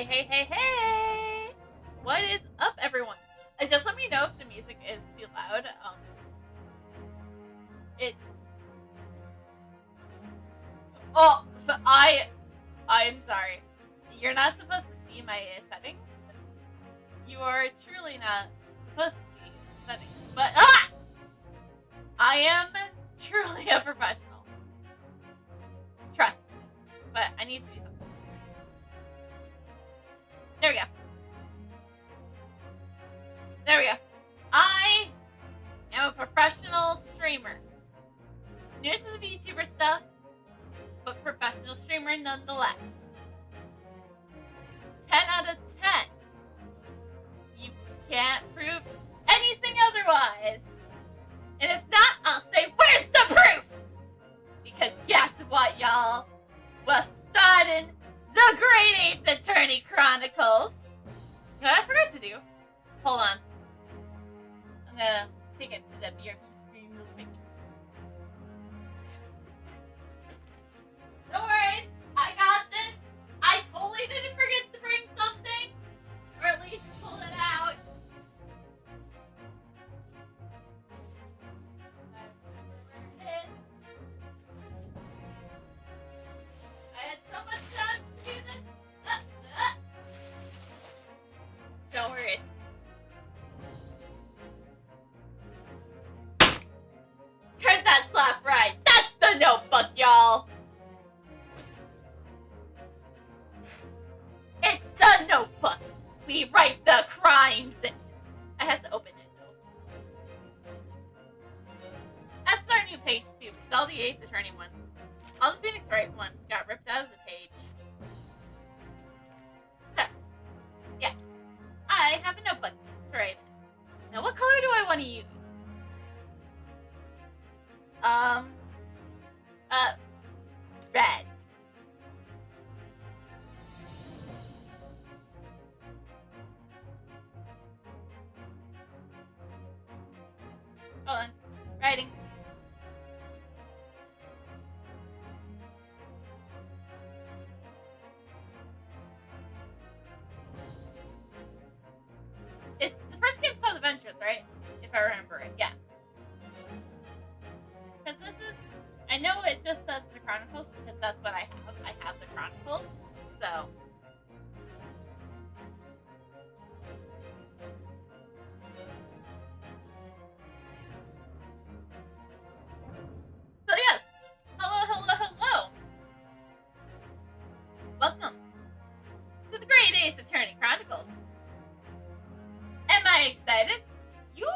Hey! What is up, everyone? Just let me know if the music is too loud. I'm sorry. You're not supposed to see my settings. You are truly not supposed to see settings. But, I am truly a professional. Trust me. But I need to do something. There we go. I am a professional streamer. New to the VTuber stuff, but professional streamer nonetheless. 10 out of 10. You can't prove anything otherwise. And if not, I'll say, where's the proof? Because guess what, y'all? We're starting the Great Ace Attorney Chronicles. You know what I forgot to do? Hold on. I'm gonna take it to the BRB screen real quick. No worries, I got this. I totally didn't forget to bring something, or at least pull it out. I had so much time to do this. Don't worry. Heard that slap right. That's the notebook, y'all. It's the notebook. We write the crimes in. I have to open it though. That's our new page too. Because all the Ace Attorney ones, all the Phoenix Wright ones got ripped out of the page. So, yeah. I have a notebook to write in. Now, what color do I want to use? Red. Hold on. Writing. The first game's called Adventures, right? If I remember it, yeah. Because this is, I know it just says the Chronicles because that's what I have. I have the Chronicles, so. So yes, hello. Welcome to the Great Ace Attorney Chronicles. Am I excited? You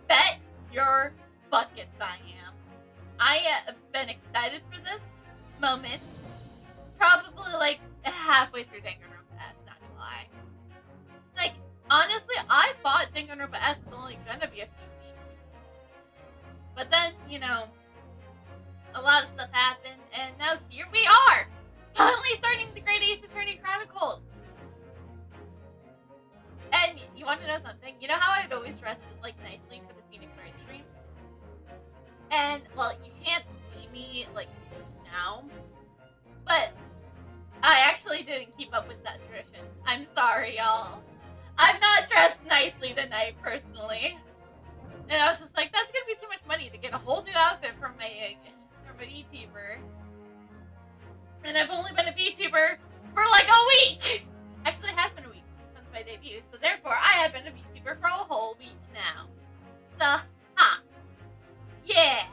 bet your buckets I am. I have been excited for this moment probably like halfway through Danganronpa S, not gonna lie. Like, honestly, I thought Danganronpa S was only gonna be a few weeks. But then, you know, a lot of stuff happened, and now here we are! Finally starting the Great Ace Attorney Chronicles! And you want to know something? You know how I'd always dressed like nicely for the Phoenix Wright streams? And, well, you can't see me, like, now. But I actually didn't keep up with that tradition. I'm sorry, y'all. I'm not dressed nicely tonight, personally. And I was just like, that's gonna be too much money to get a whole new outfit for my VTuber. And I've only been a VTuber for like a week! Actually, it has been a week since my debut, so therefore I have been a VTuber for a whole week now. So, yeah!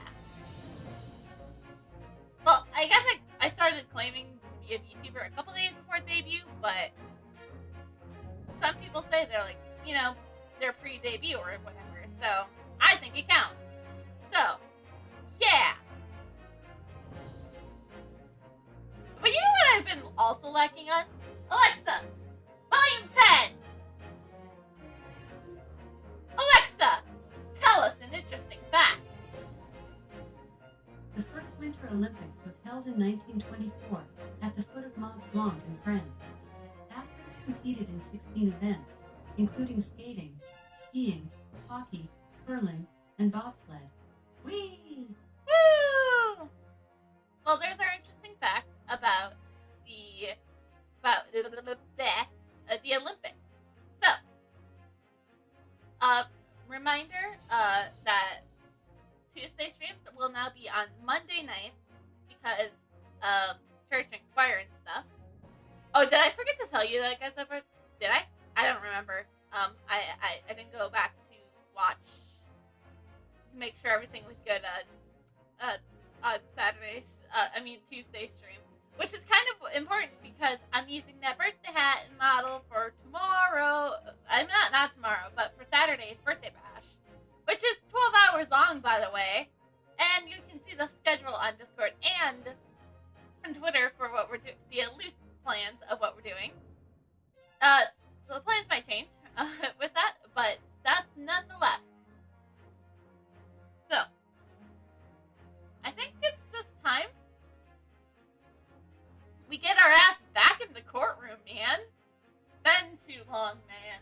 Well, I guess I started claiming to be a VTuber a couple days before debut, but some people say they're like, you know, they're pre-debut or whatever, so I think it counts. So, yeah! But you know what I've been also lacking on? Alexa! Volume 10! Alexa! Tell us an interesting fact. The first Winter Olympics was held in 1924 at the foot of Mont Blanc in France. Athletes competed in 16 events, including skating, skiing, hockey, curling, and bobsled. Whee! Woo! Well, there's our interesting fact about because of church and choir and stuff. Oh, did I forget to tell you that, guys? Did I? I don't remember. I didn't go back to watch to make sure everything was good on Tuesday stream, which is kind of important because I'm using that birthday hat model for tomorrow. I'm not tomorrow, but for Saturday's birthday bash, which is 12 hours long, by the way. And you can see the schedule on Discord and on Twitter for what we're doing, the loose plans of what we're doing. The plans might change with that, but that's nonetheless. So, I think it's just time we get our ass back in the courtroom, man. It's been too long, man.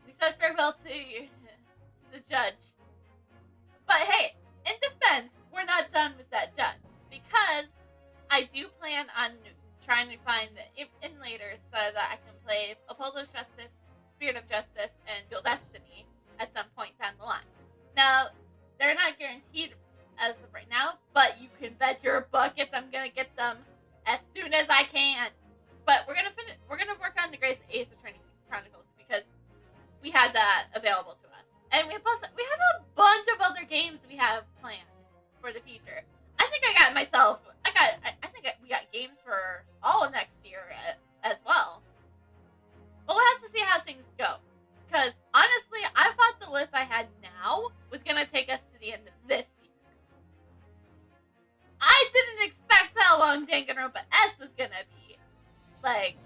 We said farewell to the judge. But hey, in defense, we're not done with that judge. Because I do plan on trying to find the inlaters so that I can play Apollo's Justice, Spirit of Justice, and Dual Destiny at some point down the line. Now, they're not guaranteed as of right now, but you can bet your buckets I'm gonna get them as soon as I can. But we're gonna work on the Grace Ace Attorney Chronicles because we had that available to us, and we have a bunch of other games we have planned for the future. I think we got games for all of next year as well. But we'll have to see how things go. Because, honestly, I thought the list I had now was going to take us to the end of this year. I didn't expect how long Danganronpa S was going to be. Like,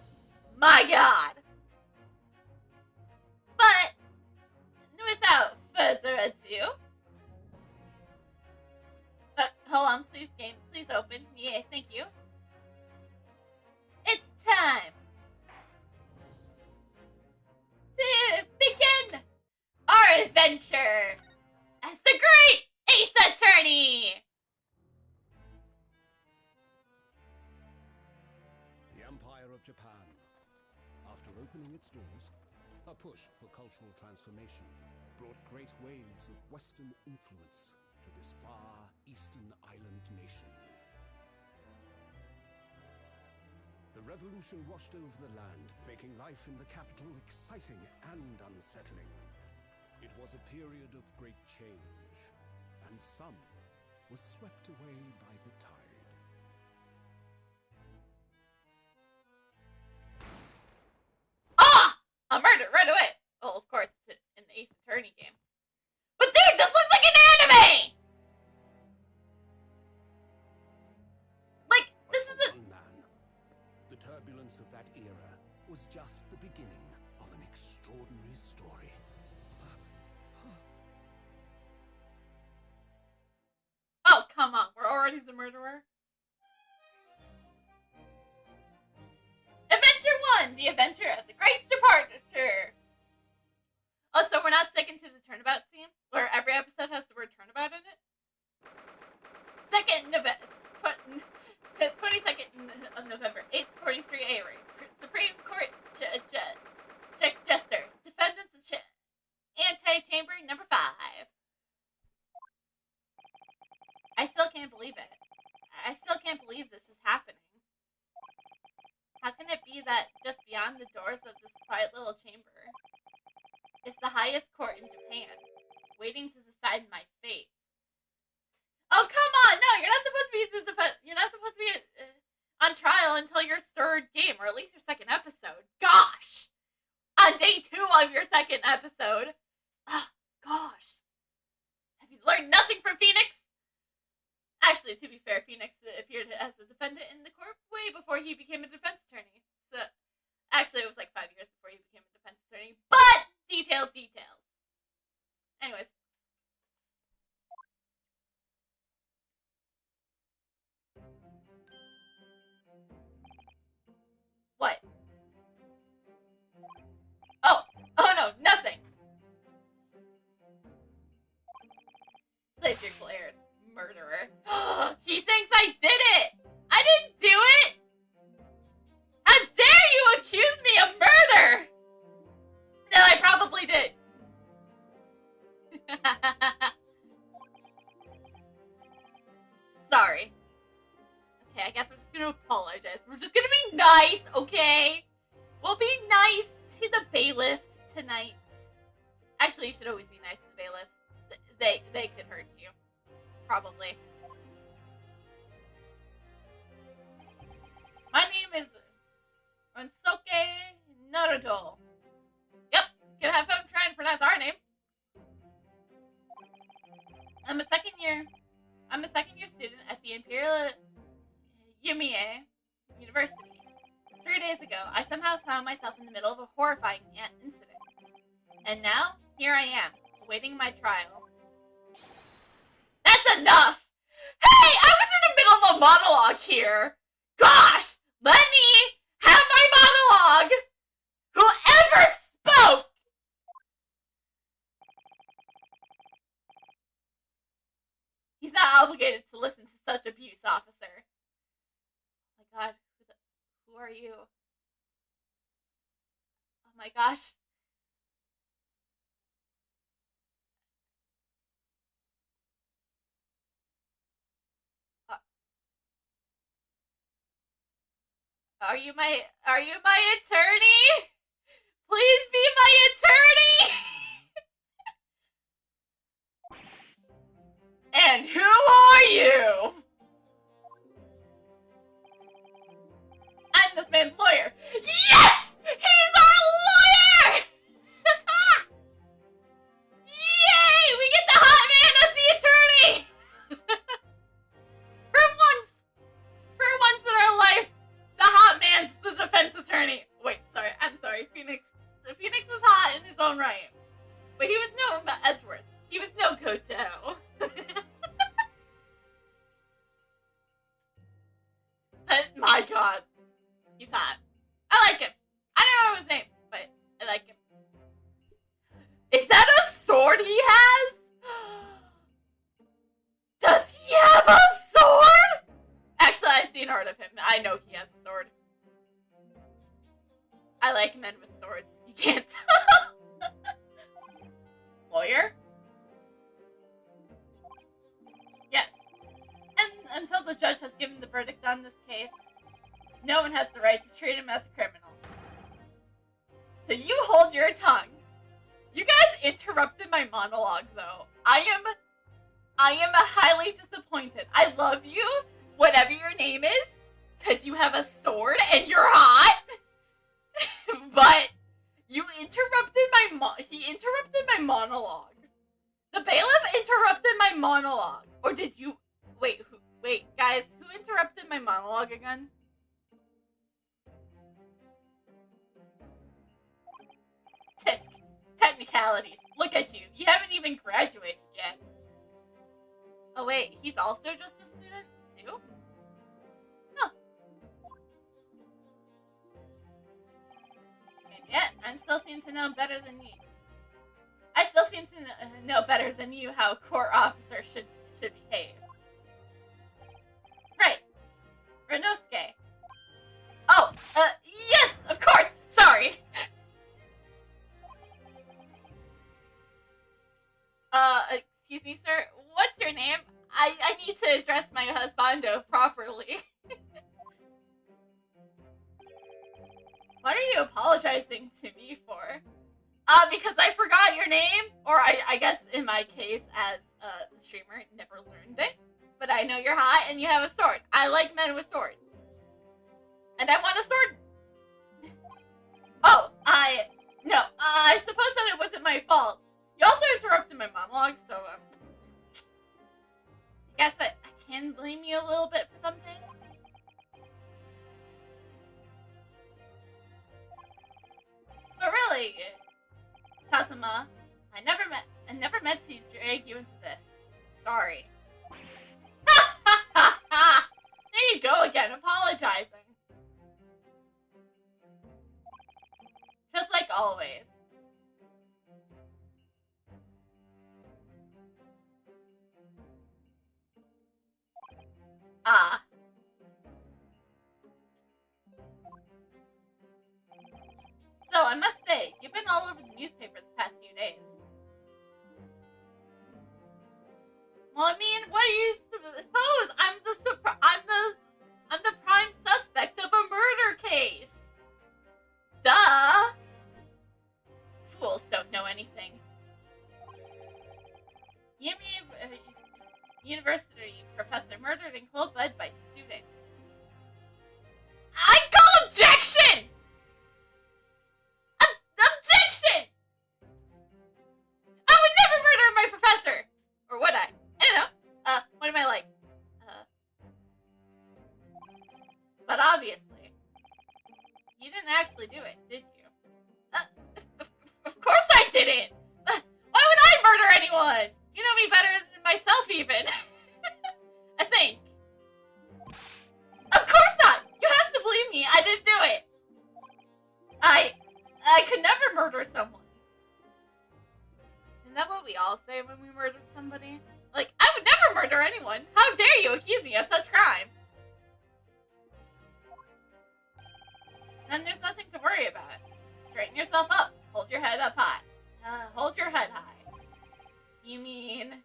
my god. But, without further ado... hold on, please, game. Please open. Yeah, thank you. It's time to begin our adventure as the Great Ace Attorney! The Empire of Japan. After opening its doors, a push for cultural transformation brought great waves of Western influence to this far eastern island nation. The revolution washed over the land, making life in the capital exciting and unsettling. It was a period of great change, and some was swept away by the tide. Ah! A murder right away! Well, of course, it's in the Ace Attorney game. But dude, this looks like an anime! Like, this is a... One man. The turbulence of that era was just the beginning of an extraordinary story. Oh, come on, we're already the murderer? Adventure 1! The Adventure of the Great Departure! Oh, so we're not sticking to the turnabout theme? Where every episode has the word turnabout in it? 22nd of November, 843A raid. Supreme Court Jester. Defendants Anti-Chamber number 5. I still can't believe it. I still can't believe this is happening. How can it be that just beyond the doors of this quiet little chamber is the highest court in Japan, waiting to decide my fate? Oh, come on! No, you're not supposed to be on trial until your third game, or at least your second episode. Gosh! On day 2 of your second episode. Oh, gosh. Have you learned nothing from Phoenix? Actually, to be fair, Phoenix appeared as a defendant in the court way before he became a defense attorney. So, actually, it was like 5 years before he became a defense attorney. But, details. Anyways. What? Oh no, nothing! Save your glares, murderer. He thinks I did it! I didn't do it! How dare you accuse me of murder! No, I probably did. Sorry. Okay, I guess we're just gonna apologize. We're just gonna be nice, okay? We'll be nice to the bailiffs tonight. Actually, you should always be nice to the bailiffs. They could hurt you. Probably. My name is Rensoke Naruto. Yep, gonna have fun trying to pronounce our name. I'm a second year student at the Imperial Yumiya University. 3 days ago, I somehow found myself in the middle of a horrifying incident. And now, here I am, awaiting my trial. That's enough! Hey, I was in the middle of a monologue here! Gosh! Let me have my monologue! Whoever spoke! He's not obligated to listen to such abuse, officer. Oh my god, who are you? Oh my gosh. Are you my attorney? Please be my attorney! And who are you? I'm this man's lawyer. Yes! He's our lawyer! Yay! We get the hot man as the attorney! For once in our life, the hot man's the defense attorney. Wait, I'm sorry, Phoenix. Phoenix was hot in his own right. But he was no Edgeworth. He was no Koto. My god. He's hot. I like him. I don't know his name, but I like him. Is that a sword he has? Does he have a sword? Actually, I've seen art of him. I know he has a sword. I like men with swords. You can't tell. Lawyer? Yes. And until the judge has given the verdict on this case, no one has the right to treat him as a criminal. So you hold your tongue. You guys interrupted my monologue, though. I am highly disappointed. I love you, whatever your name is, because you have a sword and you're hot. But you interrupted he interrupted my monologue. The bailiff interrupted my monologue. Or did you... Wait, guys, who interrupted my monologue again? Tisk. Technicalities. Look at you. You haven't even graduated yet. Oh wait, he's also just a student, too? Huh. And yet, I still seem to know better than you. I still seem to know better than you how a court officer should behave. Right. Renosuke. Oh, yes, of course! Sorry! Excuse me, sir. What's your name? I need to address my husbando properly. What are you apologizing to me for? Because I forgot your name, or I guess in my case, as the streamer, never learned it. But I know you're hot and you have a sword. I like men with swords. And I want a sword. Oh, no, I suppose that it wasn't my fault. You also interrupted my monologue, so, I guess I can blame you a little bit for something. But really, Kazuma, I never meant to drag you into this. Sorry. There you go again, apologizing. Just like always. So, I must say, you've been all over the newspapers the past few days. Well, I mean, what do you suppose? But obviously, you didn't actually do it, did you? Of course I didn't! Why would I murder anyone? You know me better than myself, even. I think. Of course not! You have to believe me, I didn't do it! I could never murder someone. Isn't that what we all say when we murdered somebody? Like, I would never murder anyone! How dare you accuse me of such crime? Then there's nothing to worry about. Straighten yourself up. Hold your head up high. Hold your head high. You mean...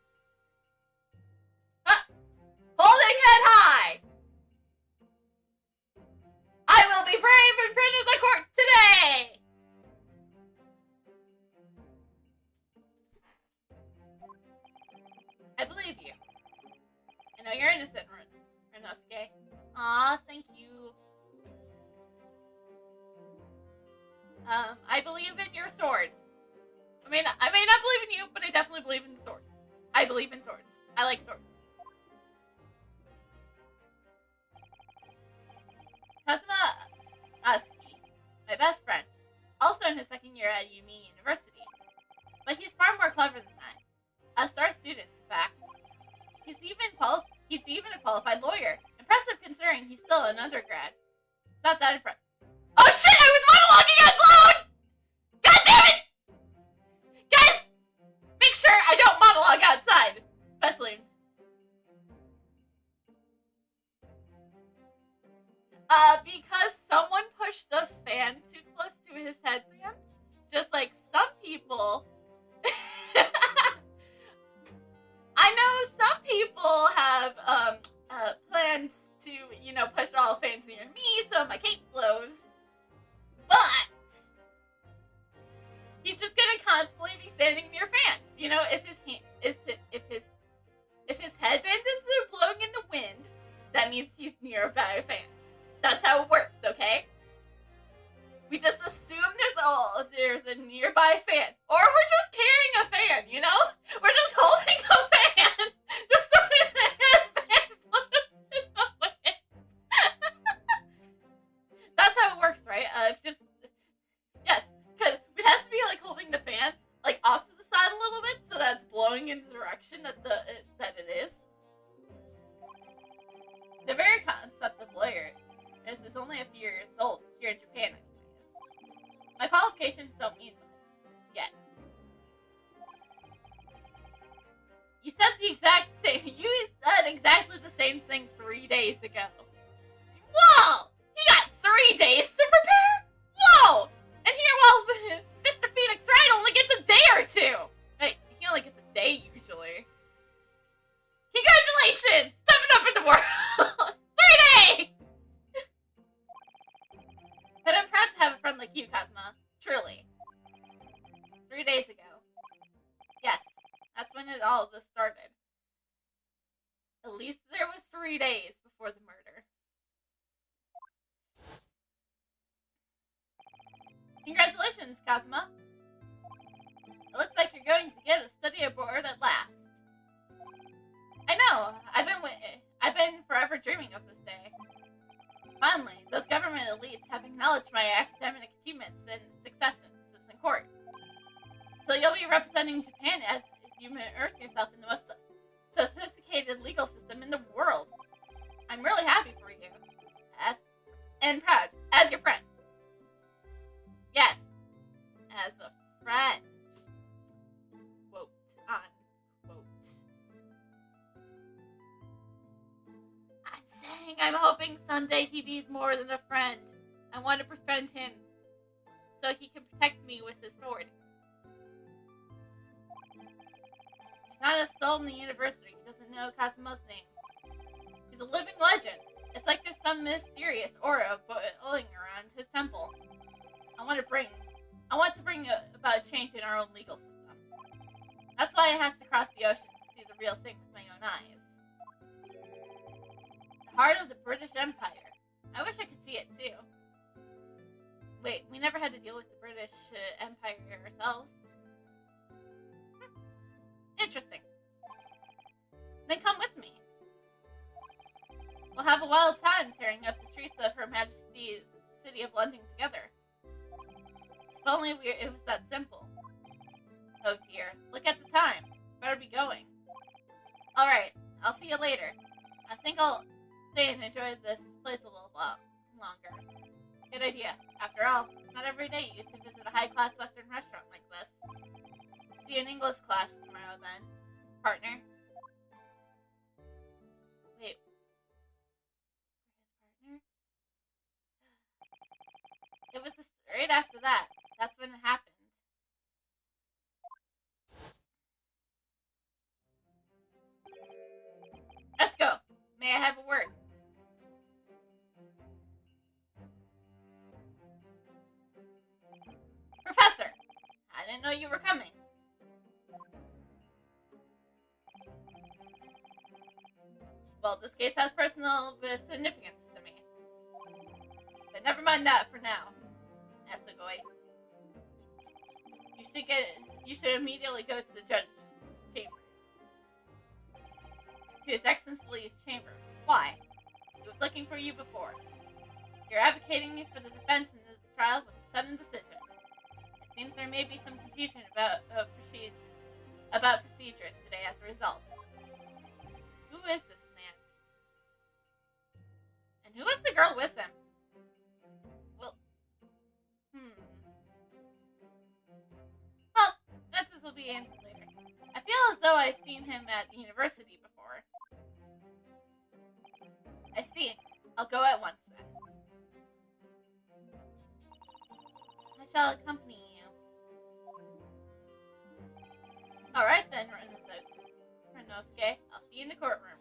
holding head high! I will be brave in front of the court today! I believe you. I know you're innocent, Renosuke. Aw, thank you. I believe in your sword. I may not believe in you, but I definitely believe in the sword. I believe in swords. I like swords. Kazuma Asuki, my best friend, also in his second year at Yumi University. But he's far more clever than that. A star student, in fact. He's even a qualified lawyer. Impressive considering he's still an undergrad. Not that impressive. Oh shit! I was monologuing out loud! God damn it! Guys, make sure I don't monologue outside, especially. Because someone pushed a fan too close to his headband, just like some people. I know some people have plans to, push all fans near me so my cape blows. But he's just gonna constantly be standing near fans. If his headband is blowing in the wind, that means he's nearby a fan. That's how it works, okay? We just assume there's a nearby fan, or we're just carrying a fan. We're just holding a fan, just so the fan blows in the wind. That's how it works, right? Yes, because it has to be like holding the fan like off to the side a little bit, so that it's blowing in the direction that it is. The very concept of lawyer is only a few years old here in Japan, anyways. My qualifications don't mean much yet. You said exactly the same thing 3 days ago. Whoa! You got 3 days to prepare? Whoa! And here, Mr. Phoenix Wright only gets a day or two. Hey, he only gets a day usually. Congratulations! Stepping up in the world! 3 days! But I'm proud to have a friend like you, Kazuma. Truly. 3 days ago. Yes, that's when it all just started. At least there was 3 days before the murder. Congratulations, Kazuma. It looks like you're going to get a study abroad at last. I know. I've been forever dreaming of this day. Finally, those government elites have acknowledged my academic achievements and successes in court. So you'll be representing Japan as you immerse yourself in the most sophisticated legal system in the world. I'm really happy for you. And proud. As your friend. Yes. As a friend. Quote unquote. I'm saying I'm hoping someday he be more than a friend. I want to befriend him so he can protect me with his sword. He's not a soul in the university. He doesn't know Kazuma's name. He's a living legend. It's like there's some mysterious aura boiling around his temple. I want to bring about change in our own legal system. That's why it has to cross the ocean to see the real thing with my own eyes. The heart of the British Empire. I wish I could see it too. Wait, we never had to deal with the British Empire ourselves. Interesting. Then come with me. We'll have a wild time tearing up the streets of Her Majesty's city of London together. If only it was that simple. Oh dear, look at the time. Better be going. Alright, I'll see you later. I think I'll stay and enjoy this place a little while longer. Good idea. After all, not every day you get to visit a high-class Western restaurant like this. See you in English class tomorrow then, partner. Wait. Partner? It was right after that. That's when it happened. Let's go. May I have a word? Professor, I didn't know you were coming. Well, this case has personal significance to me. But never mind that for now. Scapegoat. You should immediately go to the judge's chamber. To His Excellency's chamber. Why? He was looking for you before. You're advocating for the defense in the trial with a sudden decision. It seems there may be some confusion about procedures today as a result. Who is this man? And who is the girl with him? Well, Well, answers will be answered later. I feel as though I've seen him at the university before. I see. I'll go at once then. I shall accompany you. Alright then, Renosuke. I'll see you in the courtroom.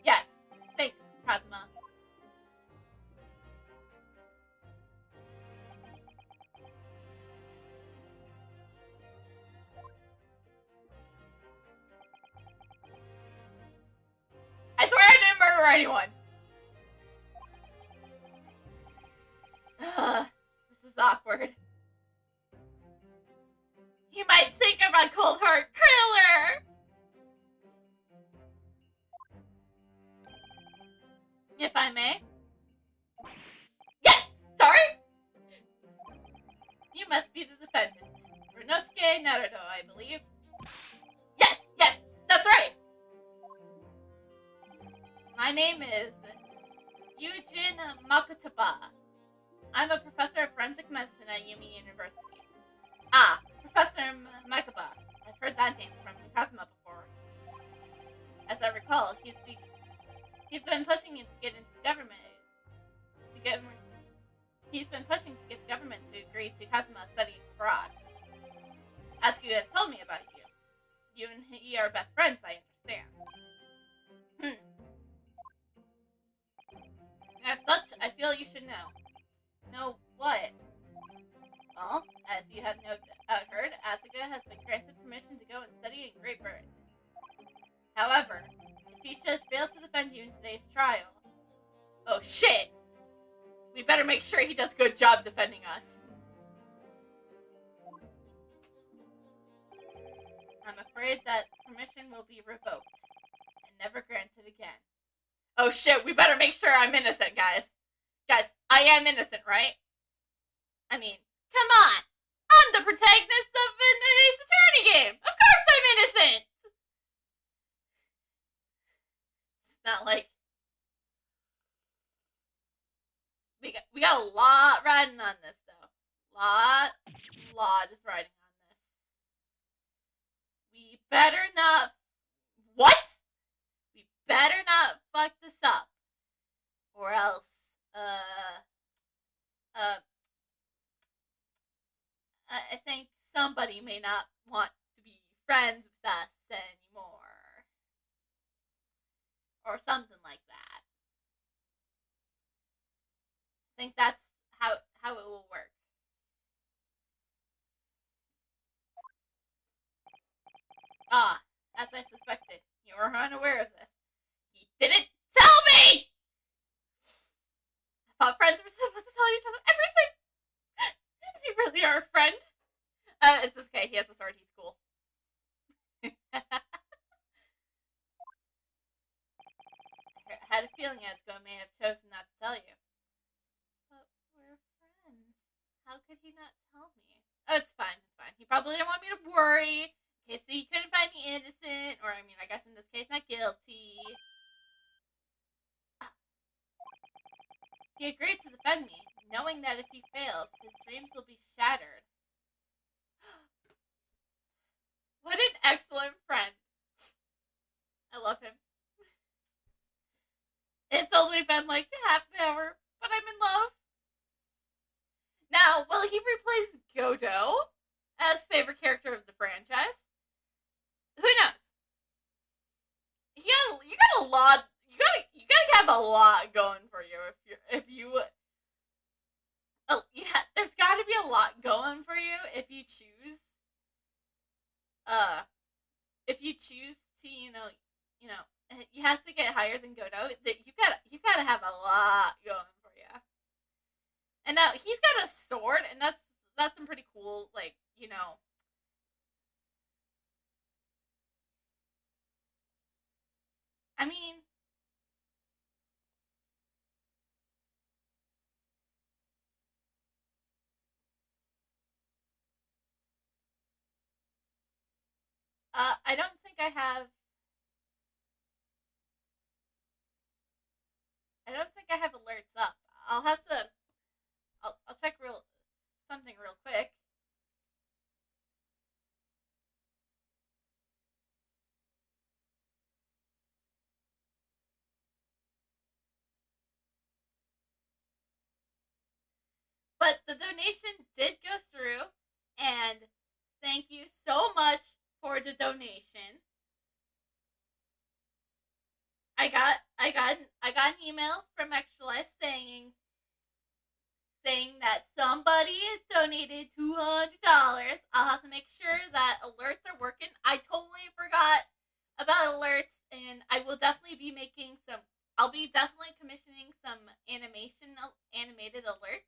Yes. Thanks, Kazuma. I swear I didn't murder anyone! This is awkward. You might think I'm a cold heart killer! If I may. Yes! Sorry? You must be the defendant. Renosuke Naruto, I believe. Yes! Yes! That's right! My name is Eugene Makutaba. I'm a professor of forensic medicine at Yumi University. Ah, Professor Makaba. I've heard that name from Kazuma before. As I recall, he's been pushing to get into the government. He's been pushing to get the government to agree to Kazuma studying abroad. Asuka has told me about you. You and he are best friends, I understand. As such, I feel you should know. Know what? Well, as you have no doubt heard, Asuka has been granted permission to go and study in Great Britain. However, if he should fail to defend you in today's trial... Oh shit! We better make sure he does a good job defending us. I'm afraid that permission will be revoked and never granted again. Oh shit, we better make sure I'm innocent, guys. Guys, I am innocent, right? I mean, come on! I'm the protagonist of an Ace Attorney game! Of course I'm innocent! It's not like... We got a lot riding on this, though. Lot is riding on this. We better not... What? We better not fuck this up. Or else, I think somebody may not want to be friends with us anymore. Or something like that. I think that's how it will work. Ah, as I suspected, you were unaware of this. He didn't tell me! I thought friends were supposed to tell each other everything! Is he really our friend? It's okay, he has a sword, he's cool. I had a feeling, Esco may have chosen not to tell you. But we're friends. How could he not tell me? Oh, it's fine. It's fine. He probably didn't want me to worry in case he couldn't find me innocent, or I mean, I guess in this case, not guilty. He agreed to defend me, knowing that if he fails, his dreams will be shattered. What an excellent friend. I love him. It's only been like half an hour, but I'm in love. Now, will he replace Godot as favorite character of the franchise? Who knows? You got a lot. You gotta have a lot going for you there's got to be a lot going for you if you choose to you have to get higher than Godot. You gotta have a lot going for you. And now he's got a sword, and that's some pretty cool, I mean, I don't think I have alerts up. I'll have to I'll check something real quick. But the donation did go through, and thank you so much for the donation. I got an email from Extra Life saying that somebody donated $200. I'll have to make sure that alerts are working. I totally forgot about alerts, and I will definitely be making some. I'll be definitely commissioning some animated alerts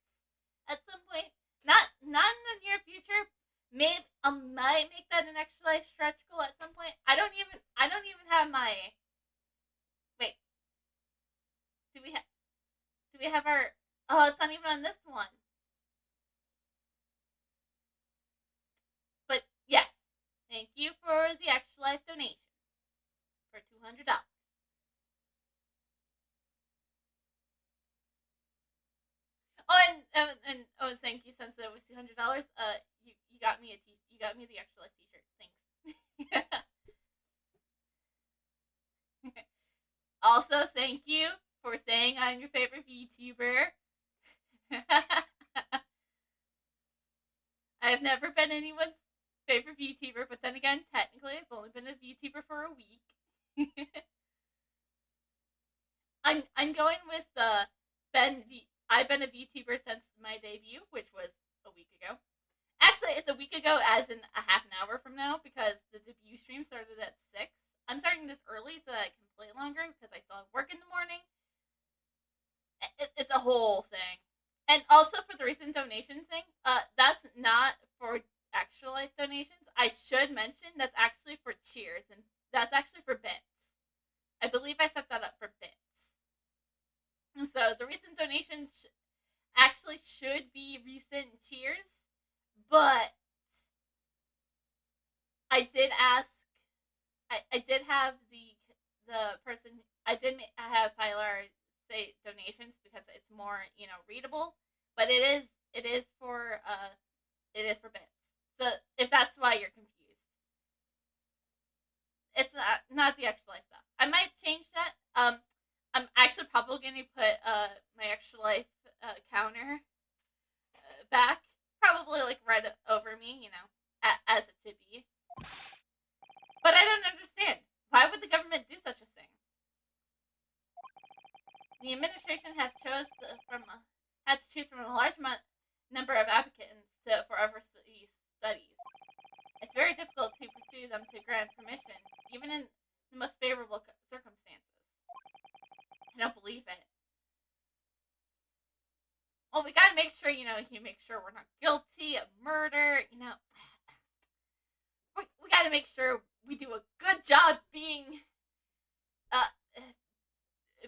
at some point. Not in the near future. Maybe I might make that an Extra Life stretch goal at some point. I don't even have my. Wait. Do we have our? Oh, it's not even on this one. But yes, thank you for the Extra Life donation for $200. Oh, and thank you. Since it was $200, you got me the Extra Life T-shirt. Thanks. Also, thank you for saying I'm your favorite VTuber. I have never been anyone's favorite VTuber, but then again, technically, I've only been a VTuber for a week. I'm going with I've been a VTuber since my debut, which was a week ago. Actually, it's a week ago, as in a half an hour from now, because the debut stream started at 6. I'm starting this early so that I can play longer because I still have work in the morning. It's a whole thing. And also for the recent donation thing, that's not for Extra Life donations. I should mention that's actually for cheers, and that's actually for bits. I believe I set that up for bits. And so the recent donations actually should be recent cheers, but I did ask. I did have the person. I did have Pilar say donations because it's more readable, but it is for bits. So if that's why you're confused, it's not the Extra Life stuff. I might change that. I'm actually probably going to put my Extra Life counter back, probably like right over me, as it should be. But I don't understand. Why would the government do such a thing? The administration has to choose from a large number of applicants for overseas studies. It's very difficult to pursue them to grant permission, even in the most favorable circumstances. I don't believe it. Well, we gotta make sure, you make sure we're not guilty of murder, We gotta make sure we do a good job being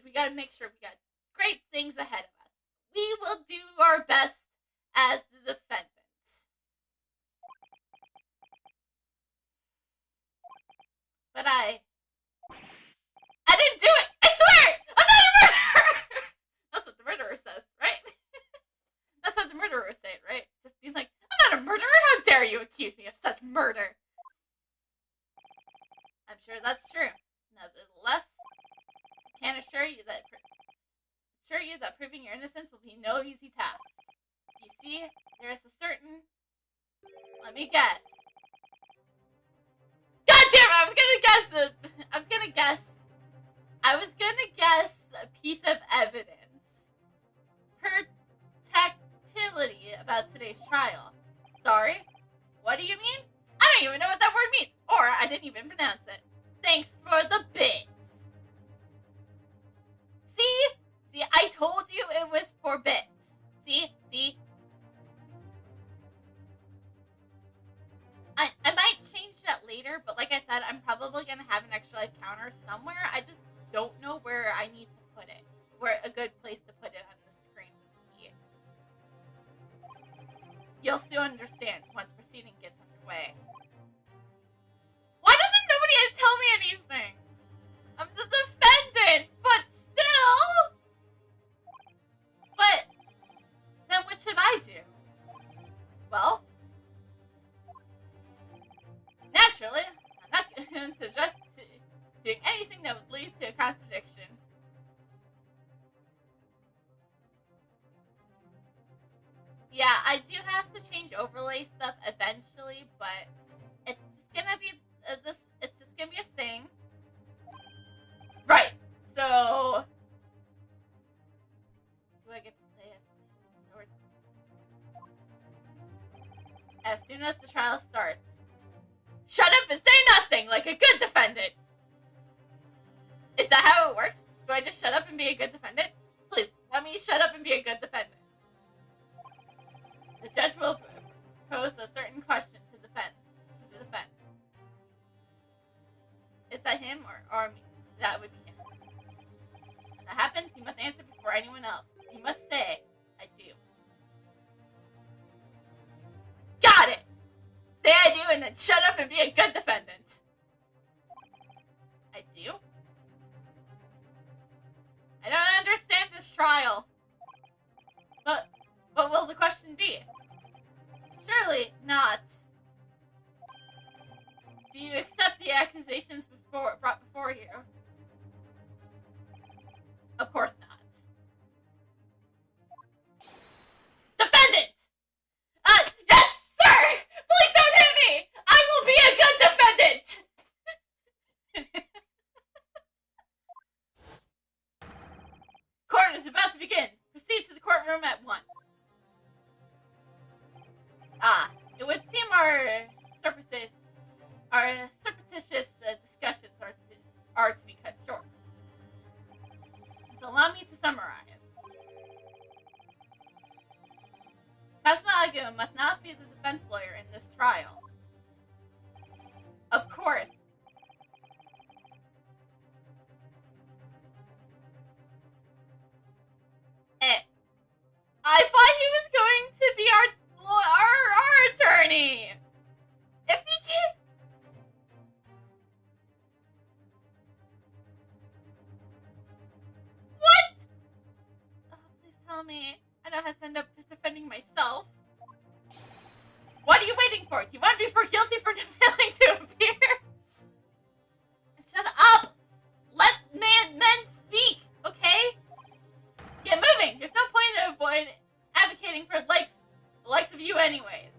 we gotta make sure we got great things ahead of us. We will do our best as the defendant. But I didn't do it! I swear! I'm not a murderer! That's what the murderer says, right? That's what the murderer would say, right? Just being like, I'm not a murderer! How dare you accuse me of such murder? I'm sure that's true. Nevertheless, I can assure you that proving your innocence will be no easy task. You see, there is a certain... Let me guess. God damn it! I was gonna guess a piece of evidence. Protectivity about today's trial. Sorry? What do you mean? I don't even know what that word means. Or I didn't even pronounce it. Thanks for the bits. See, I told you it was for bits. See? I might change that later, but like I said, I'm probably going to have an extra life counter somewhere. I just don't know where I need to put it. Where a good place to put it on the screen would be. You'll soon understand once proceeding gets underway. Why doesn't nobody tell me anything? I'm the defendant, but still! But, then what should I do? Well, naturally, I'm not going to suggest doing anything that would lead to a contradiction. Yeah, I do have to change overlay stuff eventually, but it's gonna be it's just gonna be a thing. Right. So, do I get to play as the sword? As soon as the trial starts, shut up and say nothing like a good defendant. Is that how it works? Do I just shut up and be a good defendant? Please, let me shut up and be a good defendant. The judge will pose a certain question to the defense. Is that him or me? That would be him. When that happens, you must answer before anyone else. You must say, I do. Got it! Say I do and then shut up and be a good defendant. I do? I don't understand this trial. But what will the question be? Surely not. Do you accept the accusations brought before you? Of course not. Defendant! Yes, sir! Please don't hit me! I will be a good defendant! Court is about to begin. Proceed to the courtroom at once. It would seem our surreptitious discussions are to be cut short. So allow me to summarize. Kazuma Agu must not be the defense lawyer in this trial. Of course. I thought he was going to be our attorney. If he can't... What? Oh, please tell me I don't have to end up defending myself. What are you waiting for? Do you want to be guilty for failing to appear? Shut up! Let men speak, okay? Get moving! There's no point in advocating for the likes of you anyways.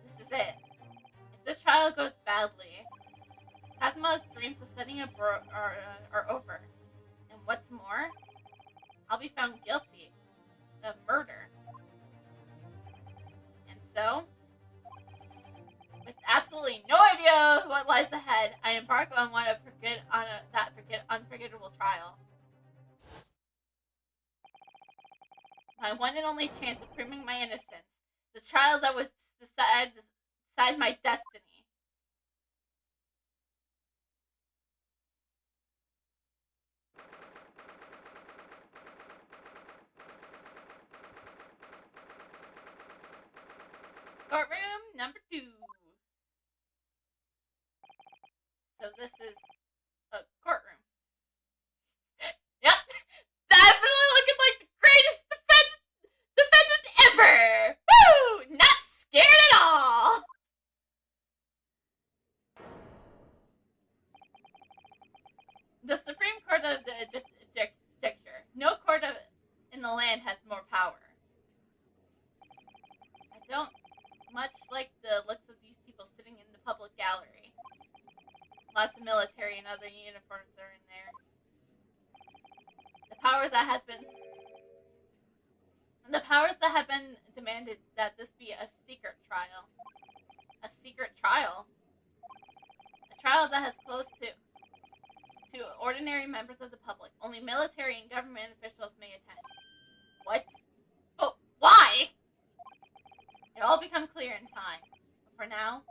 This is it. If this trial goes badly, Kazuma's dreams of setting up are over. And what's more, I'll be found guilty of murder. And so, with absolutely no idea what lies ahead, I embark on that unforgettable trial. My one and only chance of proving my innocence. The trial that would decide my destiny. Courtroom number 2. So this is a courtroom. Yep, definitely looking like the greatest defendant ever. Woo! Not scared at all. The Supreme Court of the Judicature. No court in the land has more power. I don't much like the looks of these people sitting in the public gallery. Lots of military and other uniforms are in there. The powers that have been demanded that this be a secret trial. A secret trial? A trial that has closed to ordinary members of the public. Only military and government officials may attend. What? But why? It'll all become clear in time. But for now,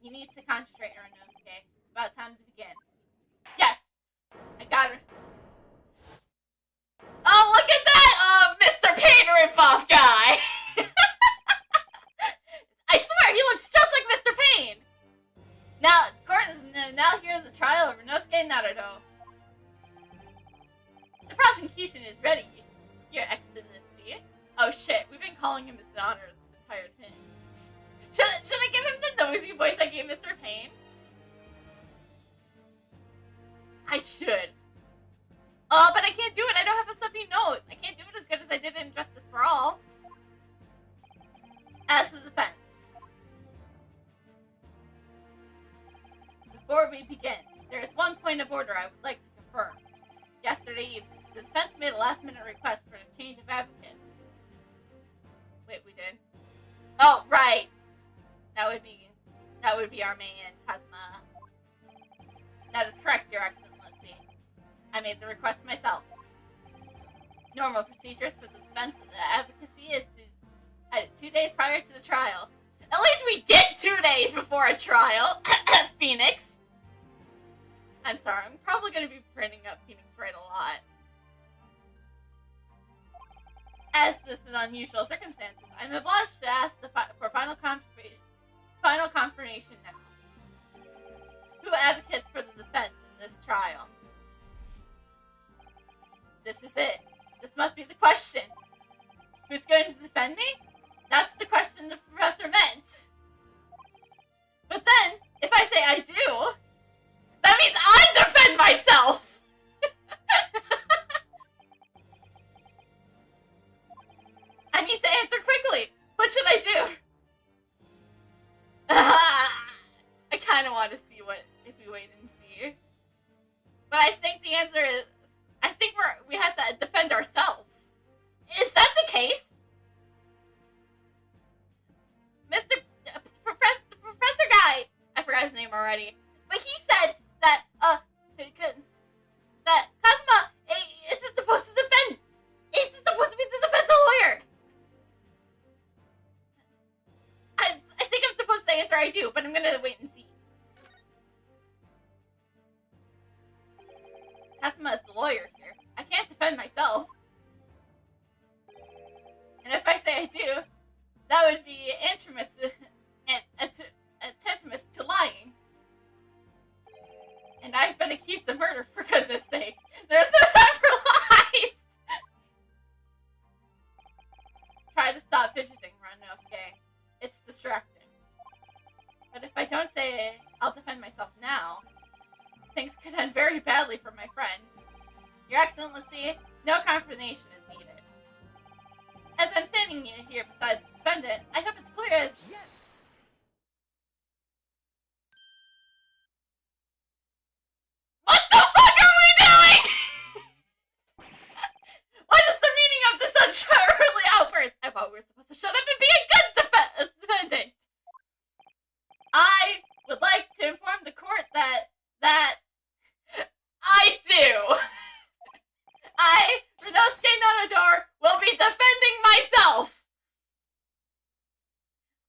you need to concentrate, Oronosuke. It's about time to begin. Yes! I got her. Oh, look at that! Mr. Payne ripoff guy! I swear, he looks just like Mr. Payne! Now here's the trial of Oronosuke Naruto. The prosecution is ready, Your Excellency. Oh shit, we've been calling him His Honor this entire time. Should I give him the nosy voice I gave Mr. Payne? I should. But I can't do it. I don't have a stuffy nose. I can't do it as good as I did in Justice for All. As to the defense. Before we begin, there is one point of order I would like to confirm. Yesterday evening, the defense made a last-minute request for a change of advocates. Wait, we did? Oh, right. That would be our man, Kazuma. That is correct, Your Excellency. I made the request myself. Normal procedures for the defense of the advocacy is to 2 days prior to the trial. At least we get 2 days before a trial, Phoenix. I'm sorry, I'm probably going to be printing up Phoenix Wright a lot. As this is unusual circumstances, I'm obliged to ask for final confirmation now. Who advocates for the defense in this trial? This is it. This must be the question. Who's going to defend me? That's the question the professor meant. But then, if I say I do, that means I defend myself! I need to answer quickly. What should I do? I kind of want to see if we wait and see. But I think the answer is, I think we have to defend ourselves. Is that the case? The professor guy, I forgot his name already, but he said that Kazuma isn't supposed to defend. Isn't supposed to be the defense lawyer. I think I'm supposed to answer I do, but I'm gonna wait and see. Kazuma is the lawyer here. I can't defend myself. And if I say I do, that would be tantamount to lying. And I've been accused of murder, for goodness sake. There's no time for lies! Try to stop fidgeting, Oronosuke. It's distracting. But if I don't say I'll defend myself now, things could end very badly for my friend. Your Excellency, no confirmation is needed. As I'm standing here beside the defendant, I hope it's clear as... Yes! What the fuck are we doing?! What is the meaning of this unruly outburst? I thought we were supposed to shut up and be a good defendant! I would like to inform the court that I do! I, Oronosuke Naruto, will be defending myself!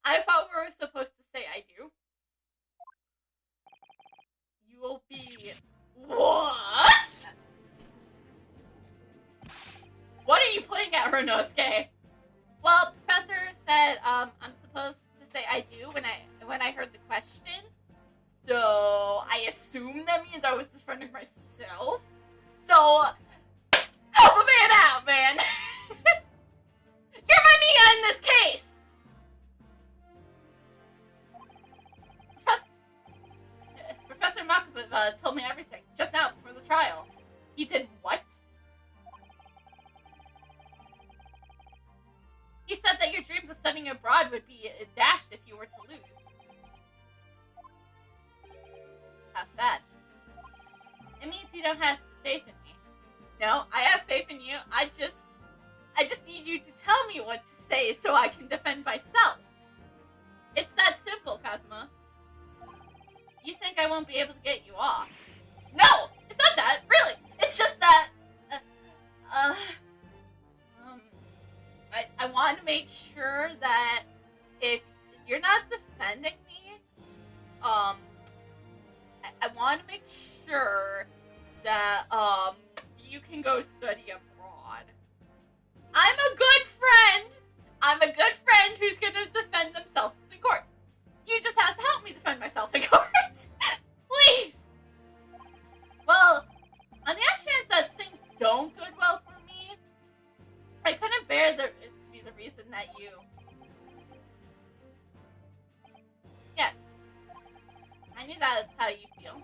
I thought we were supposed to say I do. You will be... What? What are you playing at, Oronosuke? Well, Professor, So, help a man out, man. You're my Mia in this case. Professor Makaba told me everything just now before the trial. He did what? He said that your dreams of studying abroad would be dashed if you were to lose. How sad. It means you don't have faith in me. No, I have faith in you. I just need you to tell me what to say so I can defend myself. It's that simple, Kazuma. You think I won't be able to get you off? No! It's not that, really! It's just that... I want to make sure that if you're not defending me, I want to make sure that, you can go study abroad. I'm a good friend! I'm a good friend who's gonna defend themselves in court. You just have to help me defend myself in court. Please! Well, on the off chance that things don't go well for me, I couldn't bear it to be the reason that you... Yes. I knew that was how you feel.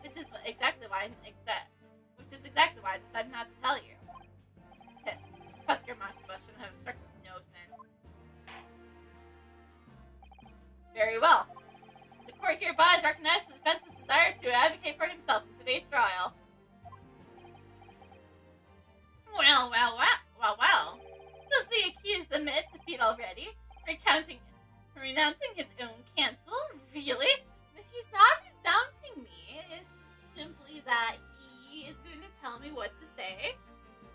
Which is exactly why I decided not to tell you. Tisk. Professor Makaba shouldn't have struck his nose in. Very well. The court hereby recognizes the defense's desire to advocate for himself in today's trial. Well. Does the accused admit defeat already? Renouncing his own counsel? Really? He's not resounding me. It's simply that he is going to tell me what to say,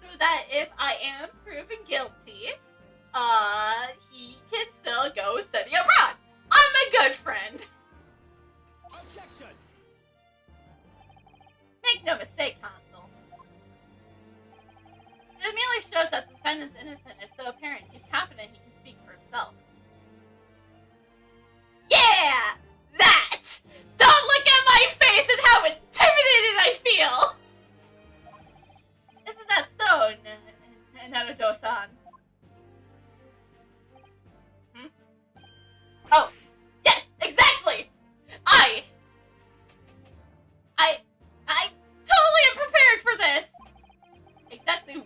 so that if I am proven guilty, he can still go study abroad. I'm a good friend. Objection! Make no mistake, Consul. It merely shows that the defendant's innocence is so apparent he's confident he can speak for himself. Yeah! That! Don't look at my face and how intimidated I feel! Isn't that so, Naruto-san? Oh, yes, exactly! I totally am prepared for this! Exactly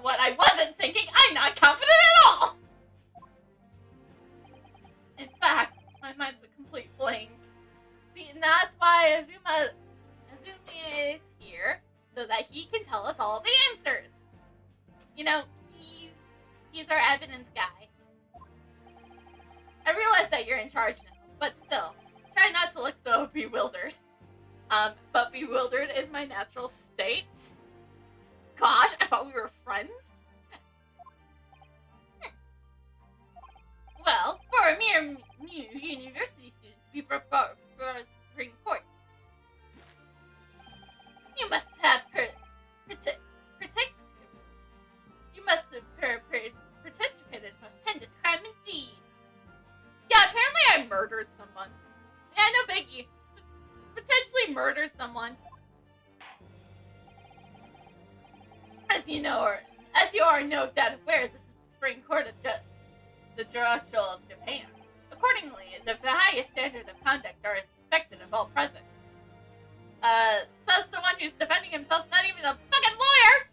what I wasn't thinking, I'm not confident at all! In fact, my mind's a complete blank. See, and that's why Azumi is here, so that he can tell us all the answers. You know, he's our evidence guy. I realize that you're in charge now, but still, try not to look so bewildered. But bewildered is my natural state. Gosh, I thought we were friends. Well, for a mere new university student to be brought before a Supreme Court, you must have participated in a stupendous crime indeed. Yeah, apparently I murdered someone. Yeah, no biggie. Potentially murdered someone. As you are no doubt aware, this is the Supreme Court of the Judicial of Japan. Accordingly, the highest standard of conduct are expected of all present. Says the one who's defending himself, not even a fucking lawyer!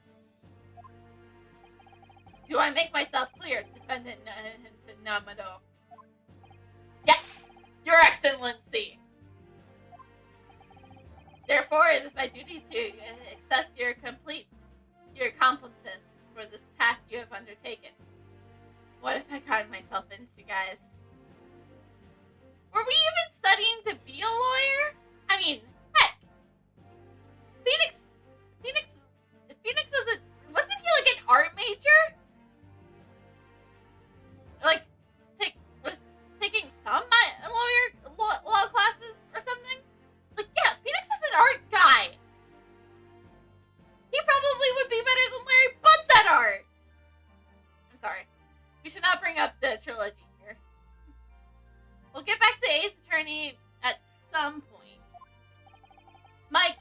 Do I make myself clear, Defendant Namado? Yes, Your Excellency! Therefore, it is my duty to assess your competence for this task you have undertaken. What have I gotten myself into, guys? Were we even studying to be a lawyer? I mean, heck! Phoenix wasn't he like an art major? Like, was taking some law classes or something? Like, yeah, Phoenix is an art guy. He probably would be better than Larry Butts at art. I'm sorry. We should not bring up the trilogy here. We'll get back to Ace Attorney at some point. Mike,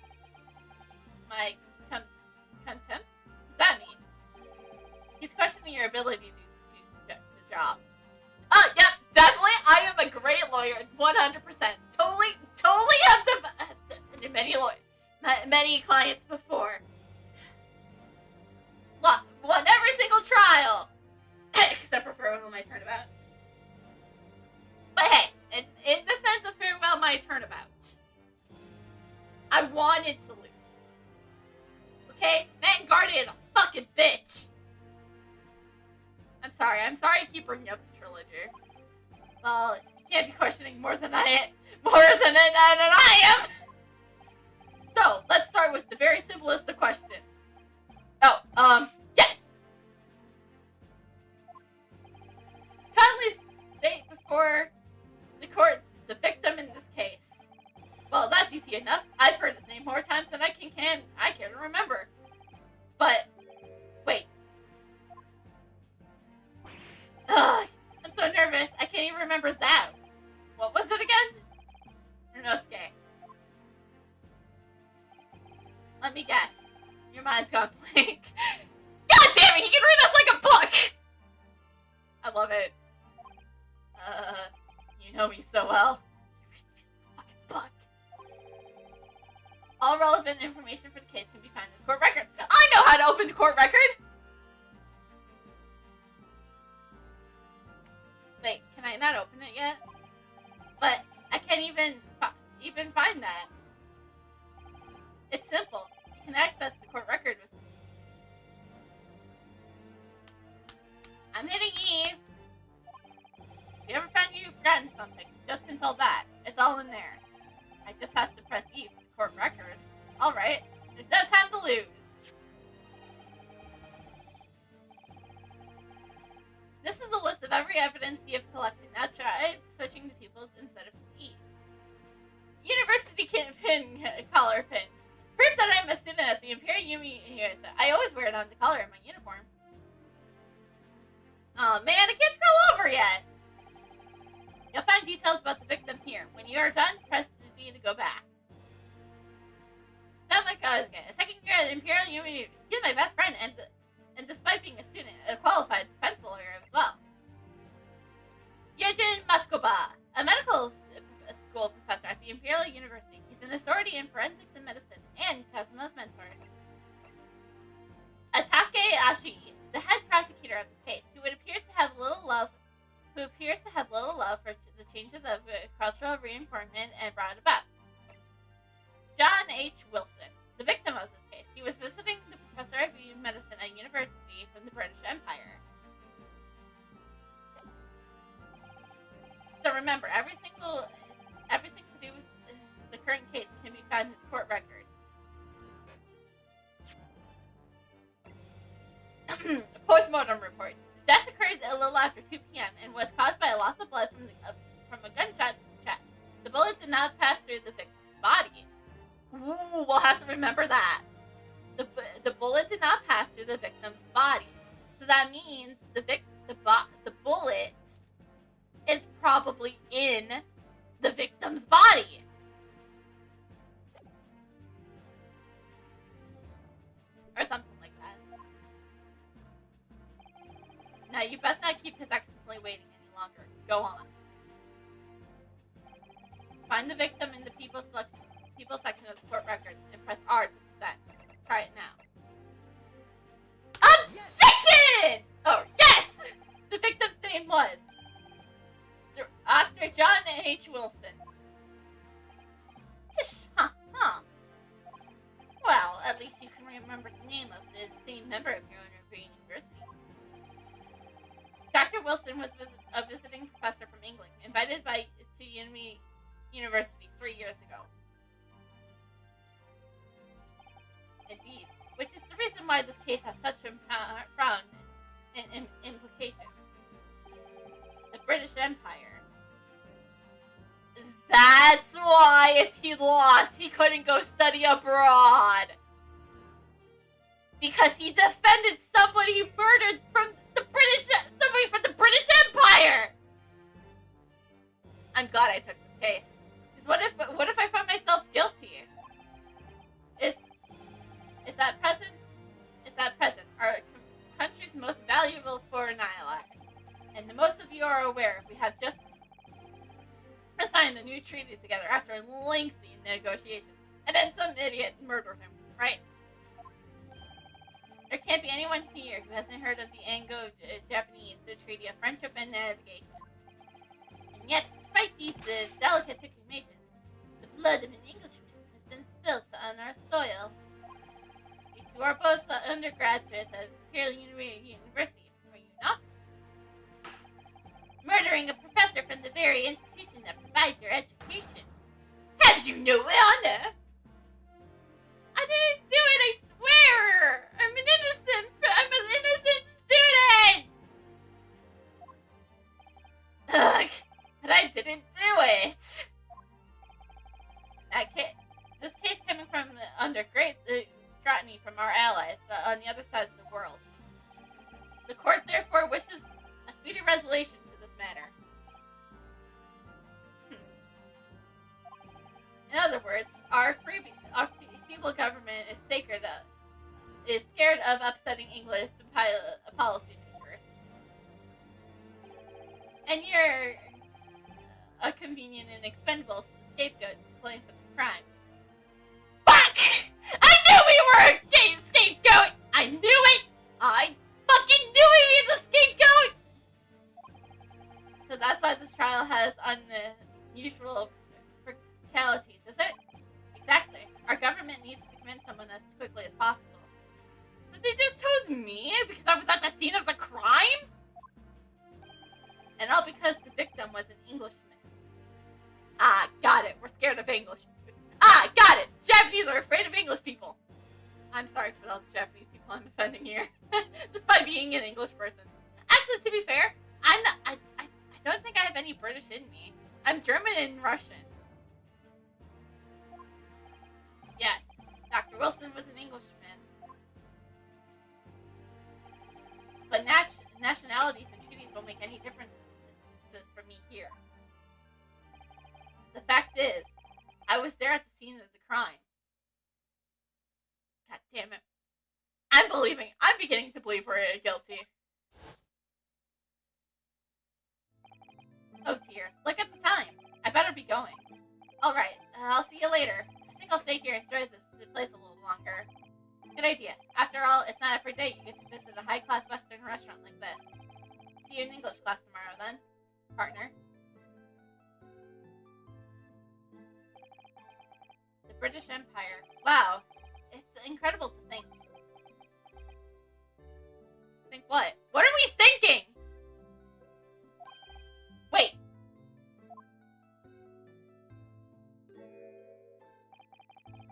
come contempt? What does that mean? He's questioning your ability to do the job. Oh, yep, definitely. I am a great lawyer, 100%. Totally have defended many clients before. Won every single trial, except for Farewell My Turnabout. But hey, in defense of Farewell My Turnabout, I wanted to lose. Okay? Matt Gardy is a fucking bitch. I'm sorry I keep bringing up the trilogy. Well, you can't be questioning more than I am. So, let's start with the very simplest of questions. Yes. Kindly state before the court the victim in this case. Well, that's easy enough. I've heard his name more times than I can remember. But, wait. Ugh, I'm so nervous. I can't even remember that. What was it again? Runosuke. Let me guess. Your mind's gone blank. God damn it, he can read us like a book! I love it. You know me so well. You read me like a fucking book. All relevant information for the case can be found in the court record. I know how to open the court record! Wait, can I not open it yet? But I can't even find that. It's simple. You can access the court record with... I'm hitting E. If you ever found you've forgotten something, just consult that. It's all in there. I just have to press E for the court record. Alright, there's no time to lose. This is a list of every evidence you have collected. Now try switching to people's instead of E. University pin, collar pin. Proves that I'm a student at the Imperial University. I always wear it on the collar in my uniform. Oh man, I can't scroll over yet! You'll find details about the victim here. When you are done, press the Z to go back. Oh my god, a second year at the Imperial University. He's my best friend, and despite being a student, a qualified defense lawyer as well. Yejin Matsukoba, a medical school professor at the Imperial University. He's an authority in forensics and medicine, and Kazuma's mentor. Atake Ashi, the head prosecutor of this case, who appears to have little love for the changes of cultural reinforcement and brought about. John H. Wilson, the victim of this case. He was visiting the professor of medicine at university from the British Empire. So remember, everything to do with the current case can be found in the court record. Postmortem report. The death occurred a little after 2 p.m. and was caused by a loss of blood from a gunshot to the chest. The bullet did not pass through the victim's body. Ooh, we'll have to remember that. The bullet did not pass through the victim's body. So that means the bullet is probably in the victim's body. Or something like that. Now, you best not keep his accidentally waiting any longer. Go on. Find the victim in the people section of the court record and press R to present. Try it now. Objection! Oh, yes! The victim's name was Dr. John H. Wilson. Well, at least you can remember the name of the esteemed member of your university. Dr. Wilson was a visiting professor from England, invited to University 3 years ago. Indeed, which is the reason why this case has such profound implications. The British Empire. That's why if he lost, he couldn't go study abroad. Because he defended somebody murdered somebody from the British Empire. I'm glad I took this case. Because what if I find myself guilty? Is that present have just signed a new treaty together after lengthy negotiations. And then some idiot murdered him, right? There can't be anyone here who hasn't heard of the Anglo-Japanese Treaty of Friendship and Navigation. And yet, despite these delicate situations, the blood of an Englishman has been spilt on our soil. You two are both undergraduates at Imperial University, are you not? Murdering a professor from the very institution that provides your education. Have you no honor? I didn't do it, I swear! I'm an innocent student! Ugh, but I didn't do it! This case coming from under great scrutiny from our allies on the other side of the world. The court therefore wishes a speedy resolution to this matter. In other words, our feeble government is scared of upsetting English policymakers. And you're a convenient and expendable scapegoat to blame for this crime. Fuck! I knew we were a scapegoat! I knew it! I fucking knew we were the scapegoat! So that's why this trial has unusual practicalities, is it? Exactly. Our government needs to convince someone as quickly as possible. So they just chose me because I was at the scene of the crime? And all because the victim was an Englishman. Ah, got it. We're scared of English. Ah, got it. Japanese are afraid of English people. I'm sorry for all the Japanese people I'm offending here. Just by being an English person. Actually, to be fair, I don't think I have any British in me. I'm German and Russian. Yes, Dr. Wilson was an Englishman. But nationalities and treaties won't make any differences for me here. The fact is, I was there at the scene of the crime. God damn it. I'm beginning to believe we're guilty. Oh dear, look at the time. I better be going. Alright, I'll see you later. I think I'll stay here and enjoy this place a little longer. Good idea. After all, it's not every day you get to visit a high-class Western restaurant like this. See you in English class tomorrow then, partner. The British Empire. Wow. It's incredible to think. Think what? What are we thinking? Wait.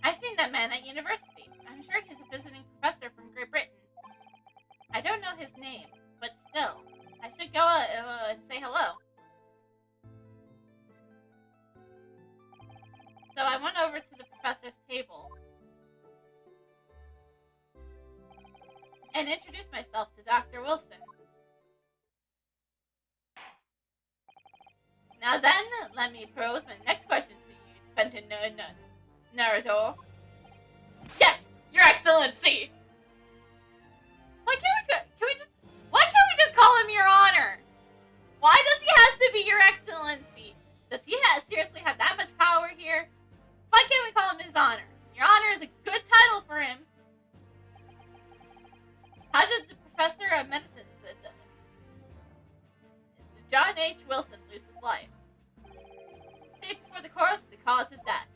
I've seen that man at university. I'm sure he's a visiting professor from Great Britain. I don't know his name, but still, I should go and say hello. So I went over to the professor's table and introduced myself to Dr. Wilson. Now then, let me pose my next question to you, Fenton Naruto. Yes, Your Excellency! Why can't we just call him Your Honor? Why does he have to be Your Excellency? Does he seriously have that much power here? Why can't we call him His Honor? Your Honor is a good title for him. How did the Professor of Medicine, John H. Wilson, lose his life? Say before the course, the cause of death.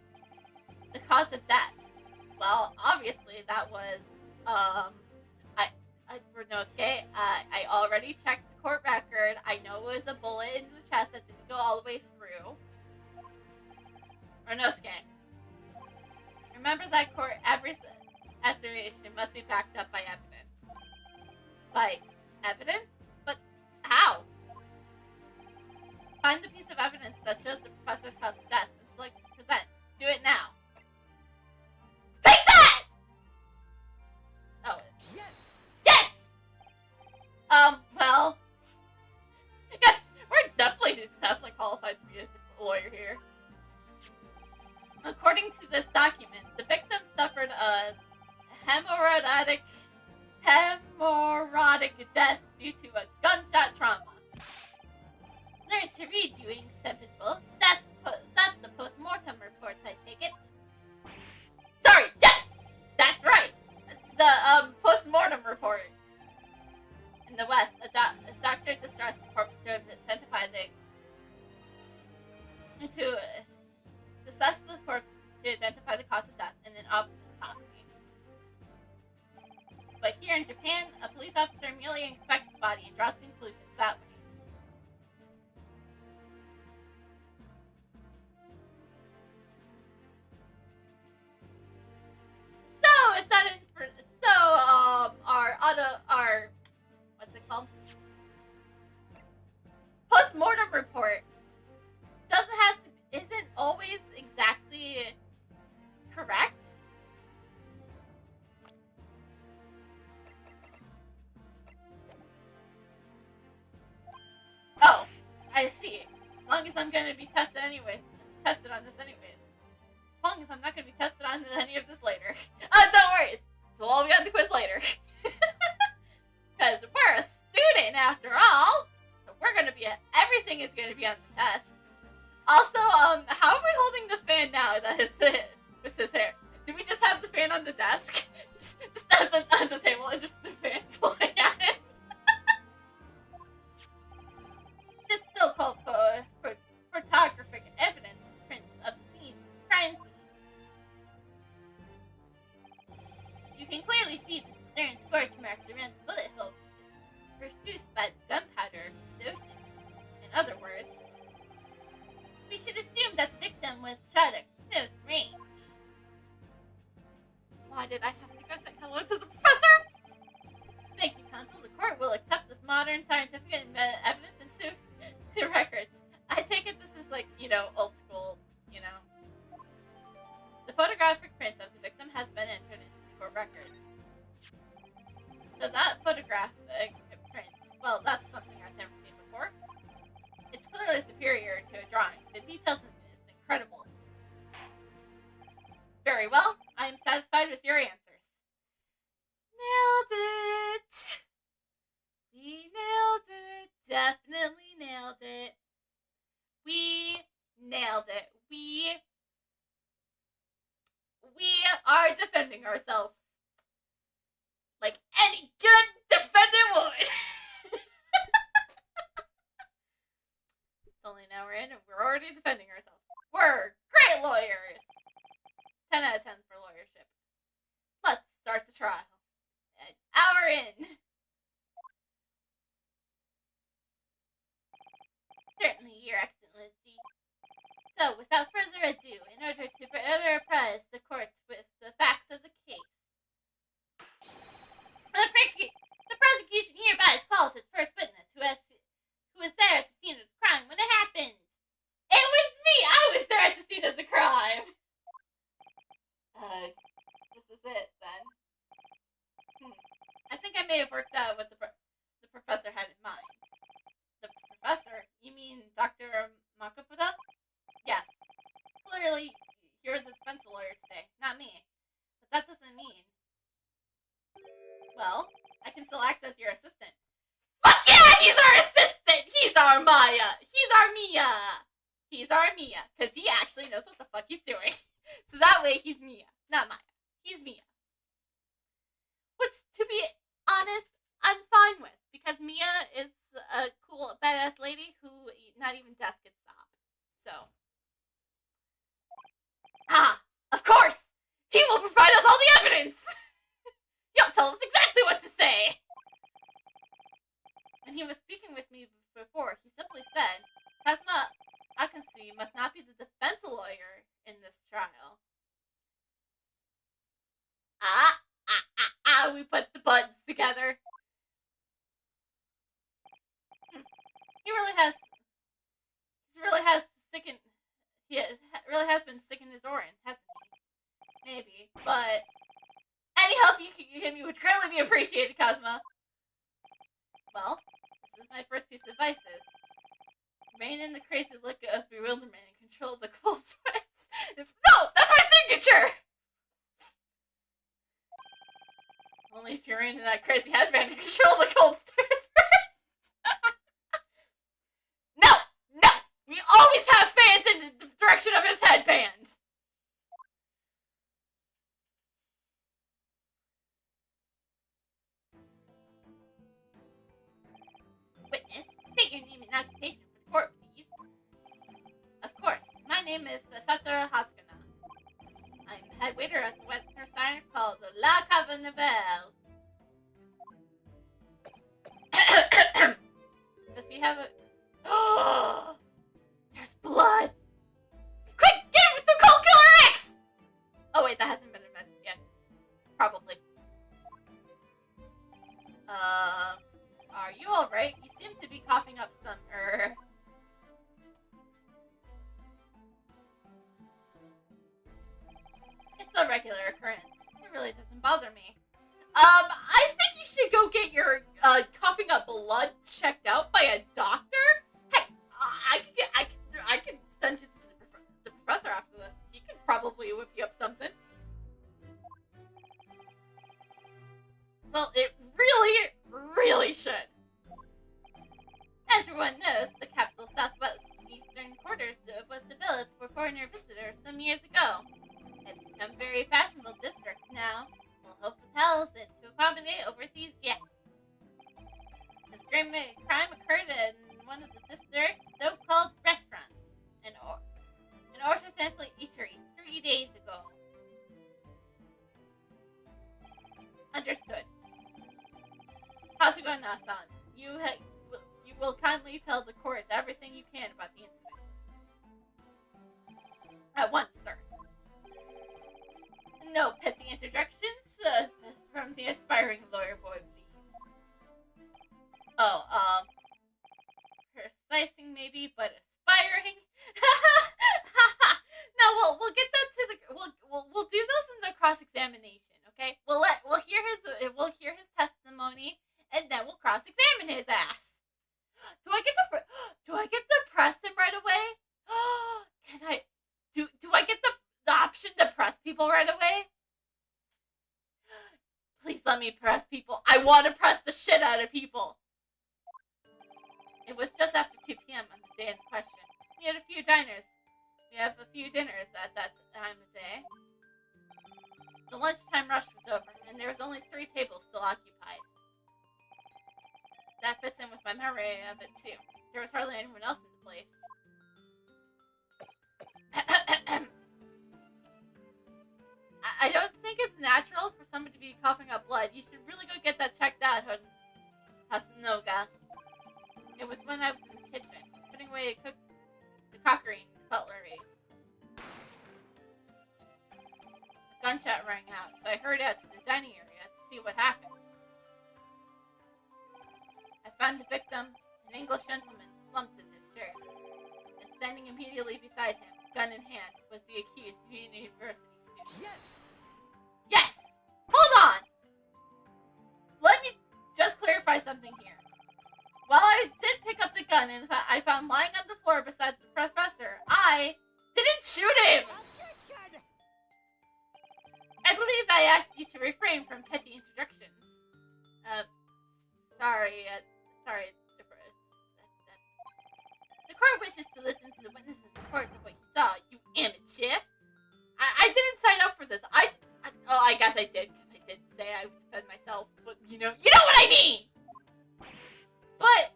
The cause of death. Well, obviously that was, Renosuke. I already checked the court record. I know it was a bullet in the chest that didn't go all the way through. Renosuke. Remember that court, every assertion must be backed up by evidence. By evidence? But how? Find the piece of evidence that shows the professor's cause of death and select to present. Do it now. Take that! Oh. Yes! Yes! Well. Yes, we're definitely qualified to be a lawyer here. According to this document, the victim suffered a hemorrhagic death due to a gunshot trauma. Learn to read, you ink-stem people. That's the post-mortem report, I take it. Sorry, yes! That's right! The, post-mortem report. In the West, a doctor distressed the corpse to identify to assess the corpse to identify the cause of death in an autopsy. But here in Japan, a police officer merely inspects the body and draws conclusions that way. So it's not our what's it called? Post-mortem report isn't always exactly correct. Oh, I see. As long as I'm gonna be tested on this anyways. As long as I'm not gonna be tested on any of this later. Don't worry. So we'll be on the quiz later. Because we're a student after all. So everything is gonna be on the test. Also, how are we holding the fan now that with his hair? Do we just have the fan on the desk? just on the table and just the fan's blowing at it? This still called for photographic evidence prints of the crime scene. You can clearly see the stern scorch marks around the bullet holes produced by the gunpowder explosion. In other words, we should assume that the victim was shot at close range. Why did I have to go say hello to the professor? Thank you, counsel. The court will accept this modern scientific evidence into the records. I take it this is like, old school, The photographic print of the victim has been entered into the court record. So that photographic print, well, that's something I've never seen before. It's clearly superior to a drawing. The details is incredible. Very well. I am satisfied with your answers. Nailed it. We nailed it. Definitely nailed it. We nailed it. We are defending ourselves. Like any good defendant would. It's only an hour in and we're already defending ourselves. We're great lawyers. 10 out of 10 for lawyership. Let's start the trial. An hour in. Certainly, Your Excellency. So, without further ado, in order to better apprise the court with the facts of the case, the prosecution hereby calls its first witness, who was there at the scene of the crime when it happened. It was me! I was there at the scene of the crime! This is it, then. I think I may have worked out what the professor had in mind. The professor? You mean Dr. Makapuda? Yes. Clearly, you're the defense lawyer today, not me. But that doesn't mean... Well, I can still act as your assistant. Fuck yeah! He's our assistant! He's our Maya! He's our Mia! He's our Mia, because he actually knows what the fuck he's doing. So that way, he's Mia, not Maya. He's Mia. Which, to be honest, I'm fine with, because Mia is a cool, badass lady who not even death could stop. So. Of course! He will provide us all the evidence! He'll tell us exactly what to say! When he was speaking with me before, he simply said, Kazuma Akansi must not be the defense lawyer in this trial. We put the buttons together. He really has been sticking his oar in, hasn't he? Maybe, but any help you can give me would greatly be appreciated, Kazuma. Well, this is my first piece of advice is, rein in the crazy look of bewilderment and control the cold sweats. No! That's my signature! Only if you're into that crazy headband to control the cold stares first. No! name is Satoru Hasukuna. I'm head waiter at the Western Diner called the La Cavanabelle. Does he have a... Oh! There's blood! Quick! Get him with some Cold Killer X! Oh wait, that hasn't been invented yet. Probably. Are you alright? You seem to be coughing up some, It's a regular occurrence. It really doesn't bother me. I think you should go get your, coughing up blood checked out by a doctor? Heck, I could send you to the professor after this. He could probably whip you up something. Well, it really, really should. As everyone knows, the capital southwestern quarters was developed for foreigner visitors some years ago. It's become a very fashionable district now, full of hotels and to accommodate overseas guests. This crime occurred in one of the district's so-called restaurants, an Oriental eatery, 3 days ago. Understood. Hasugana-san, you will kindly tell the court everything you can about the incident. At once, sir. No petty interjections from the aspiring lawyer boy, please. Oh, precising maybe, but aspiring. No, we'll get that to the we'll do those in the cross examination. Okay, we'll hear his testimony, and then we'll cross examine his ass. Do I get to press him right away? Can I? Do I get the option to press people right away? Please let me press people. I want to press the shit out of people. It was just after 2 p.m. on the day in question. We have a few dinners at that time of day. The lunchtime rush was over, and there was only 3 tables still occupied. That fits in with my memory of it, too. There was hardly anyone else in the place. I don't think it's natural for somebody to be coughing up blood. You should really go get that checked out, Hasanoga. It was when I was in the kitchen, putting away the cookery and cutlery. A gunshot rang out, so I hurried out to the dining area to see what happened. I found the victim, an English gentleman, slumped in his chair. And standing immediately beside him, gun in hand, was the accused university student. Yes! Yes! Hold on! Let me just clarify something here. While I did pick up the gun and I found lying on the floor beside the professor, I didn't shoot him! Objection! I believe I asked you to refrain from petty interjections. Sorry. The court wishes to listen to the witness's reports of what he saw, you amateur. I didn't sign up for this. I guess I did, because I did say I would defend myself, but you know what I mean! But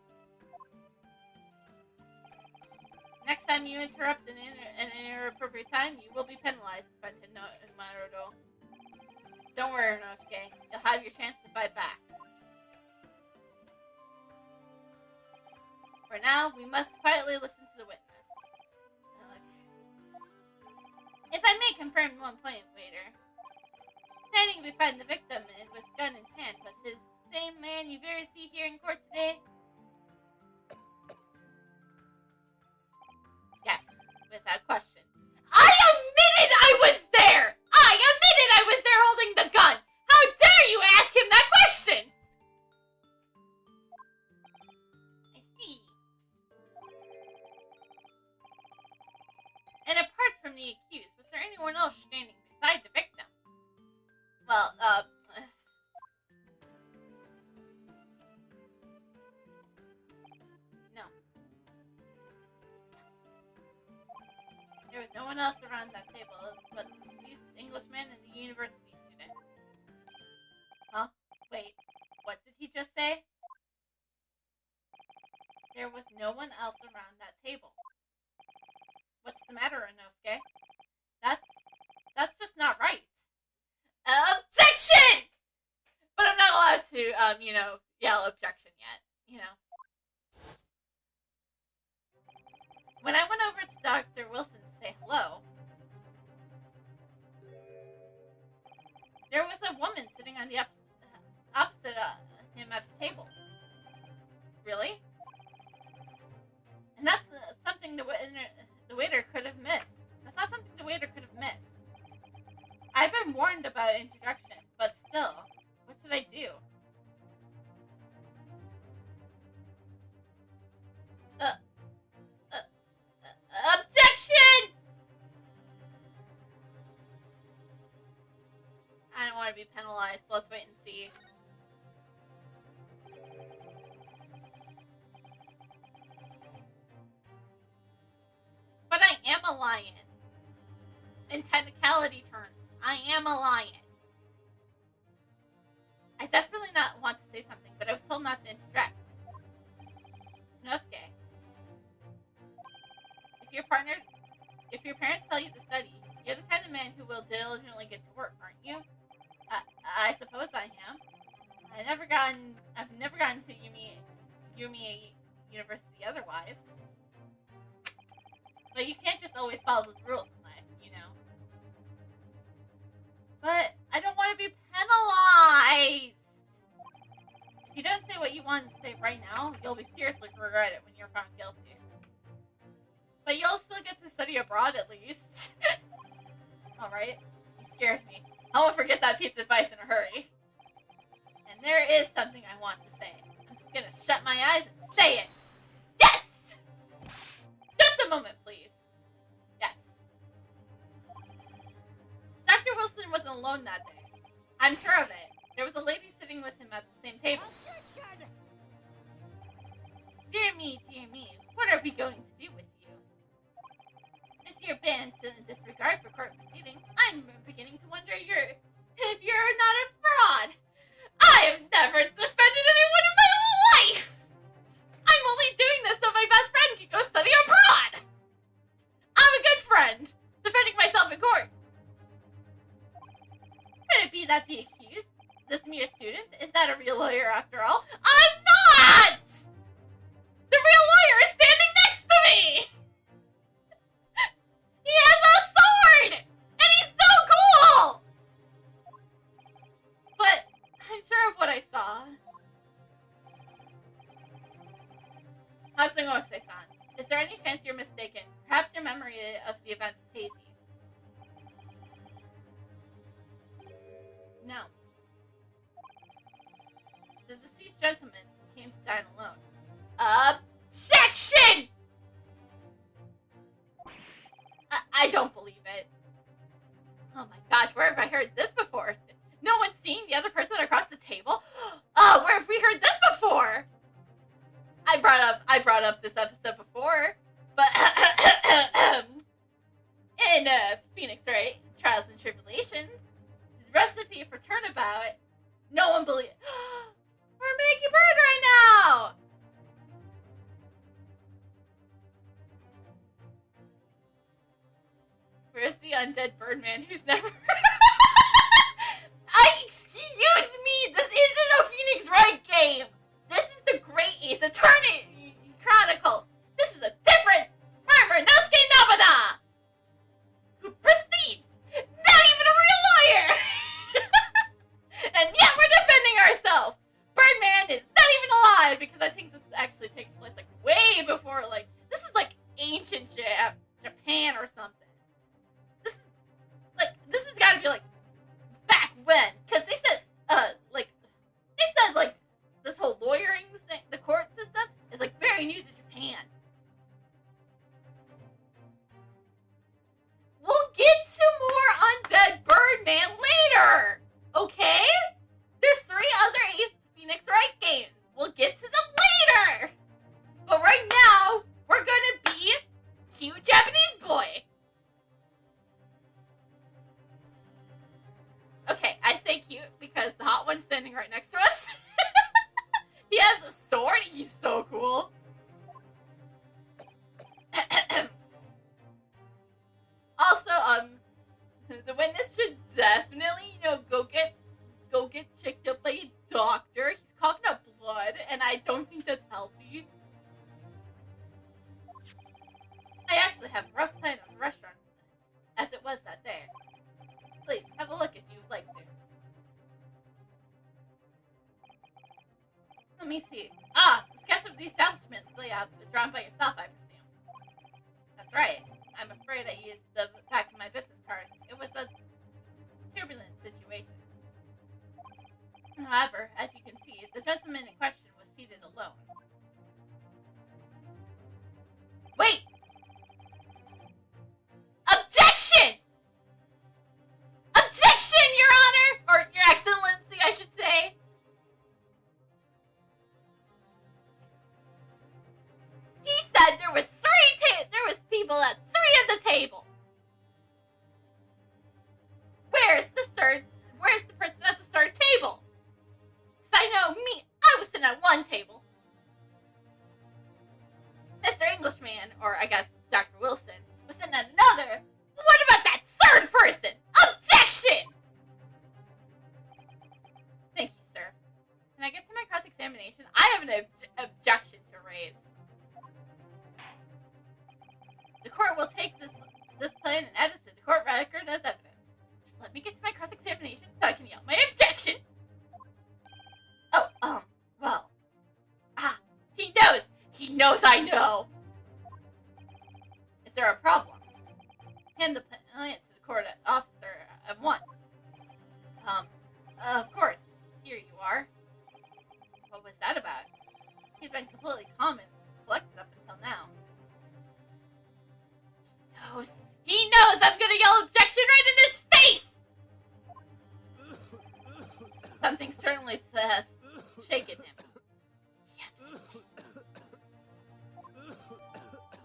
next time you interrupt in an inappropriate time, you will be penalized, Benton Marudo. Don't worry, Inosuke. You'll have your chance to fight back. For now, we must quietly listen to the witness. If I may confirm one point, waiter. Standing beside the victim with gun in hand was his same man you very see here in court today? Yes, without question. I admitted I was there! I admitted I was there holding the gun! How dare you ask him that question? I see. And apart from the accused, was there anyone else standing beside the victim? Well, no. There was no one else around that table but the deceased Englishman and the university student. Huh? Wait, what did he just say? There was no one else around that table. What's the matter, Inosuke? That's just not right. Objection! But I'm not allowed to, yell objection yet, When I went over to Dr. Wilson to say hello, there was a woman sitting on the opposite him at the table. Really? And that's something the waiter could have missed. That's not something the waiter could have missed. I've been warned about introduction, but still, what should I do? Objection! I don't want to be penalized, so let's wait and see. But I am a lion. In technicality terms, I am a lion. I desperately not want to say something, but I was told not to interject. Nosuke. If your parents tell you to study, you're the kind of man who will diligently get to work, aren't you? I suppose I am. I've never gotten to Yumi University otherwise. But you can't just always follow the rules in life, But I don't want to be penalized! If you don't say what you want to say right now, you'll be seriously regret it when you're found guilty. But you'll still get to study abroad at least. Alright? You scared me. I won't forget that piece of advice in a hurry. And there is something I want to say. I'm just gonna shut my eyes and say it! Yes! Just a moment, please. Yes. Dr. Wilson wasn't alone that day. I'm sure of it. There was a lady sitting with him at the same table. Objection! Dear me, what are we going to do with you? Monsieur banned in disregard for court proceedings. I'm beginning to wonder if you're not a fraud. I have never defended anyone in my life! I'm only doing this so my best friend can go study abroad! I'm a good friend, defending myself in court. Could it be that the accused, this mere student, is not a real lawyer after all? I'm not! The real lawyer is standing next to me! He has a sword! And he's so cool! But I'm sure of what I saw. Hasunose-san, is there any chance you're mistaken? Perhaps your memory of the events is hazy. No. The deceased gentleman came to dine alone. Objection! I don't believe it. Oh my gosh, where have I heard this before? No one's seen the other person across the table? Oh, where have we heard this before? I brought up this episode before, but in Phoenix Wright, Trials and Tribulations, the recipe for turnabout, no one believes. We're making bird right now! Where's the undead Birdman who's never... Excuse me! This isn't a Phoenix Wright game! This is the Great Ace Attorney Chronicles! This is a different Murmur Nosuke Nobada! Who proceeds! Not even a real lawyer! And yet we're defending ourselves! Birdman is not even alive! Because I think this actually takes place way before, this is ancient Japan or something. This has Let me see. Ah, the sketch of the establishment's layout was drawn by yourself, I presume. That's right. I'm afraid I used the back of my business card. It was a turbulent situation. However, as you can see, the gentleman in question was seated alone. Wait! Objection! Objection, Your Honor! Or Your Excellency, I should say. He said there was people at 3 of the tables. Where's the person at the third table? Because I know me, I was sitting at one table. Mr. Englishman, or I guess Dr. Wilson, was sitting at another. But what about that third person? Objection! Thank you, sir. Can I get to my cross-examination? I have an objection to raise. The court will take this plan and add it to the court record as evidence. Just let me get to my cross-examination so I can yell my objection. Oh, well. He knows. He knows I know. Is there a problem? Hand the plan to the court officer at once. Of course. Here you are. What was that about? He's been completely calm and collected up until now. He knows I'm gonna yell objection right in his face! Something certainly has shaken him.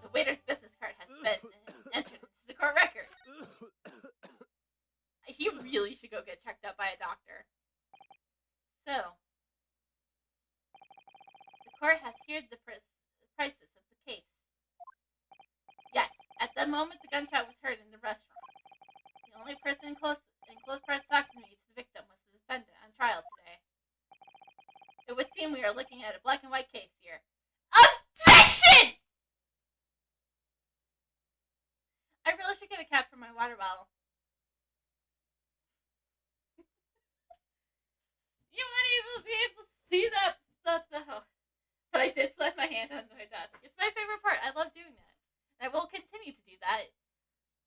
The waiter's business card has been entered into the court record. He really should go get checked out by a doctor. So, the court has heard the prices of the case. Yes, at the moment the gunshot was heard in the restaurant. The only person in close proximity to the victim was the defendant on trial today. It would seem we are looking at a black and white case here. Objection! I really should get a cap for my water bottle. You wouldn't even be able to see that stuff though. But I did slap my hand on my desk. It's my favorite part. I love doing that. I will continue to do that,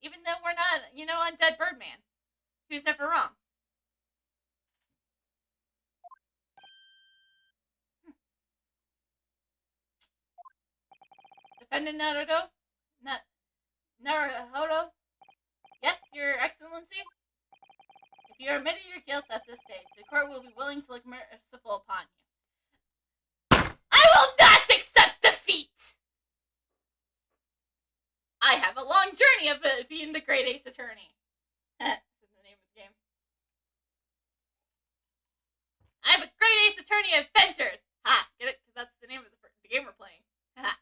even though we're not, undead Birdman, who's never wrong. Defendant Naruhodo? Yes, Your Excellency? If you admit your guilt at this stage, the court will be willing to look merciful upon you. I will not accept defeat! I have a long journey of being the Great Ace Attorney. This is the name of the game. I'm a Great Ace Attorney Adventures! Ha! Get it? Because that's the name of the game we're playing. Ha!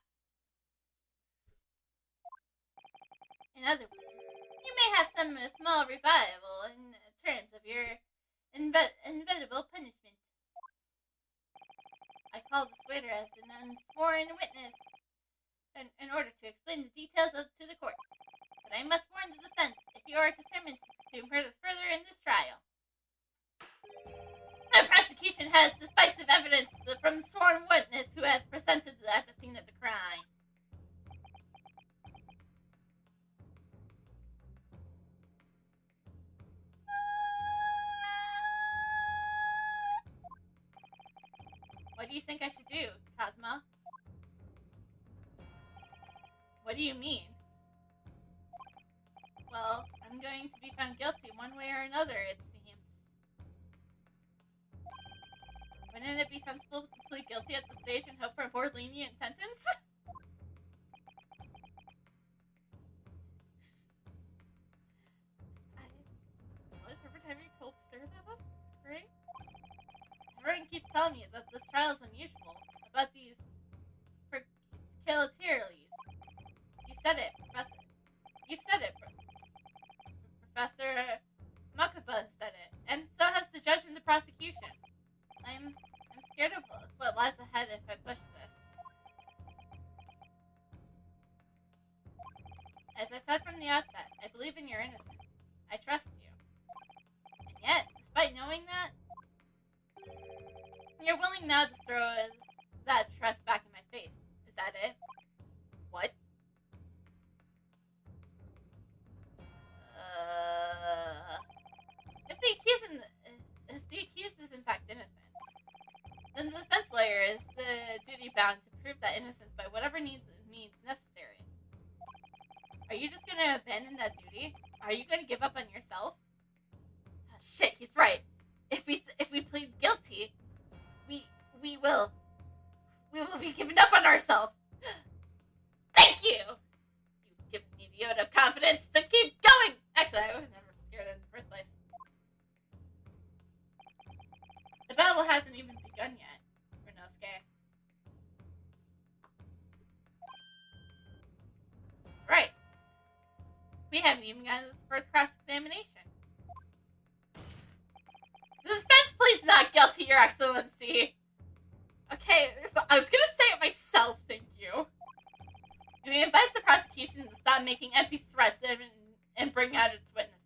In other words, you may have some small revival in terms of your inevitable punishment. I call this waiter as an unsworn witness in order to explain the details to the court. But I must warn the defense if you are determined to hurt us further in this trial. The prosecution has decisive evidence from the sworn witness who has presented at the scene of the crime. What do you think I should do, Cosmo? What do you mean? Well, I'm going to be found guilty one way or another, it seems. Wouldn't it be sensible to plead guilty at this stage and hope for a more lenient sentence? What? Herbert Henry cold stares at us? It's great. Everyone keeps telling me that this trial is unusual. About these Kilateriles. You said it, Professor. You said it, Professor Makaba said it. And so has the judge and the prosecution. I'm scared of what lies ahead if I push this. As I said from the outset, I believe in your innocence. I trust you. And yet, despite knowing that, you're willing now to throw that trust back in my face. Is that it? What? If the accused is in fact innocent, then the defense lawyer is duty bound to prove that innocence by whatever means necessary. Are you just gonna abandon that duty? Are you gonna give up on yourself? Oh, shit, he's right. If we plead guilty, we will be giving up on ourselves. Thank you. You've given me the vote of confidence to keep going. Actually, I was never scared in the first place. The battle hasn't even begun yet, Renosuke. That's right. We haven't even gotten to the first cross-examination. The defense pleads not guilty, Your Excellency. Okay, I was gonna say it myself, thank you. We invite the prosecution to stop making empty threats and bring out its witnesses.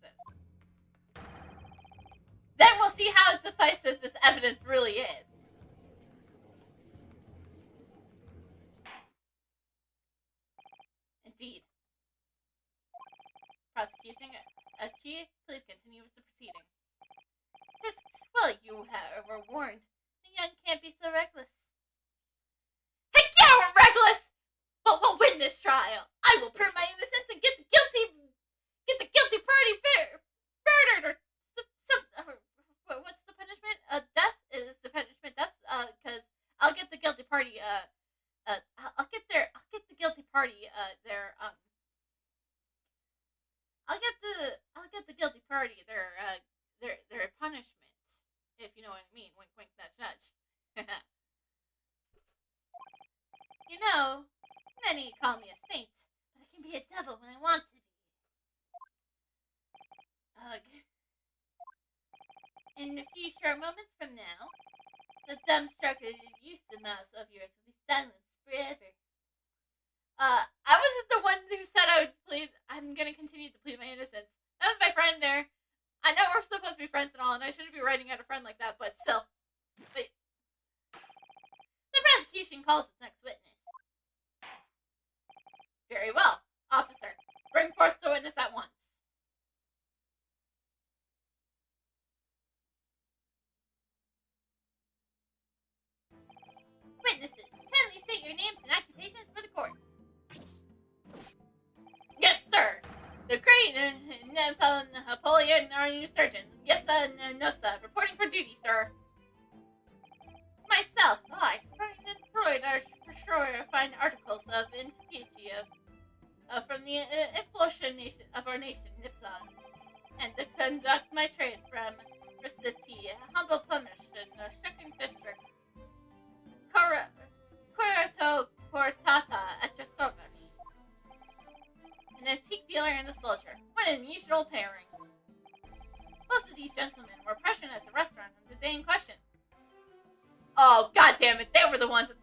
Then we'll see how decisive this evidence really is. Indeed. Prosecution chief, please continue with the proceeding. Well, you were warned. The young can't be so reckless. Heck yeah, we're reckless! But we'll win this trial. I will prove my innocence and get the guilty party murdered or what's the punishment? Death is the punishment. Death. Because I'll get the guilty party. I'll get the guilty party. I'll get the guilty party their punishment. If you know what I mean. Wink, wink, nudge, nudge. You know, many call me a saint, but I can be a devil when I want to be. Ugh. In a few short moments from now, the dumbstruck useless mouse of yours will be silenced forever. I wasn't the one who said I would plead. I'm gonna continue to plead my innocence. That was my friend there. I know we're supposed to be friends and all, and I shouldn't be writing out a friend like that, but still. Wait. The prosecution calls its next witness. Very well, officer. Bring forth the witness at once. Witnesses, kindly state your names and occupations for the court. Yes, sir. The great Napoleon surgeon. Yes, no, sir. Reporting for duty, sir. Myself, I employed our fine articles of antiquity from the impulsion of our nation, Nippon, and to conduct my trade from city, humble plumber in the second district, Portata at your service. An antique dealer and a soldier. What an unusual pairing. Most of these gentlemen were present at the restaurant on the day in question. Oh, god damn it! They were the ones at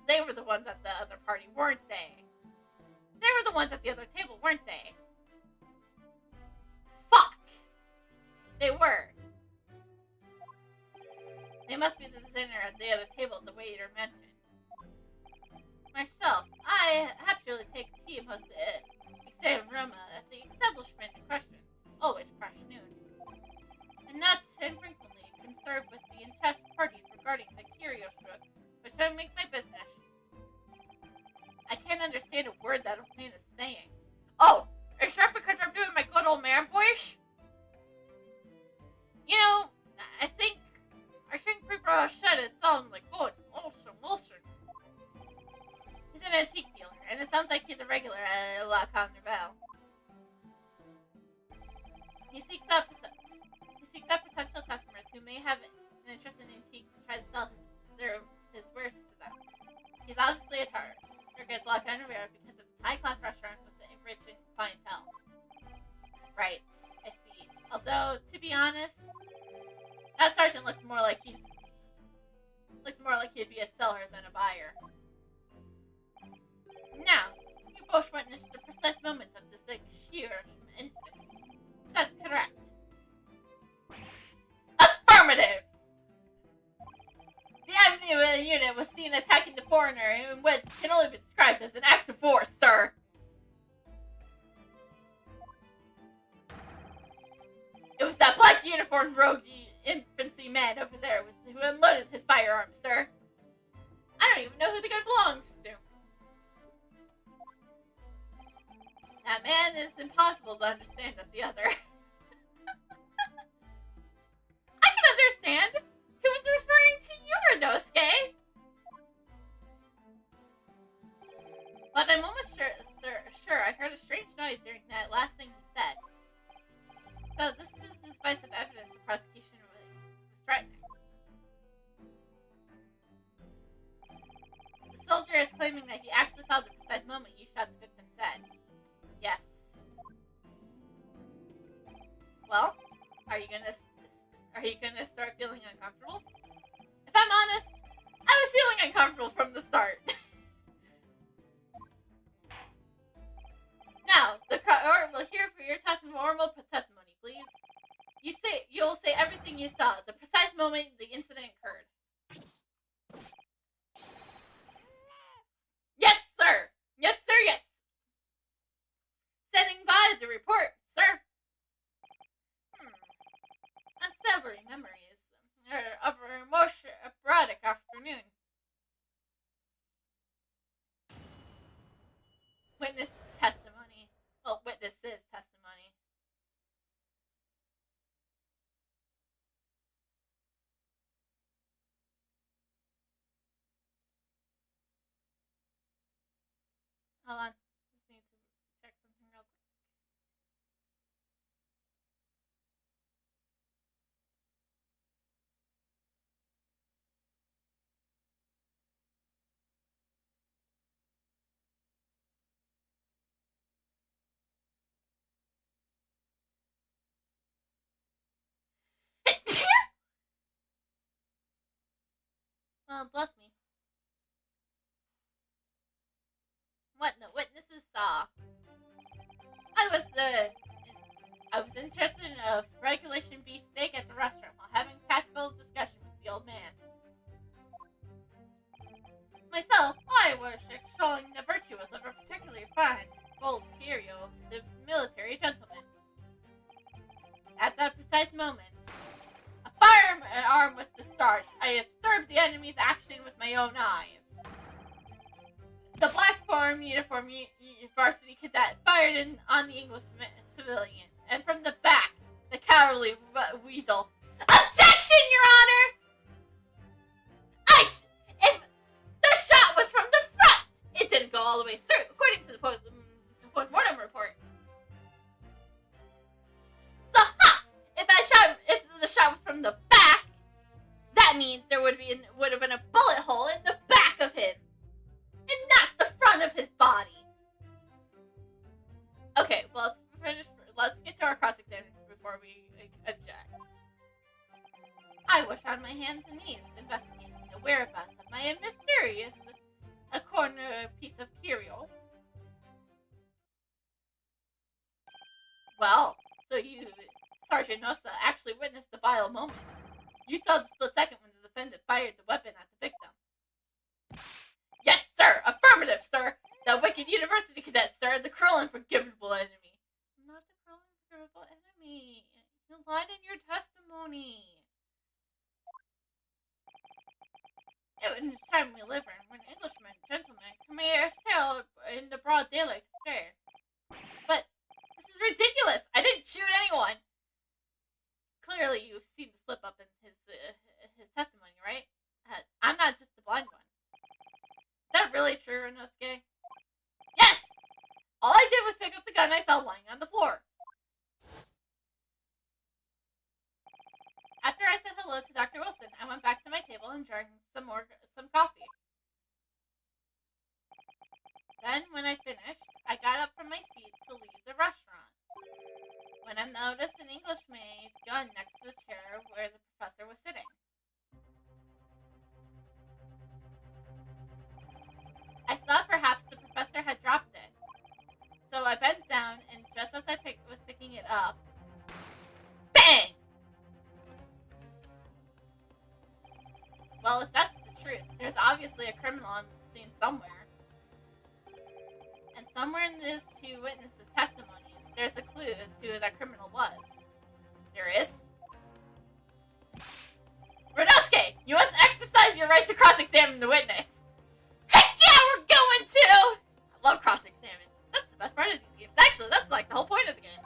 they were the ones at the other party, weren't they? They were the ones at the other table, weren't they? Fuck! They were. They must be the designer at the other table, the waiter mentioned. Myself, I habitually take tea most exam Roma at the establishment in question, always fresh noon, and not infrequently concerned with the interested parties regarding the curious book, which I make my business. I can't understand a word that old man is saying. Oh, is that because I'm doing my good old man voice? You know, I think people said it sounds like good, Wilson. He's an antique dealer, and it sounds like he's a regular at La Carnival. He seeks out potential customers who may have an interest in antiques and try to sell his wares to them. He's obviously a target at La Carnival because of his high-class restaurant with the enriching clientele. Right, I see. Although, to be honest, that sergeant looks more like he'd be a seller than a buyer. Now, you both witnessed the precise moment of this execution incident. That's correct. Affirmative! The enemy unit was seen attacking the foreigner in what can only be described as an act of war, sir. It was that black uniformed rogue infantry man over there who unloaded his firearm, sir. I don't even know who the gun belongs to. That man is impossible to understand as the other. I can understand. He was referring to you, Renosuke. But I'm almost sure I heard a strange noise during that last thing he said. So this is the spice of evidence the prosecution was threatening. The soldier is claiming that he actually saw the precise moment you shot the victim dead. Yes. Well, are you gonna start feeling uncomfortable? If I'm honest, I was feeling uncomfortable from the start. Now, the court will hear for your formal testimony, please. You'll say everything you saw, the precise moment the incident occurred. Yes, sir. Yes, sir. Yes. Sending by the report, sir. Unsavory memories of an erotic afternoon. Witness testimony. Well, witnesses testimony. Hold on. Just need to check something real quick. Well, bless me. What the witnesses saw. I was interested in a regulation beef steak at the restaurant while having tactical discussion with the old man. Myself, I was extolling the virtues of a particularly fine gold curio, the military gentleman. At that precise moment, a firearm was discharged. I observed the enemy's action with my own eyes. The black uniform varsity cadet fired on the English civilian, and from the back, the cowardly weasel. Objection, Your Honor! If the shot was from the front, it didn't go all the way through, according to the post-mortem report. So, if the shot was from the back, that means there would have been a bullet hole in the back of him, and not the front of his body. Okay, well, let's get to our cross-examination before we object. I was on my hands and knees investigating the whereabouts of my mysterious corner piece of curio. Well, so you, Sergeant Nosa, actually witnessed the vile moment. You saw the split second when the defendant fired the weapon at the victim. Yes, sir! Affirmative, sir! The wicked university cadet, sir! The cruel and forgivable enemy. Not the cruel and forgivable enemy. You lied in your testimony. In the time we live in, when Englishmen, gentlemen, commit a tale in the broad daylight today. But this is ridiculous! I didn't shoot anyone! Clearly, you've seen the slip up in his testimony, right? I'm not just the blind one. Is that really true, Renosuke? Yes! All I did was pick up the gun I saw lying on the floor. After I said hello to Dr. Wilson, I went back to my table and drank some coffee. Then, when I finished, I got up from my seat to leave the restaurant. When I noticed an Englishman's gun next to the chair where the professor was sitting. I thought perhaps the professor had dropped it. So I bent down, and just as I was picking it up, BANG! Well, if that's the truth. There's obviously a criminal on the scene somewhere. And somewhere in those two witnesses' testimonies, there's a clue as to who that criminal was. There is? Renosuke, you must exercise your right to cross-examine the witness. Heck yeah, we're going to! I love cross-examine. That's the best part of these games. Actually, that's like the whole point of the game.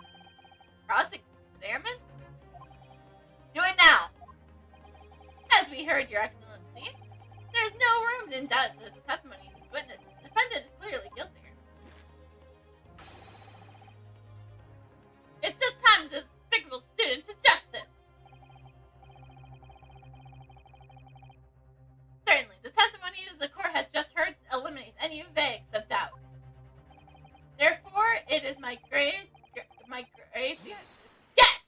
Cross-examine? Do it now! As we heard, Your Excellency, there's no room in doubt to the testimony of these witnesses. The defendant is clearly guilty. It's just time to despicable student to justice. Certainly, the testimony the court has just heard eliminates any vagues of doubt. Therefore, it is my grave. Yes! Yes!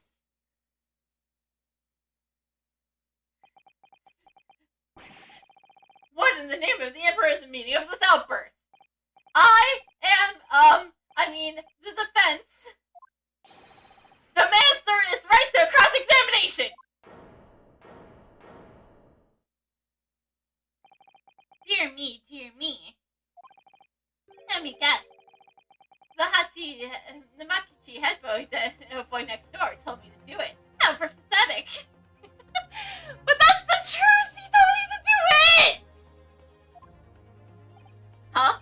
What in the name of the Emperor is the meaning of this outburst? The defense demands its right to a cross-examination! Dear me. Let me guess. The Makichi head boy next door told me to do it. How pathetic. But that's the truth! He told me to do it! Huh?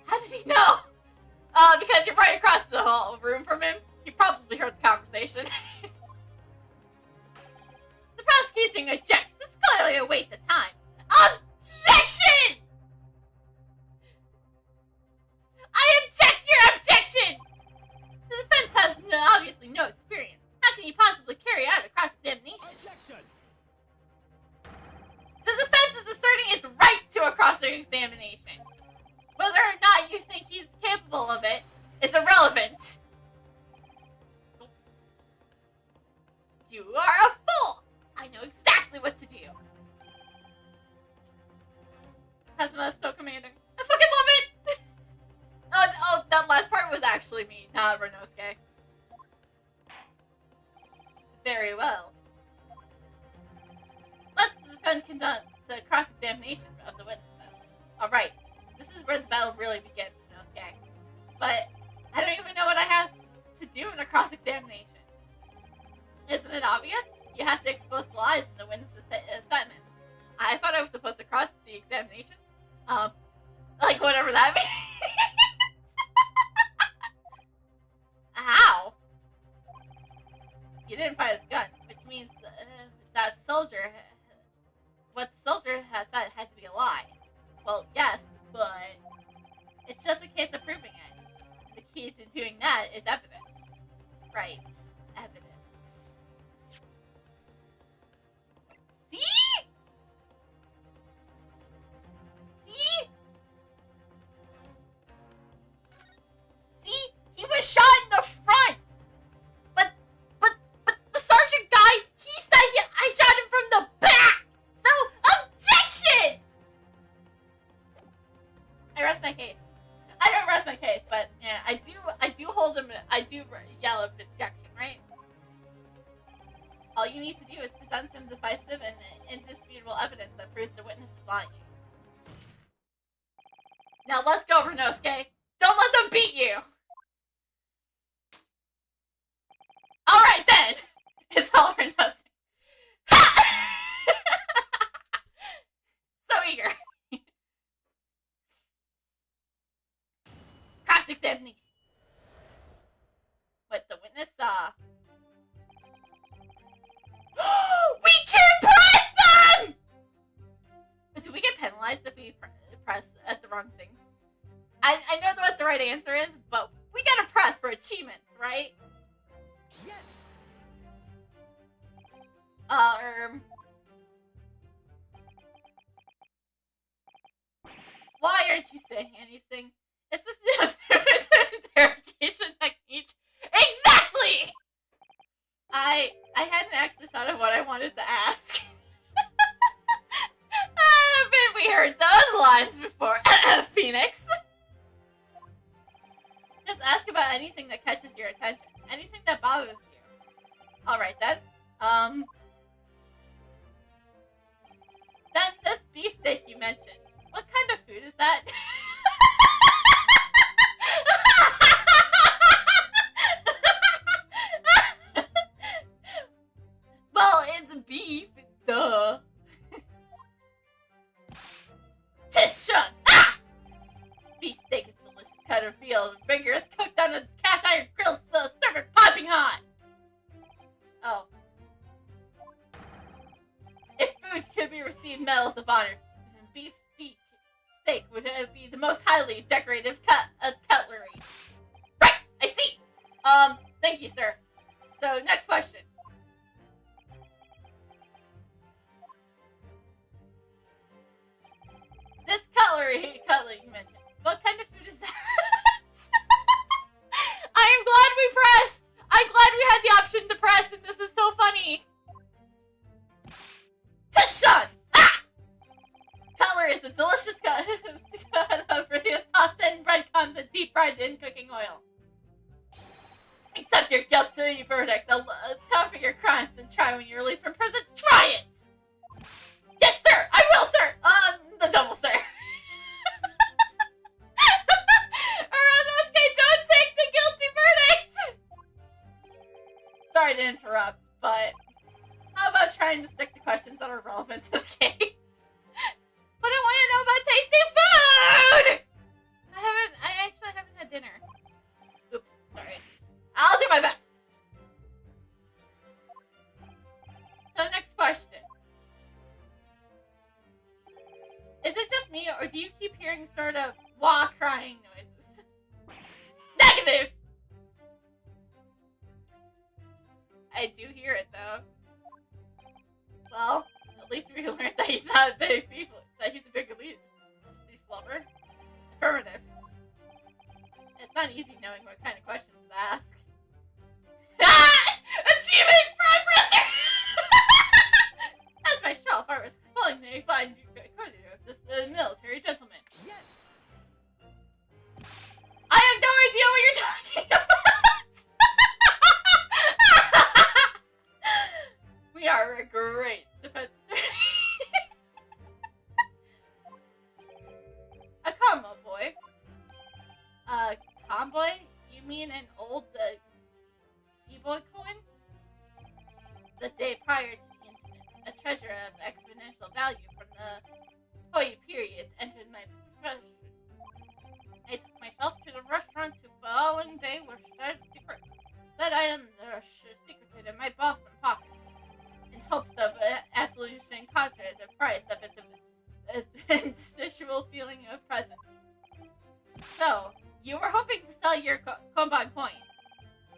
How did he know? Because you're right across the whole room from him. You probably heard the conversation. The prosecution objects. This is clearly a waste of time. Objection! I object your objection! The defense has obviously no experience. How can you possibly carry out a cross-examination? Objection! The defense is asserting its right to a cross-examination. Whether or not you think he's capable of it is irrelevant. You are a fool! I know exactly what to do. Kazuma is so commanding. I fucking love it! Oh, that last part was actually me, not Renosuke. Very well. Let the defense conduct the cross-examination of the witnesses. Alright, this is where the battle really begins, Renosuke. But I don't even know what I have to do in a cross-examination. Isn't it obvious? You have to expose the lies in the witness's statements. I thought I was supposed to cross the examination. Like whatever that means. How? You didn't fire the gun, which means that soldier, what the soldier has said had to be a lie. Well, yes, but it's just a case of proving it. The key to doing that is evidence. Right, evidence. See? See? See? He was shot in the front! But the sergeant guy, he said I shot him from the back! So, objection! I rest my case. I don't rest my case, but yeah, I do hold him, I do yell objection, right? All you need to do is present some decisive and indisputable evidence that proves the witness is lying. Now let's go, Renosuke. Don't let them beat you! Alright then! It's all or nothing. So eager. Cross-examination. What, the witness, we can press them! Do we get penalized if we press at the wrong thing? I know what the right answer is, but we gotta press for achievements, right? Yes! Why aren't you saying anything? Is this an interrogation technique? Exactly! I hadn't actually thought of what I wanted to ask. But we heard those lines before. Phoenix. Just ask about anything that catches your attention. Anything that bothers you. Alright then. Then this beef beefsteak you mentioned. What kind of food is that? Well, it's beef. Duh. Tishun! Ah! Beefsteak is delicious cut of veal, rigorous cooked on a cast iron grill, so serve it piping hot. Oh. If food could be received medals of honor, then beef steak would be the most highly decorative cutlery. Right, I see. Thank you, sir. So, next question. This cutlery you mentioned. What kind of food is that? I am glad we pressed. I'm glad we had the option to press, and this is so funny. Tishun! Ah! Cutlery is a delicious cut of produce tossed in breadcrumbs and deep fried in cooking oil. Accept your guilty verdict. Atone for your crimes and try when you're released from prison. Try it! Yes, sir! I will, sir! The double, sir. Oronosuke, don't take the guilty verdict! Sorry to interrupt, but how about trying to stick to questions that are relevant to the case? But I want to know about tasty food! I actually haven't had dinner. Oops, sorry. I'll do my best. So next question. Is it just me, or do you keep hearing sort of wah crying noises? Negative! I do hear it, though. Well, at least we learned that he's not a big beef, that he's a big beef lover. Affirmative. It's not easy knowing what kind of questions to ask. Achievement progress! As my shelf, I was calling me find you courtier of this military gentleman. Yes! I have no idea what you're talking about! We are a great defense. A combo boy. Convoy? You mean an old e-boy coin? The day prior to the incident, a treasure of exponential value from the Toei period entered my possession. I took myself to the restaurant the following day with said secret. Said items are secreted in my Boston pocket, in hopes of absolution contra the price of its instinctual feeling of presence. So, you were hoping to sell your Konban coin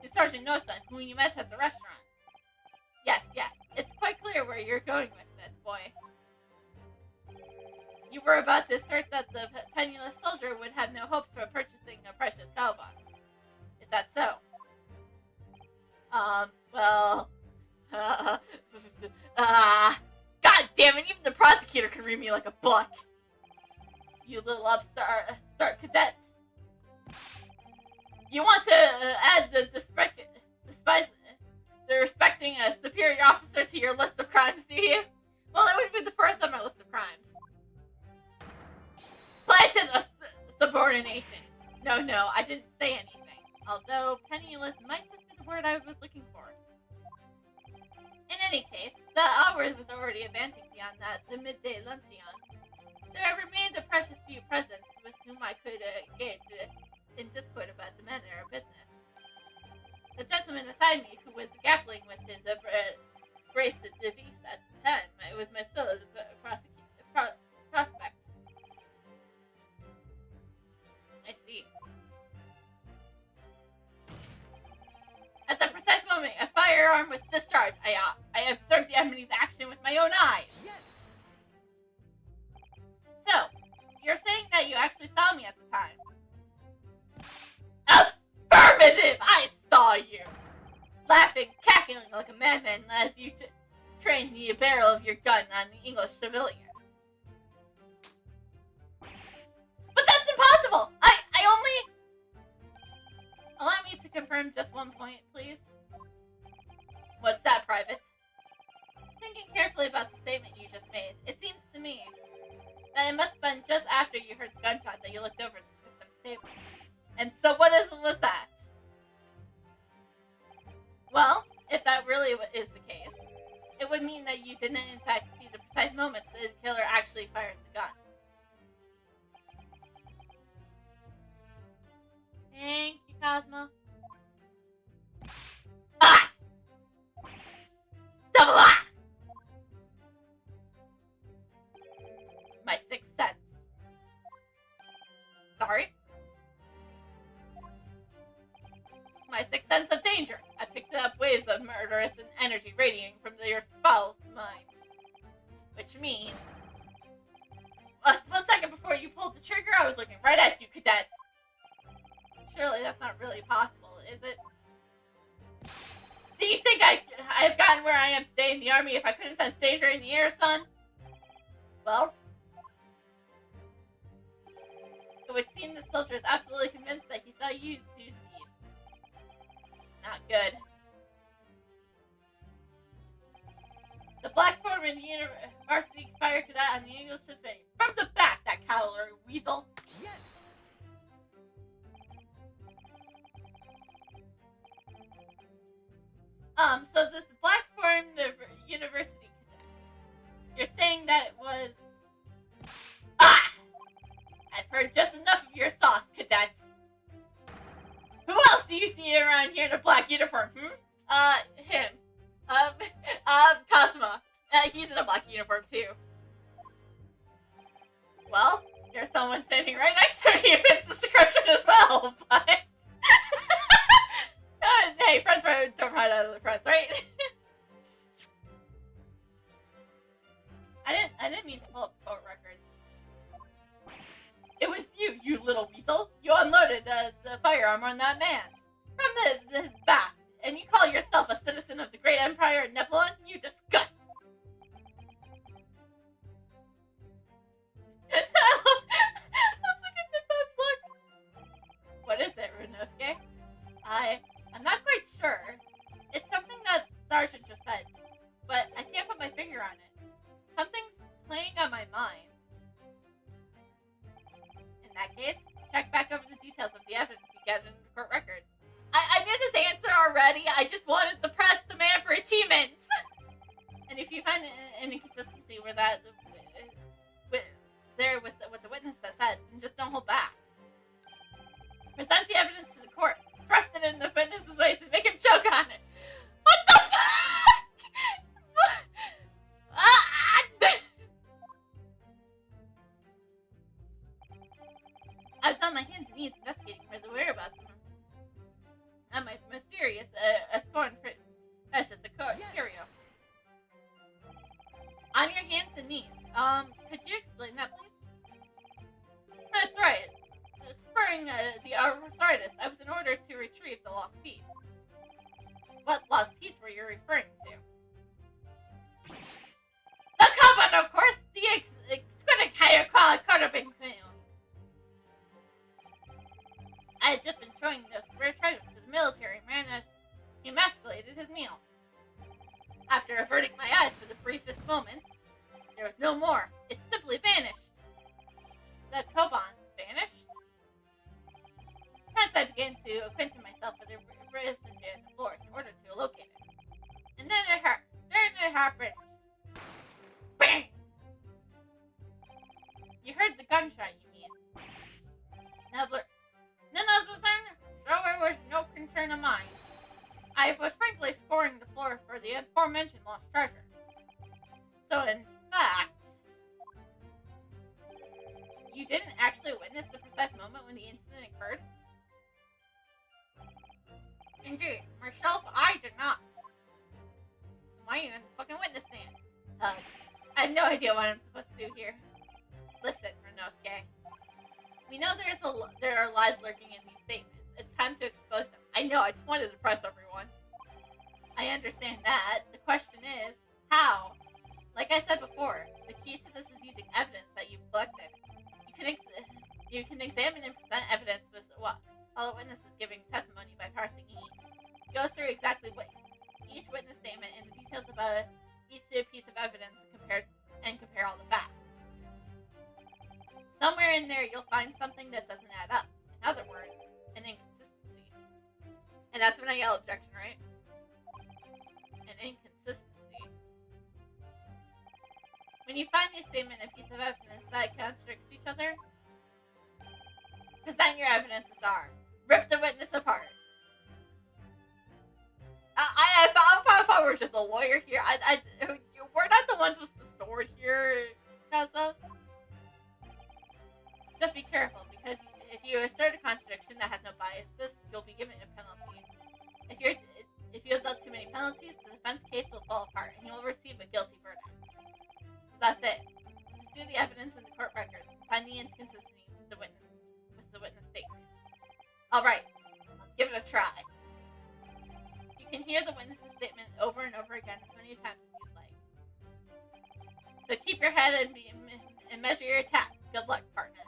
to Sergeant Nosa, whom you met at the restaurant. Yes, it's quite clear where you're going with this, boy. You were about to assert that the penniless soldier would have no hopes for purchasing a precious Konban. Is that so? Well... God damn it, even the prosecutor can read me like a book. You little upstart cadet. You want to add the respecting a superior officer to your list of crimes, do you? Well, that would be the first on my list of crimes. Blatant subordination. No, I didn't say anything. Although penniless might just be the word I was looking for. In any case, the hour was already advancing beyond that, the midday luncheon. There remained a precious few presents with whom I could engage in discord about the manner of business. The gentleman beside me, who was grappling with his bracelet device at the time, it was my still prospect. I see. At the precise moment a firearm was discharged, I observed the enemy's action with my own eyes. Yes! So, you're saying that you actually saw me at the time? Affirmative! I saw you! Laughing, cackling like a madman as you trained the barrel of your gun on the English civilian. But that's impossible! I only... Allow me to confirm just one point, please. What's that, Private? Thinking carefully about the statement you just made, it seems to me it must have been just after you heard the gunshot that you looked over to the victim's table. And so what was that? Well, if that really is the case, it would mean that you didn't in fact see the precise moment the killer actually fired the gun. Thank you, Cosmo. Ah! Double ah! My sixth sense. Sorry? My sixth sense of danger. I picked up waves of murderous and energy radiating from your foul mind. Which means... a split second before you pulled the trigger, I was looking right at you, cadet. Surely that's not really possible, is it? Do you think I've gotten where I am today in the army if I couldn't sense danger in the air, son? Well... it would seem the soldier is absolutely convinced that he saw you do the deed. Not good. The black foreman varsity fire cadet on the English fame. From the back, that cowler weasel. Yes! So this black foreman university cadet. You're saying that it was... Ah! I've heard just enough of your sauce, cadet. Who else do you see around here in a black uniform, him. Cosmo. He's in a black uniform, too. Well, there's someone standing right next to me who fits the description as well, but... hey, friends don't run out of the friends, right? I didn't mean to pull up the court records. It was you little weasel. You unloaded the firearm on that man. From the back. And you call yourself a citizen of the great empire of Nepalon? You disgust! Let's look at the phone book. What is it, Runosuke? I'm not quite sure. It's something that Sergeant just said, but I can't put my finger on it. Something's playing on my mind. In that case, check back over the details of the evidence you gathered in the court record. I knew this answer already. I just wanted the press demand for achievements. And if you find an inconsistency where there was what the witness has said, then just don't hold back. Present the evidence to the court. Thrust it in the witness's face and make him choke on it. What the fuck? I was on my hands and knees investigating for the whereabouts of him. And my mysterious, scorn precious curio. On your hands and knees. Could you explain that, please? That's right. Spurring the arthritis, I was in order to retrieve the lost piece. What lost piece were you referring to? The coupon, of course! The exquisite courtyard. I had just been showing those rare treasures to the military man as he emasculated his meal. After averting my eyes for the briefest moments, there was no more. It simply vanished. The koban vanished? Hence I began to acquaint myself with the resistance on the floor in order to locate it. And then it happened. Bang! You heard the gunshot, you mean? None of was no concern of mine. I was frankly scouring the floor for the aforementioned lost treasure. So in fact, you didn't actually witness the precise moment when the incident occurred? Indeed, myself, I did not. Why are you in the fucking witness stand? I have no idea what I'm supposed to do here. Listen, Runosuke. We know there are lies lurking in these statements. It's time to expose them. I know, I just wanted to press everyone. I understand that. The question is, how? Like I said before, the key to this is using evidence that you've collected. You can examine and present evidence with all the witnesses giving testimony by parsing each. It goes through exactly what each witness statement and the details about each piece of evidence compare all the facts. there, you'll find something that doesn't add up. In other words, an inconsistency. And that's when I yell objection, right? An inconsistency. When you find a statement and piece of evidence that contradicts each other, present your evidence as are. Rip the witness apart. If I were just a lawyer here, we're not the ones with the sword here, Casa. Just be careful, because if you assert a contradiction that has no biases, you'll be given a penalty. If you assert too many penalties, the defense case will fall apart, and you'll receive a guilty verdict. So that's it. See the evidence in the court record. Find the inconsistency with the witness statement. All right, let's give it a try. You can hear the witness's statement over and over again as many times as you'd like. So keep your head and measure your attack. Good luck, partner.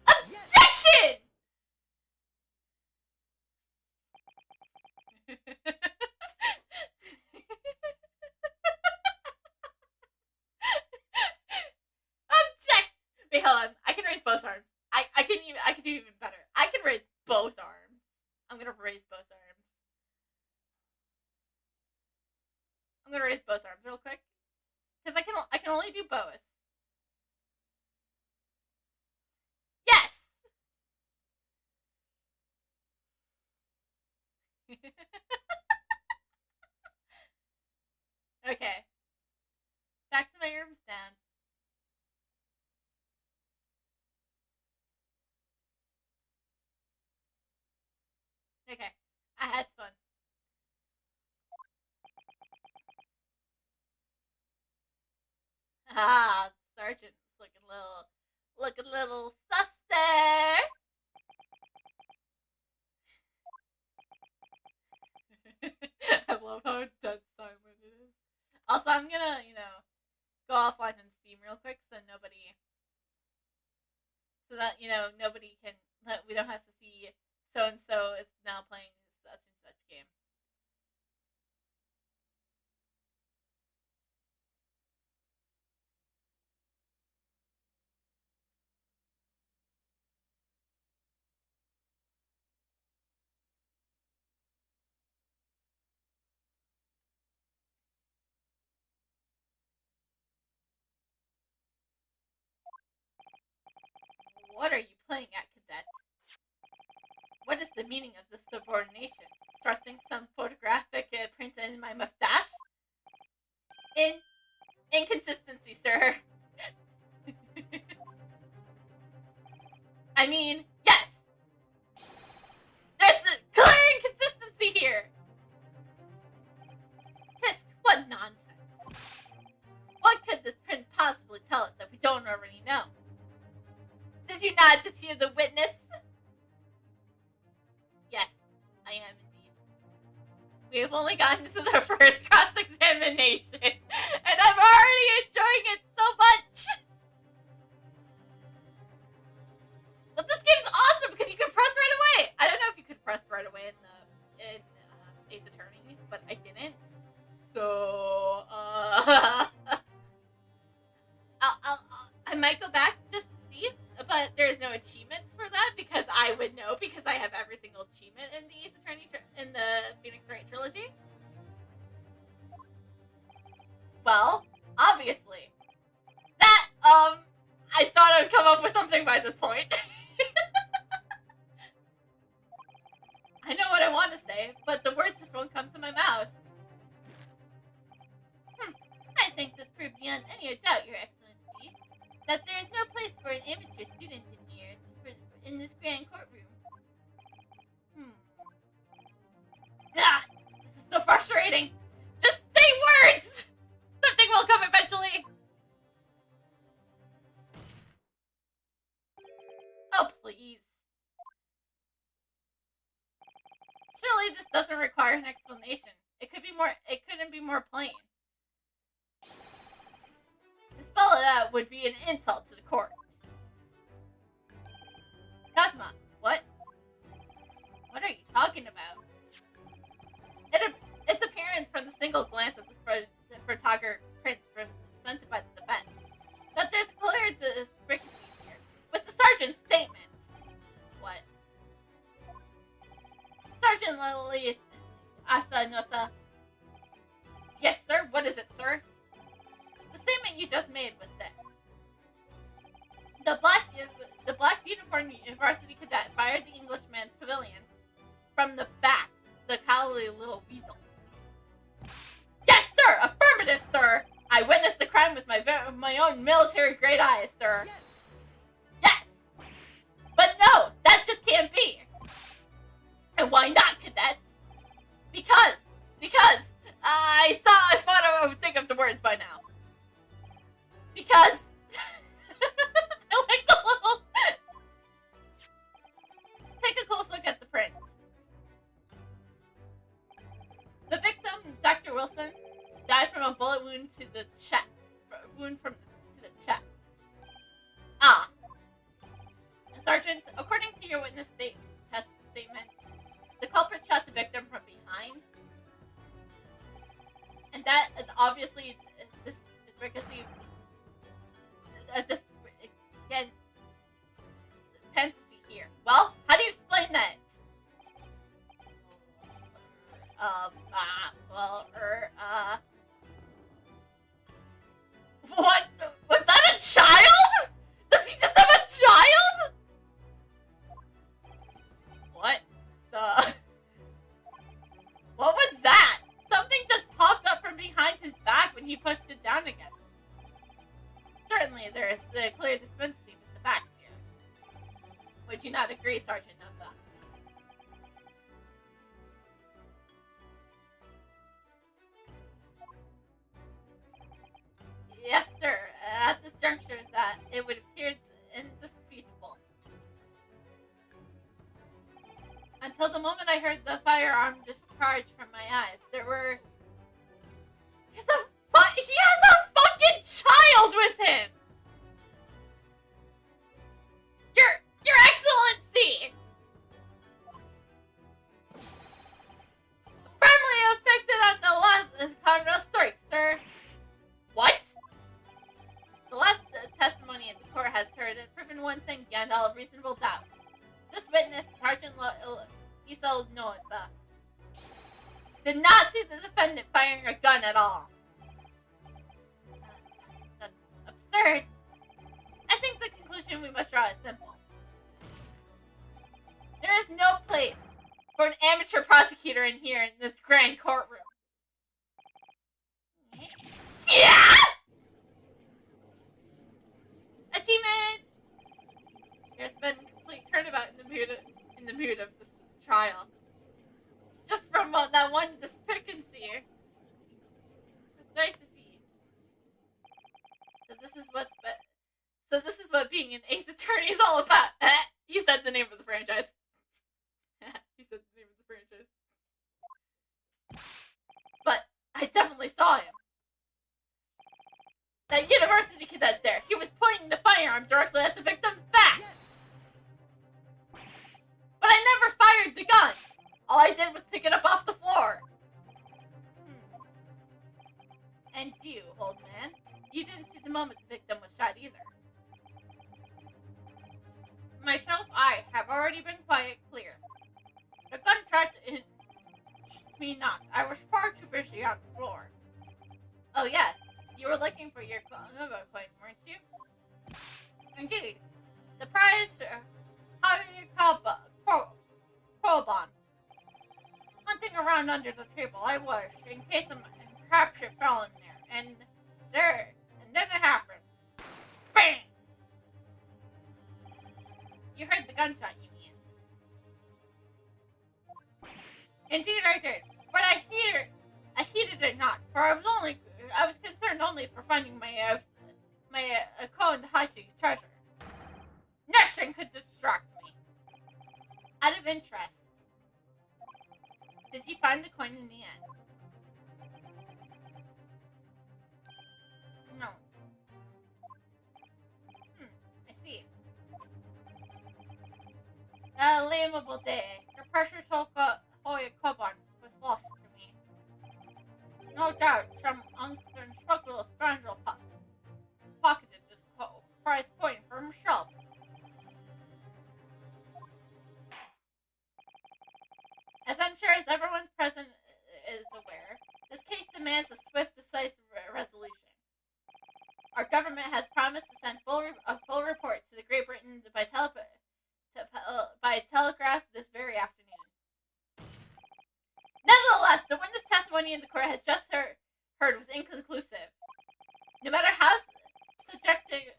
Objection! Object! Wait, hold on. I can raise both arms. I can do even better. I can raise both arms. I'm gonna raise both arms. I'm gonna raise both arms real quick. Because I can only do both. Yes! Okay. Back to my room stand. Okay. I had fun. Ah, Sergeant's looking a little sus there. I love how dead silent it is. Also, I'm gonna, go offline and Steam real quick so that, nobody can, we don't have to see so-and-so is now playing such and such game. What are you playing at, cadet? What is the meaning of this subordination? Thrusting some photographic print in my mustache? Inconsistency, sir. I mean, yes! There's a clear inconsistency here! Tisk, what nonsense. What could this print possibly tell us that we don't already know? Did you not just hear the witness? Yes, I am indeed. We have only gotten to the first cross-examination, and I'm already enjoying it so much! But this game's awesome because you can press right away! I don't know if you could press right away in Ace Attorney, but I didn't. So, I might go back just to see, but there's no achievements for that because I would know because I have every single achievement in the Ace Attorney in the Phoenix Wright trilogy. Well, obviously, that I thought I would come up with something by this point. I know what I want to say, but the words just won't come to my mouth. I think this proved beyond any doubt, Your Excellency, that there is no place for an amateur student in here in this grand courtroom. This is so frustrating. Just say words! Something will come eventually. Oh, please. Surely this doesn't require an explanation. It couldn't be more plain. To spell it out would be an insult to the court. Cosma, what? What are you talking about? It's apparent from the single glance of the photographer prints presented by the defense that there's clear discrepancy here with the sergeant's statement. What? Sergeant Lily Asanosa. Yes, sir. What is it, sir? The statement you just made was this. The black uniformed varsity cadet fired the Englishman civilian from the back, the cowardly little weasel. Yes, sir! Affirmative, sir! I witnessed the crime with my own military-grade eyes, sir. Yes! But no! That just can't be! And why not, cadet? Because I thought I would think of the words by now. Because I like the little... Take a close look at the print. The victim, Dr. Wilson, died from a bullet wound to the chest. Ah. Sergeant, according to your witness statement, the culprit shot the victim from behind. And that is obviously this frequency again fantasy here. Well, how do you explain that? What? Was that a child? Does he just have a child? What the? What was that? Something just popped up from behind his back when he pushed it down again. Certainly, there is a clear discrepancy with the facts here. Would you not agree, Sergeant Nosa? Yes, sir. At this juncture, that it would appear indisputable. Until the moment I heard the firearm discharge from my eyes, he has a fucking child with him! Your Excellency! Firmly affected on the last Conrail strike, sir. What? The last testimony in the court has heard it proven one thing beyond all reasonable doubt. This witness, Sergeant Isol Nosa, did not see the defendant firing a gun at all. That's absurd. I think the conclusion we must draw is simple. There is no place for an amateur prosecutor in here in this grand courtroom. Yeah! Achievement! There's been a complete turnabout in the mood of this trial. Just from that one discrepancy. It's nice to see. So this is what being an ace attorney is all about. He said the name of the franchise. He said the name of the franchise. But I definitely saw him. That university cadet there. He was pointing the firearm directly at the victim's back. Yes. But I never fired the gun. All I did was pick it up off the floor. And you, old man, you didn't see the moment the victim was shot either. My sharp eye have already been quite clear. The gun tracked me not. I was far too busy on the floor. Oh yes, you were looking for your Nova coin, weren't you? Indeed. The prize, how do you call Krolbon? Hunting around under the table, I was, in case perhaps it fell in there, and then it happened. Bang! You heard the gunshot, you mean? Indeed I did, but I heeded it not, for I was concerned only for finding my Kohen Hashi treasure. Nothing could distract me. Out of interest, did he find the coin in the end? lameable day. Your pressure toka hoya koban was lost to me. No doubt some unscrupulous scoundrel pocketed this prize coin for himself. As I'm sure as everyone present is aware, this case demands a swift, decisive resolution. Our government has promised to send a full report to the Great Britain by telegraph this very afternoon. Nevertheless, the witness testimony in the court has just heard was inconclusive. No matter how subjective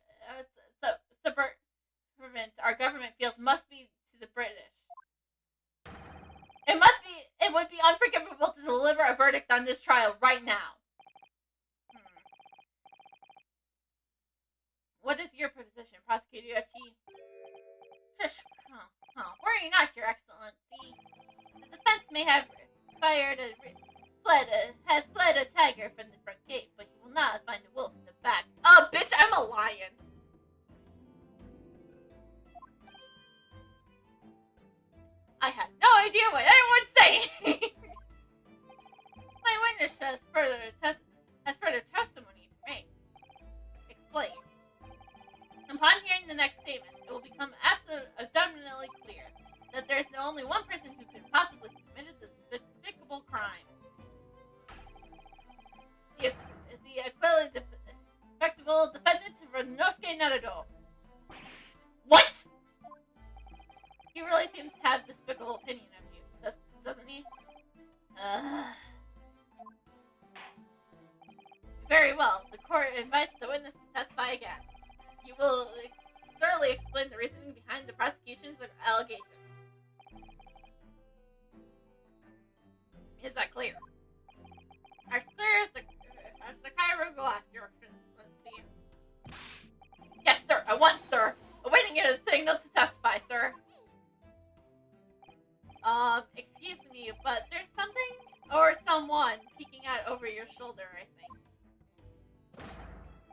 our government feels must be to the British, it would be unforgivable to deliver a verdict on this trial right now. What is your position, Prosecutor Yachi? Worry not, Your Excellency. The defense may have fled a tiger from the front gate, but you will not find a wolf in the back. Oh, bitch, I'm a lion. I had no idea what anyone's saying. My witness has further testimony to make. Explain. Upon hearing the next statement, it will become abundantly clear that there is only one person who could possibly have committed this despicable crime. The respectable defendant Renosuke Naruto. What? He really seems to have a despicable opinion of you, doesn't he? Very well. The court invites the witness to testify again. You will thoroughly explain the reasoning behind the prosecution's allegation. Is that clear? As clear as the Cairo glass, Your Excellency. Yes, sir. At once, sir. Awaiting your signal to testify, sir. Excuse me, but there's something or someone peeking out over your shoulder, I think.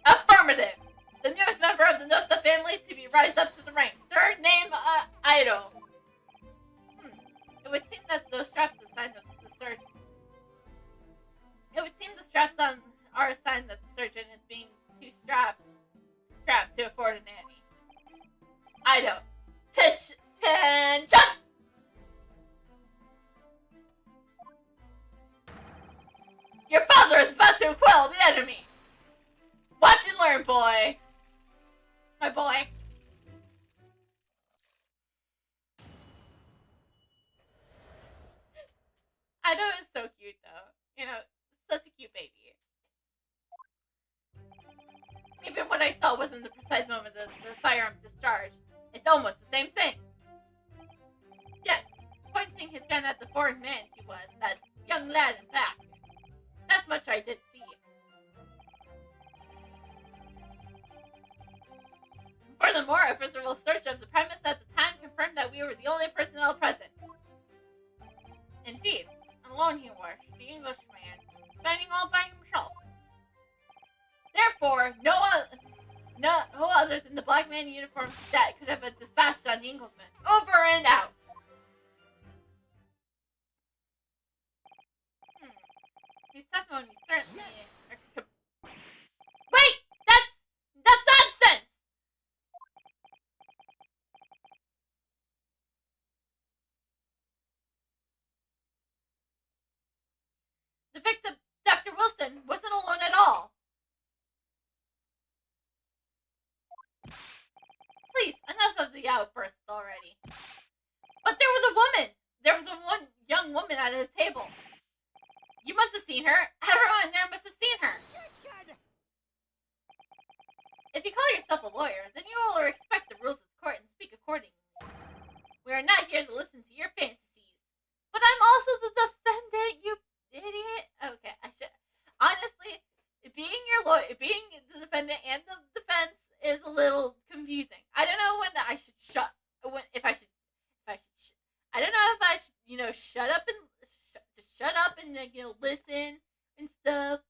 Affirmative! The newest member of the Nosta family to be rise up to the ranks. Sir, name, Ido. It would seem that those straps are a sign of the surgeon. It would seem the straps are a sign that the surgeon is being too strapped to afford a nanny. Ido. Tension! Your father is about to quell the enemy! Watch and learn, boy! My boy. I know it's so cute, though. You know, such a cute baby. Even what I saw wasn't the precise moment the firearm discharged. It's almost the same thing. Yes, pointing his gun at the foreign man he was, that young lad in black. That much I did see. Furthermore, a visual search of the premise at the time confirmed that we were the only personnel present. Indeed, alone he was, the Englishman, standing all by himself. Therefore, no others in the black man uniform that could have been dispatched on the Englishman. Over and out! These testimonies certainly... Wait! That's nonsense! The victim, Dr. Wilson, wasn't alone at all. Please, enough of the outbursts already. But there was a woman! There was one young woman at his table. You must have seen her. Everyone there must have seen her. If you call yourself a lawyer, then you will respect the rules of the court and speak accordingly. We are not here to listen to your fantasies. But I'm also the defendant, you idiot. Okay, I should... Honestly, being the defendant and the defense is a little confusing. I don't know when I should I don't know if I should, shut up and listen and stuff,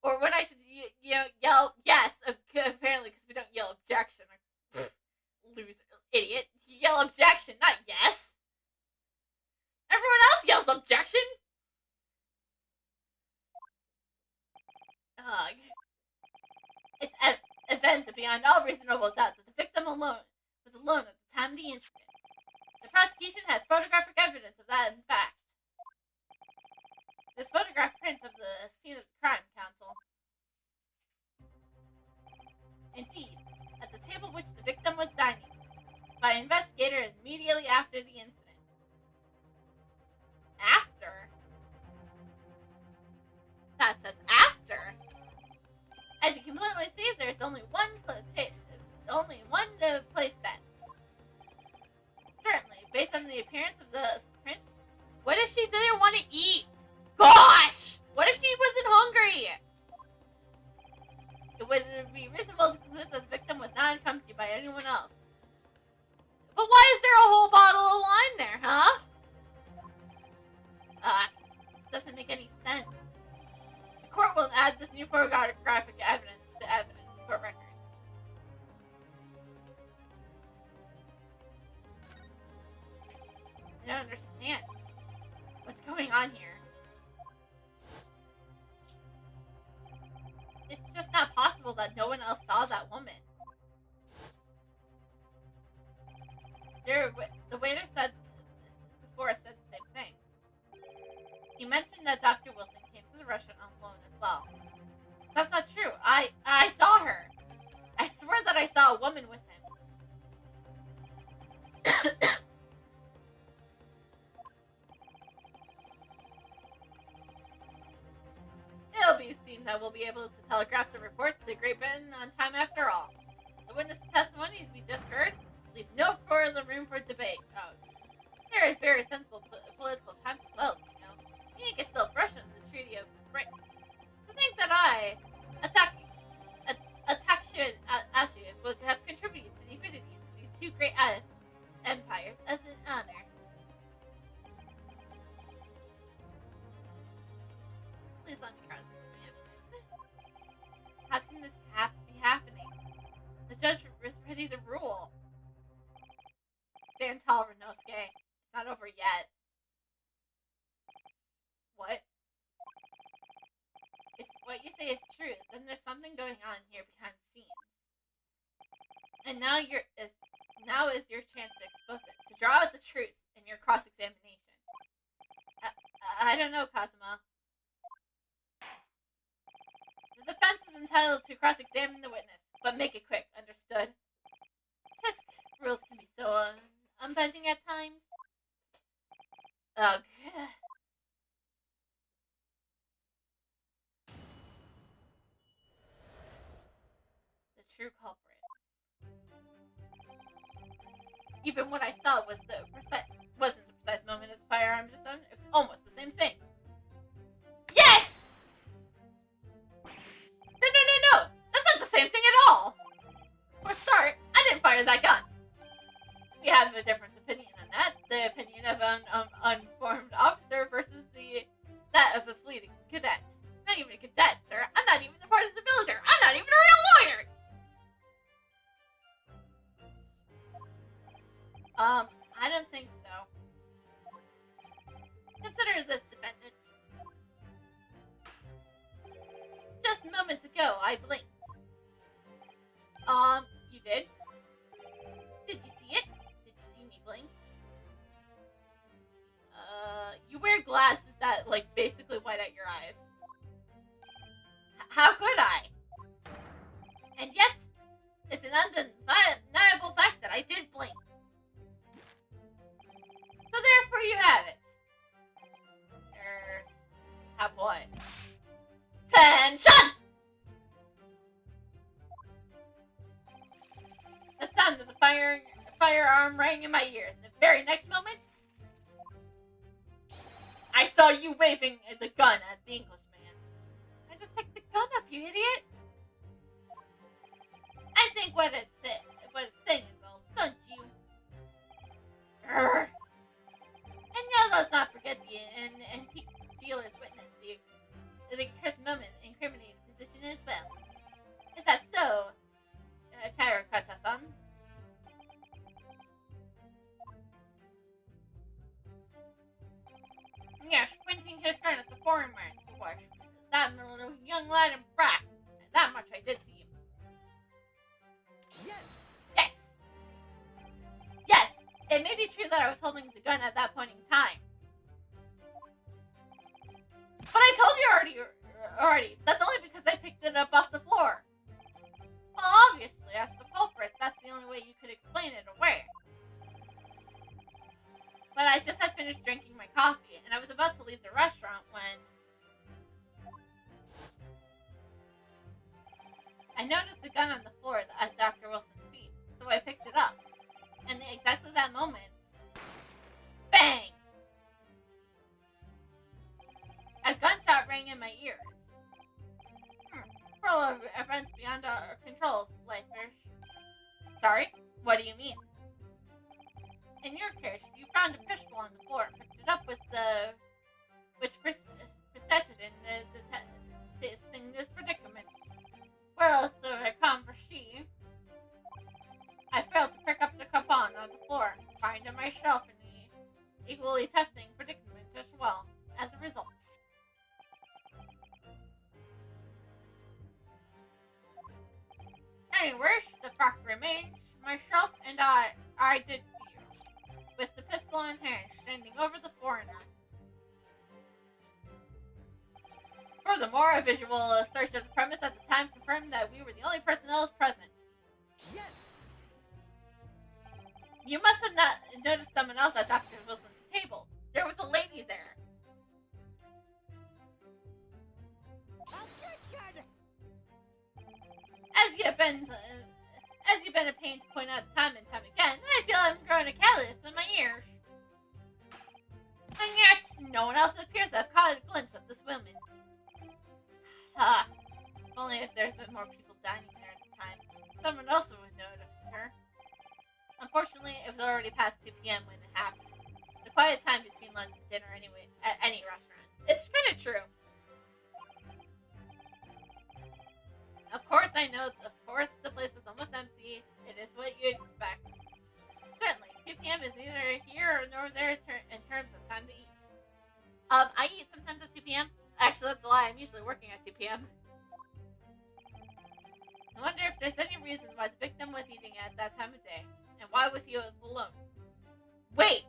or when I should, yell yes. Apparently, because we don't yell objection. Loser, idiot. You yell objection, not yes. Everyone else yells objection! Ugh. It's evident beyond all reasonable doubt that the victim was alone at the time of the incident. The prosecution has photographic evidence of that in fact. This photograph prints of the scene of the crime, counsel. Indeed, at the table which the victim was dining by investigators immediately after the incident. After? That says after. As you can clearly see, there's only one place set. Certainly, based on the appearance of the prints, what if she didn't want to eat? Gosh! What if she wasn't hungry? It would be reasonable to conclude that the victim was not accompanied by anyone else. But why is there a whole bottle of wine there, huh? Doesn't make any sense. The court will add this new photographic evidence to evidence court record. I don't understand. What's going on here? It's just not possible that no one else saw that woman. The waiter said the same thing. He mentioned that Dr. Wilson came to the restaurant on loan as well. That's not true. I saw her. I swear that I saw a woman with him. It'll be seen that we'll be able to telegraph the report to Great Britain on time after all. The witness testimonies we just heard leave no further room for debate. Oh, there is very sensible political time to vote, you know. The ink is still fresh on the Treaty of Spring. To think that I, Ashu, would have contributed to the unity of these two great empires as an honor. Please let me cross this man. How can this be happening? The judge is ready to rule. Stand tall, Renosuke. It's not over yet. What? If what you say is true, then there's something going on here behind the scenes. And now is your chance to expose it, to draw out the truth in your cross-examination. I don't know, Kazuma. The defense is entitled to cross-examine the witness, but make it quick, understood? Tisk rules can be so unbending at times. Ugh. The true culprit. Even what I saw wasn't the precise moment of the firearm just done. It was almost the same thing. Yes! No. That's not the same thing at all. For a start, I didn't fire that gun. We have a different opinion on that. The opinion of an unformed officer versus that of a fleeting cadet. Not even a cadet, sir. I'm not even a part of the military. I'm not even a real lawyer. I don't think so. Consider this, defendant. Just moments ago, I blinked. You did? Did you see it? Did you see me blink? You wear glasses that, basically white out your eyes. How could I? And yet, it's an undeniable fact that I did blink. So therefore you have it. Have what? Tension! The sound of the firearm rang in my ears. The very next moment, I saw you waving the gun at the Englishman. I just picked the gun up, you idiot. I think what it's saying is all, don't you? Urgh. And now let's not forget the antique dealer's witness, the crisp moment incriminating position as well. Is that so, Kairakata-san? gun at the foreign man, he was. That little young lad in frack. That much I did see him. Yes! Yes! Yes! It may be true that I was holding the gun at that point in time. But I told you already. That's only because I picked it up off the floor. Well, obviously, as the culprit, that's the only way you could explain it away. But I just had finished drinking my coffee, and I was about to leave the restaurant when I noticed the gun on the floor at Dr. Wilson's feet, so I picked it up. And at exactly that moment, bang! A gunshot rang in my ears. Probably events beyond our controls, Lightfish. Sorry? What do you mean? In your case, you found a pistol on the floor and picked it up which resulted in this predicament. Whereas the conversely, I failed to pick up the coupon on the floor, finding myself in the equally testing predicament as well as a result. Anyways, the fact remains, myself and I did see you, with the pistol in hand, standing over the foreigner. Furthermore, a visual search of the premise at the time confirmed that we were the only personnel present. Yes! You must have not noticed someone else at Dr. Wilson's table. There was a lady there. Objection! As you've been a pain to point out time and time again, I feel I'm growing a callus in my ears. And yet, no one else appears to have caught a glimpse of this woman. If only if there's been more people dining there at the time, someone else would notice her. Unfortunately, it was already past 2 p.m. when it happened. The quiet time between lunch and dinner anyway, at any restaurant. It's kind of true. Of course, I know. Of course, the place was almost empty. It is what you'd expect. Certainly, 2 p.m. is neither here nor there in terms of time to eat. I eat sometimes at 2 p.m. Actually, that's a lie. I'm usually working at 2 p.m. I wonder if there's any reason why the victim was eating at that time of day, and why was he alone? Wait!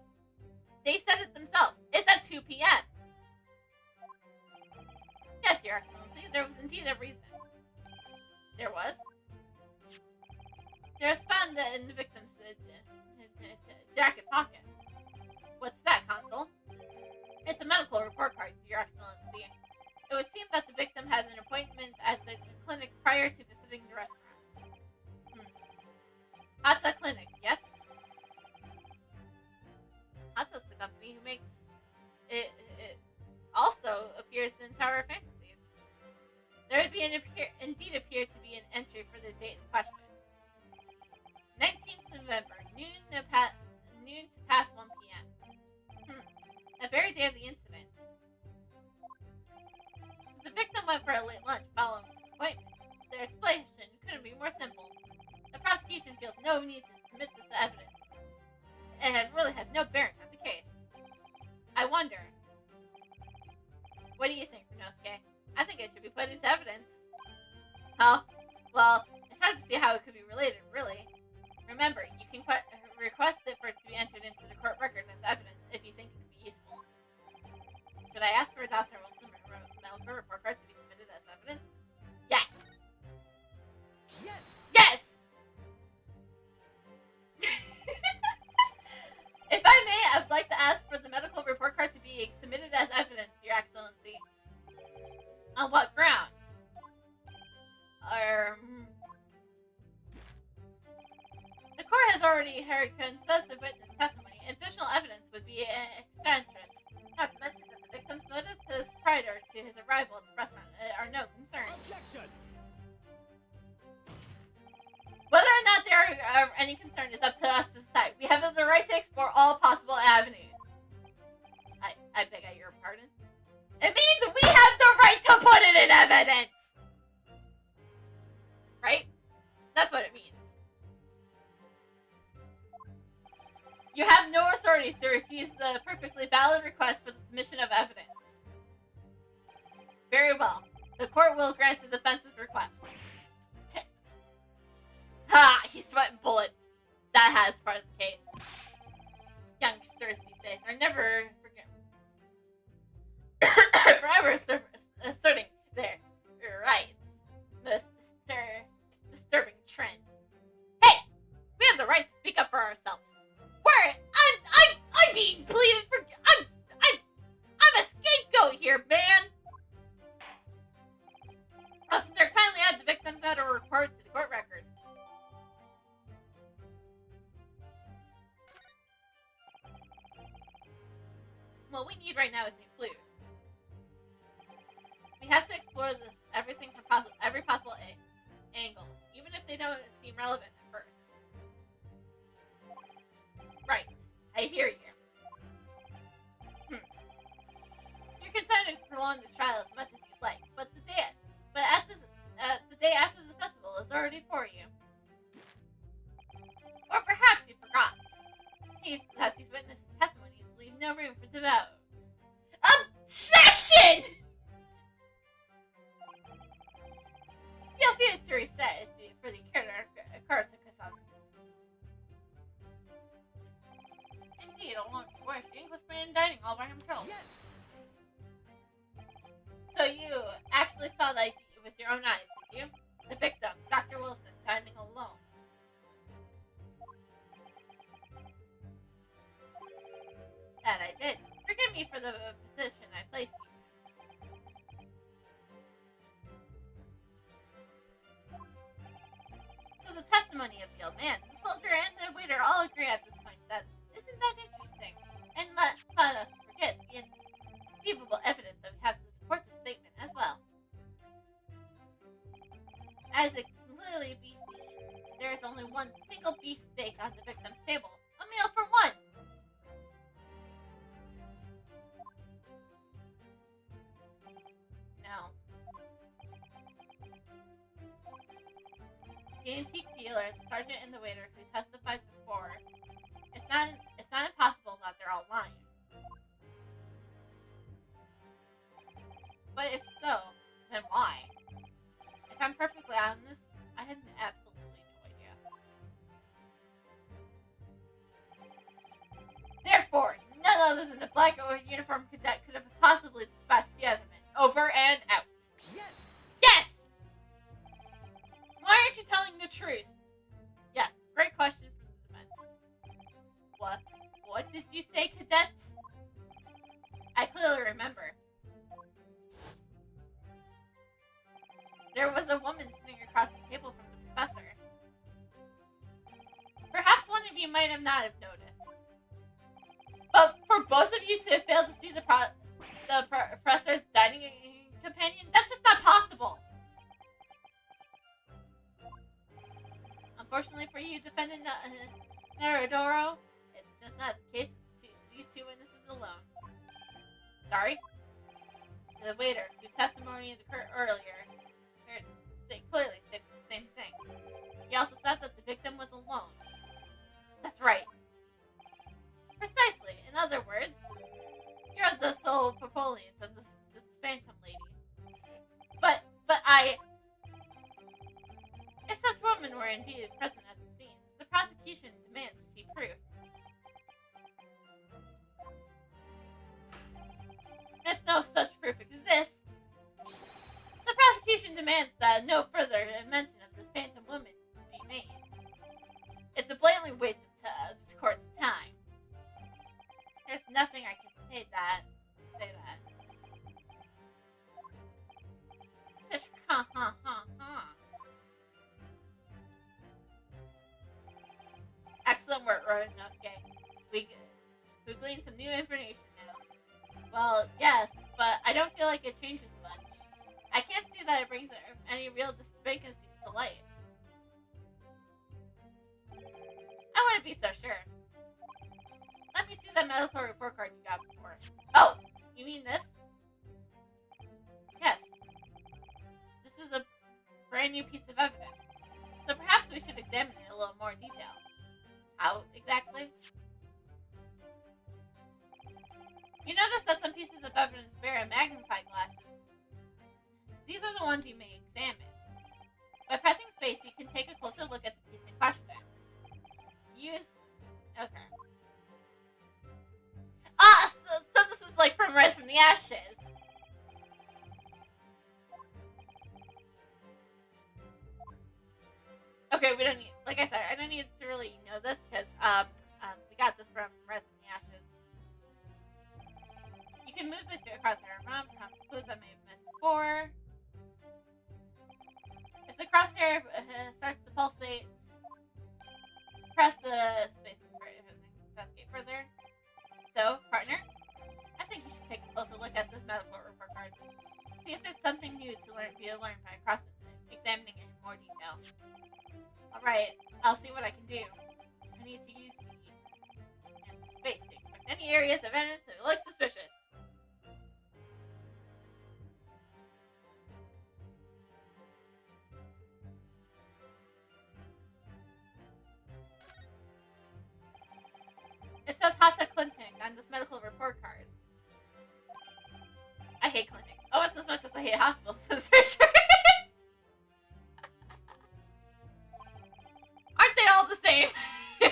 They said it themselves. It's at 2 p.m. Yes, Your Excellency, there was indeed a reason. There was? There was found in the victim's jacket pockets. What's that, Consul? It's a medical report card, Your Excellency. It would seem that the victim had an appointment at the clinic prior to visiting the restaurant. Hata Clinic, yes? Hata's the company who makes it also appears in Tower of Fantasies. There would be indeed appear to be an entry for the date in question. 19th November, noon to past 1 p.m. The very day of the incident. The victim went for a late lunch following the appointment. The explanation couldn't be more simple. The prosecution feels no need to submit this evidence. It really has no bearing on the case. I wonder. What do you think, Renosuke? I think it should be put into evidence. Huh? Well, it's hard to see how it could be related, really. Remember, you can request it for it to be entered into the court record as evidence if you think it could be useful. Should I ask for Dr. Wilson medical report card to be submitted as evidence? Yes! Yes! Yes! If I may, I would like to ask for the medical report card to be submitted as evidence, Your Excellency. On what grounds? The court has already heard concessive witness testimony. Additional evidence would be extraneous. Not to mention that the victim's motive prior to his arrival at the restaurant are no concern. Objection! Whether or not there are any concern is up to us to decide. We have the right to explore all possible avenues. I beg your pardon? It means we have the right to put it in evidence! Right? That's what it means. You have no authority to refuse the perfectly valid request for the submission of evidence. well. The court will grant the defense's request. Tisk. Ha! He's sweating bullets. That has part of the case. Youngsters these days are never forever asserting their rights. Most disturbing trend. Hey! We have the right to speak up for ourselves. I'm being pleaded for. I'm a scapegoat here, man. Officer, kindly add the victim's matter report to the court record. What we need right now is new clues. We have to explore everything from every possible angle, even if they don't seem relevant at first. Right, I hear you. You're content to prolong this trial as much as you'd like, but the day after the festival is already for you. Or perhaps you forgot. These witnesses' testimonies leave no room for doubt. Objection! Feel free to reset for the court's Indeed, a long voice, the Englishman dining all by himself. Yes! So you actually saw that with your own eyes, did you? The victim, Dr. Wilson, dining alone. That I did. Forgive me for the position I placed you in. So the testimony of the old man, the soldier, and the waiter all agree at this point that isn't that interesting? And let us forget the inconceivable evidence that we have to support the statement as well. As it can clearly be seen, there is only one single beef steak on the victim's table. A meal for one! No. The antique dealer, the sergeant, and the waiter who testified before, it's not impossible that they're all lying. But if so, then why? If I'm perfectly honest, I have absolutely no idea. Therefore, none other than the black or uniformed cadet could have possibly dispatched the other men. Over and out. Yes! Yes! Why aren't you telling the truth? Yes, great question from the defense. What did you say, cadet? I clearly remember. There was a woman sitting across the table from the professor. Perhaps one of you might have not have noticed. But for both of you to fail to see the professor's dining companion, that's just not possible. Unfortunately for you, defendant Nerodoro, it's just not the case of these two witnesses alone. Sorry? The waiter, whose testimony occurred earlier, they clearly said the same thing. He also said that the victim was alone. That's right. Precisely. In other words, you're the sole proponent of this phantom lady. But if such women were indeed present at the scene, the prosecution demands to see proof. If no such proof exists, the prosecution demands that no further mention of this phantom woman be made. It's a blatantly waste of the court's time. There's nothing I can say that. Tish, ha ha ha ha. Excellent work, Roanoke. We gleaned some new information now. Well, yes, but I don't feel like it changes much. I can't see that it brings any real discrepancies to light. I wouldn't be so sure. Let me see that medical report card you got before. Oh, you mean this? Yes. This is a brand new piece of evidence. So perhaps we should examine it in a little more detail. How exactly? You notice that some pieces of evidence bear a magnifying glass. Okay, we don't need, like I said, I don't need to really know this because we got this from Res in the Ashes. You can move the crosshair around from clues that may have missed before. If the crosshair starts to pulsate, press the space to investigate further. So, partner, I think you should take a closer look at this medical report card. See if there's something new to learn by examining it in more detail. Alright, I'll see what I can do. I need to use the space to inspect any areas of evidence that look suspicious. It says Hata Clinic on this medical report card. I hate clinics. Almost as much as I hate hospitals and surgery. Aren't they all the same? When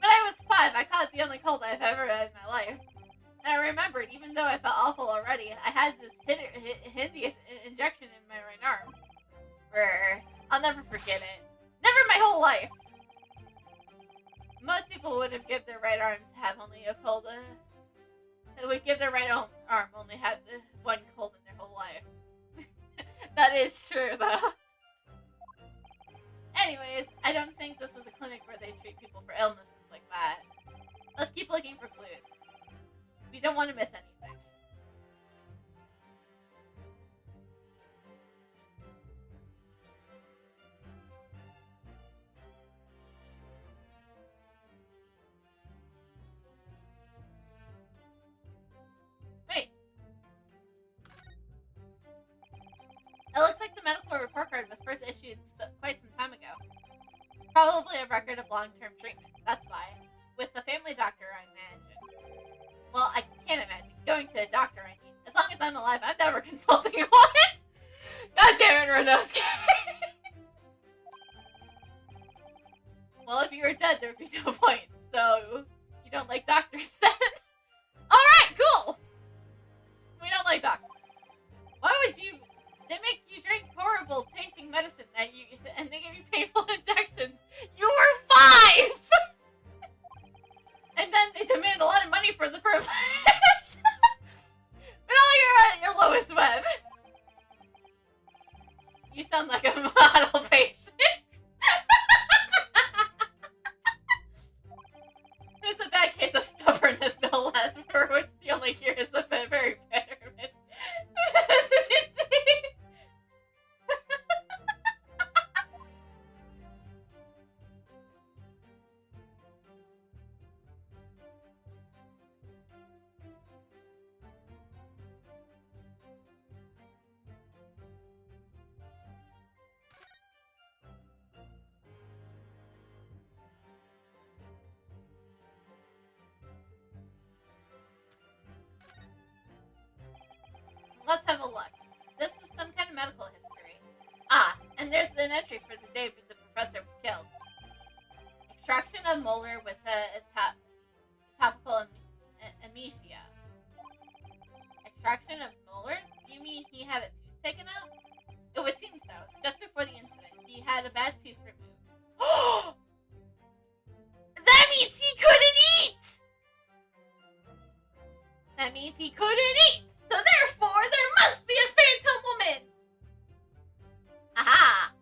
I was 5, I caught the only cold I've ever had in my life. And I remembered, even though I felt awful already, I had this hideous injection in my right arm. Brr. I'll never forget it. Never in my whole life. Most people would have given their right arm to have only a cold. They would give their right arm only have one cold in their whole life. That is true, though. Anyways, I don't think this was a clinic where they treat people for illnesses like that. Let's keep looking for clues. We don't want to miss anything. Wait. It looks like the medical report card was first issued quite some time ago. Probably a record of long-term treatment, that's why. With the family doctor, I imagine. Well, I can't imagine. Going to a doctor, I mean. As long as I'm alive, I'm never consulting one! God damn it, Ronosuke! Well, if you were dead, there'd be no point. So, you don't like doctors then? Alright, cool! We don't like doctors. Why would you... They make you drink horrible tasting medicine and they give you painful injections. You were 5! And then they demand a lot of money for the privilege. But you're at your lowest web. You sound like a model patient. It's a bad case of stubbornness, no less, for which the only cure is a very betterment. Let's have a look. This is some kind of medical history. Ah, and there's an entry for the day the professor was killed. Extraction of molar with a topical amnesia. Extraction of molars? Do you mean he had a tooth taken out? It would seem so. Just before the incident, he had a bad tooth removed. That means he couldn't eat! That means he couldn't eat! So therefore, there must be a phantom woman! Aha!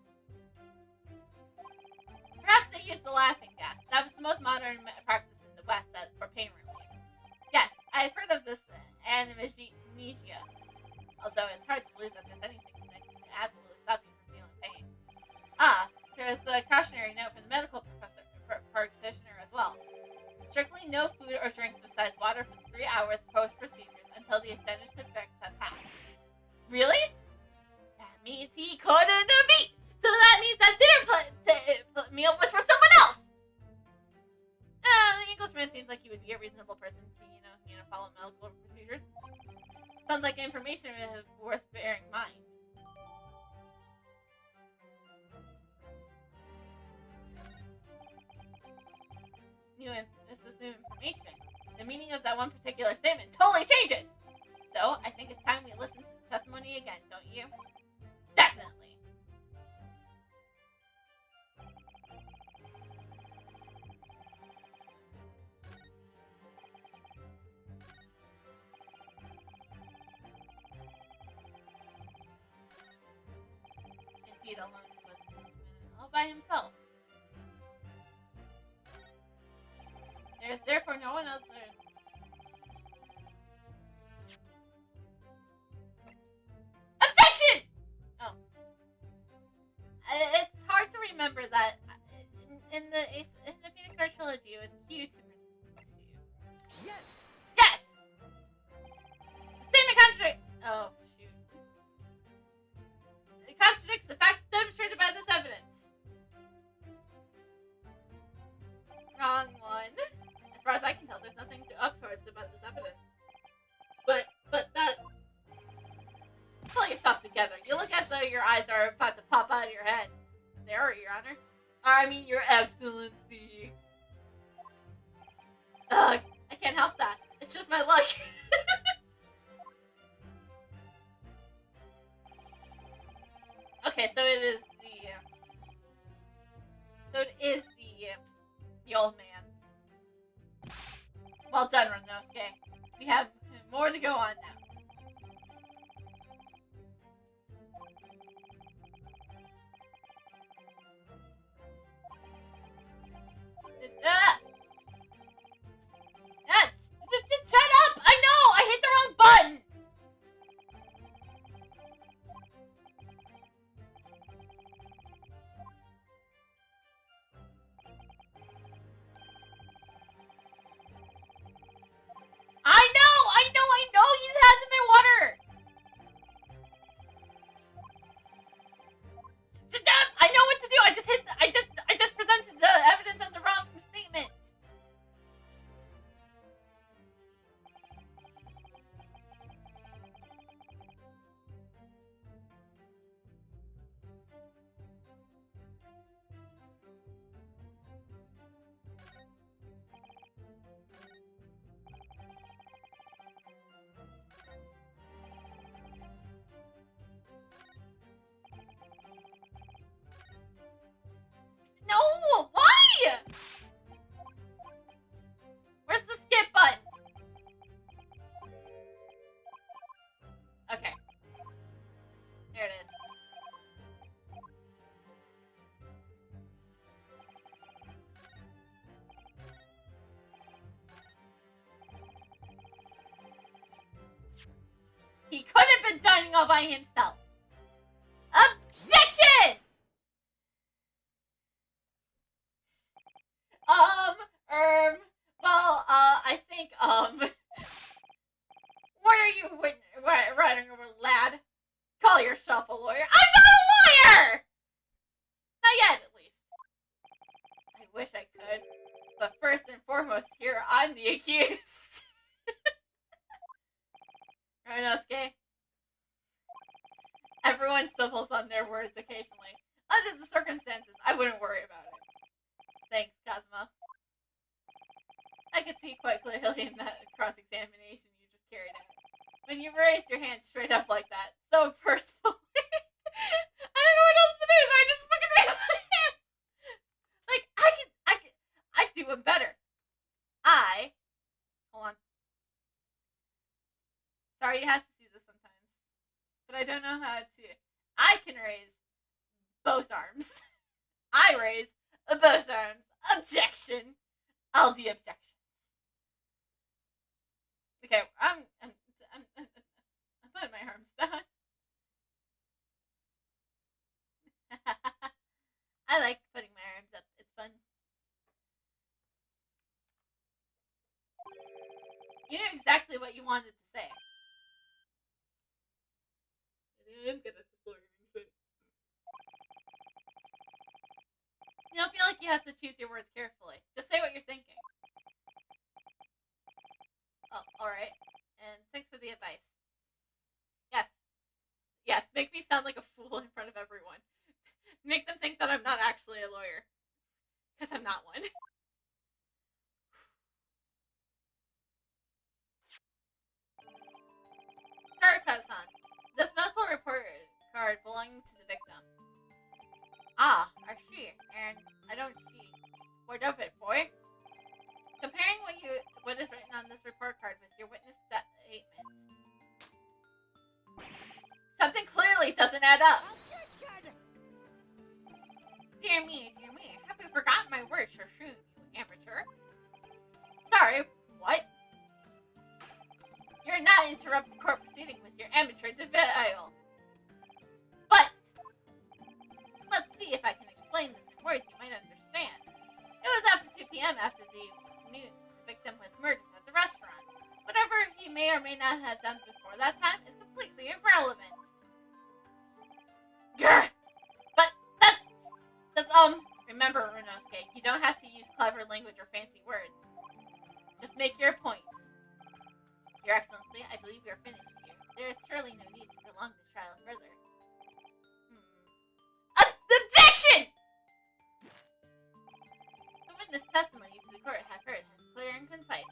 Perhaps they used the laughing gas. That was the most modern practice in the West for pain relief. Yes, I've heard of this amnesia. Although it's hard to believe that there's anything that can absolutely stop you from feeling pain. Ah, there's the cautionary note from the medical practitioner as well. Strictly no food or drinks besides water for 3 hours post-procedures until the extended effects have passed. Really? That means he couldn't have eaten! So that means that dinner meal was for someone else! The Englishman seems like he would be a reasonable person to, follow medical procedures. Sounds like information worth bearing in mind. This is new information. The meaning of that one particular statement totally changes! So, I think it's time we listen to the testimony again, don't you? Definitely! deed alone he was all by himself. There's therefore no one else there. Objection! Oh. It's hard to remember that in the Phoenix Wright trilogy, it was Q to. Yes! Yes! The statement contradicts. Oh, shoot. It contradicts the facts demonstrated by this evidence. Wrong one. As far as I can tell, there's nothing to up towards about this evidence. But that. Pull yourself together. You look as though your eyes are about to pop out of your head. There, Your Honor. I mean, Your Excellency. Ugh, I can't help that. It's just my luck. Okay, so it is the old man. Well done, Renosuke. We have more to go on now. Shut up! I know! I hit the wrong button! I know! He hasn't been water! I know what to do! I just presented the evidence on the wrong statement! No! Why? Where's the skip button? Okay. There it is. He couldn't have been dining all by himself. Objection! I think, what are you writing over, lad? Call yourself a lawyer. I'm not a lawyer! Not yet, at least. I wish I could. But first and foremost here, I'm the accused. Renosuke. Everyone stumbles on their words occasionally. Under the circumstances, I wouldn't worry about it. Thanks, Kazuma. I could see quite clearly in that cross-examination you just carried out. When you raised your hand straight up like that, so forcefully. I don't know what else to do, so I just fucking raised my hand. Like, I could do it better. Hold on. Sorry, you have to see this sometimes. But I don't know how to. I can raise both arms. I raise both arms. Objection. All the objections. Okay, I'm putting my arms down. I like putting my arms up. It's fun. You knew exactly what you wanted to say. I'm good at this learning. You don't feel like you have to choose your words carefully. Just say what you're thinking. Oh, alright. And thanks for the advice. Yes, make me sound like a fool in front of everyone. Make them think that I'm not actually a lawyer. Because I'm not one. Karaka-san, this medical report card belonging to the victim. Ah, I see, and I don't see. What of it, boy? Comparing what is written on this report card with your witness statement, something clearly doesn't add up. Objection! Dear me, have you forgotten my words for shoot, you amateur? Sorry, what? You're not interrupting court proceeding with your amateur denial. But, let's see if I can explain this in words you might understand. It was after 2 p.m. after the victim was murdered at the restaurant. Whatever he may or may not have done before that time is completely irrelevant. Grr! But remember, Runosuke, you don't have to use clever language or fancy words. Just make your point. Your Excellency, I believe we are finished here. There is surely no need to prolong this trial further. Objection! The witness testimony to the court have heard has clear and concise.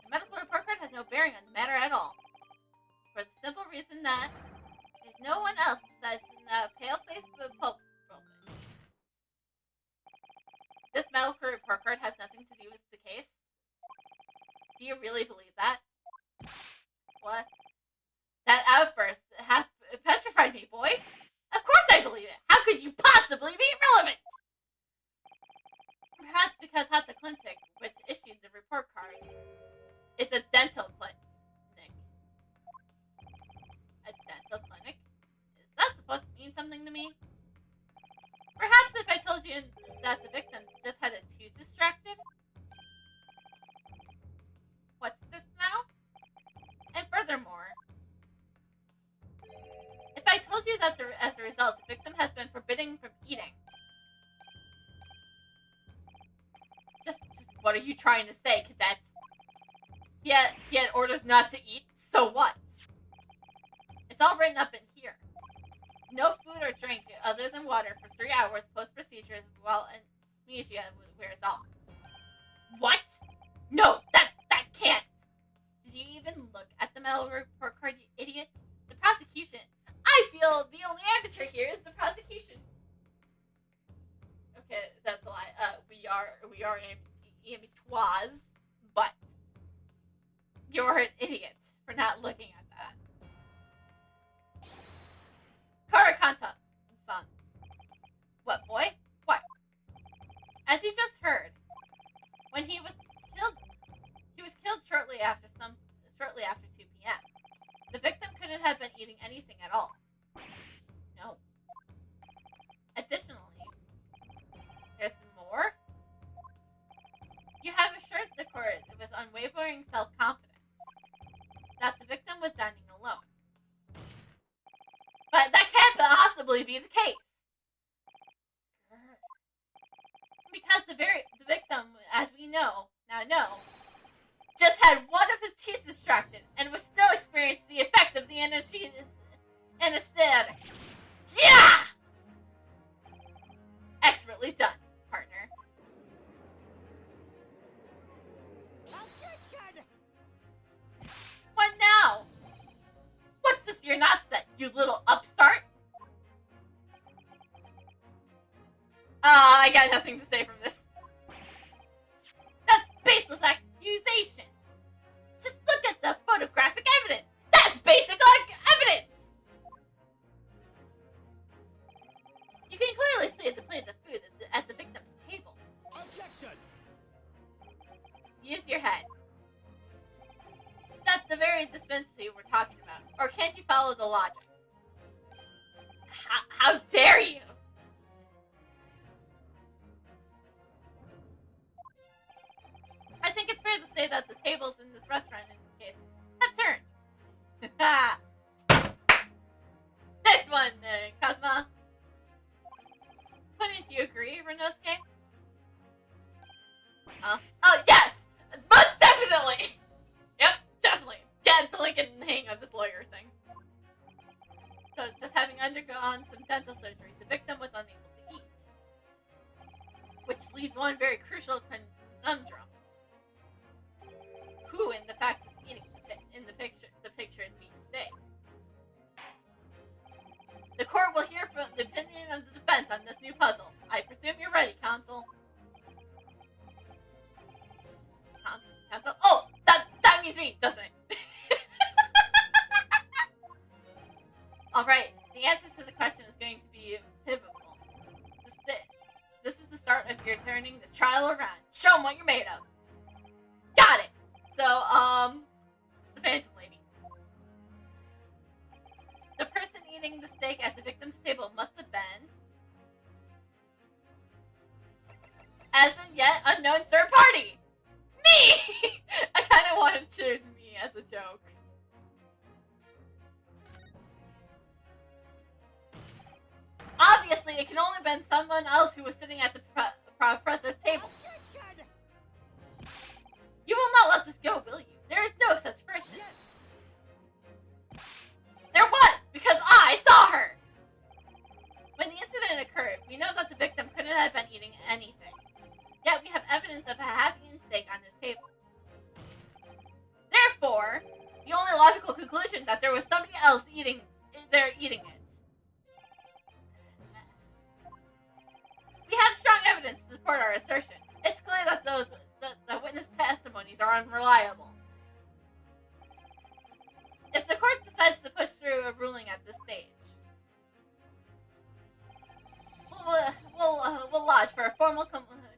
The medical report card has no bearing on the matter at all. For the simple reason that there's no one else besides the pale-faced Pope. This medical report card has nothing to do with the case. Do you really believe that? What? That outburst petrified me, boy. Of course I believe it. How could you possibly be irrelevant? Perhaps because Hata Clinic, which issued the report card, is a dental clinic. A dental clinic? Is that supposed to mean something to me? Perhaps if I told you that the victim just had a tooth extracted? What's this now? And furthermore, if I told you that as a result, the victim has been forbidden from eating. Just what are you trying to say, cadet? He had orders not to eat, so what? It's all written up in here. No food or drink other than water for 3 hours post-procedure while amnesia wears off. What? No, that can't! Did you even look at the medical report card, you idiot? The prosecution. I feel the only amateur here is the prosecution. Okay, that's a lie. We are amateurs, but you're an idiot for not looking at that. Karakanta-san. What, boy? What? As you just heard, when he was killed shortly after 2 p.m. The victim couldn't have been eating anything at all. No. Additionally, there's more. You have assured the court with unwavering self-confidence that the victim was dining alone. But that can't possibly be the case. Because the victim, as we now know, just had one of his teeth extracted and was still experiencing the effect of the anesthetic. Yeah! Expertly done, partner. Objection! What now? What's this you're not set, you little upstart? I got nothing to say from this. That's baseless accusation. Just look at the photographic evidence. That's basic evidence. You can clearly see the plate of food at the victim's table. Objection! Use your head. That's the very dispensacy we're talking about. Or can't you follow the logic? How dare you? I think it's fair to say that the tables in this restaurant, in this case, have turned. This one, Kazuma. Wouldn't you agree, Runosuke? Oh, yes! Most definitely! Yep, definitely. Getting to Lincoln hang of this lawyer thing. So, just having undergone some dental surgery, the victim was unable to eat. Which leaves one very crucial conundrum. Who, in the fact, is eating in the picture in each state? The court will hear from the opinion of the defense on this new puzzle. I presume you're ready, counsel. Counsel? Oh, that means me, doesn't it? Alright, the answer to the question is going to be pivotal. turning this trial around. Show them what you're made of. Got it. So, it's the Phantom Lady. The person eating the steak at the victim's table must have been, as a yet unknown third party. Me! I kind of want to choose me as a joke. Obviously, it can only have been someone else who was sitting at the professor's table. Objection! You will not let this go, will you? There is no such person. Yes! There was, because I saw her! When the incident occurred, we know that the victim couldn't have been eating anything. Yet we have evidence of a half-eaten steak on his table. Therefore, the only logical conclusion that there was somebody else eating it. We have strong evidence to support our assertion. It's clear that the witness testimonies are unreliable. If the court decides to push through a ruling at this stage, we'll lodge for a formal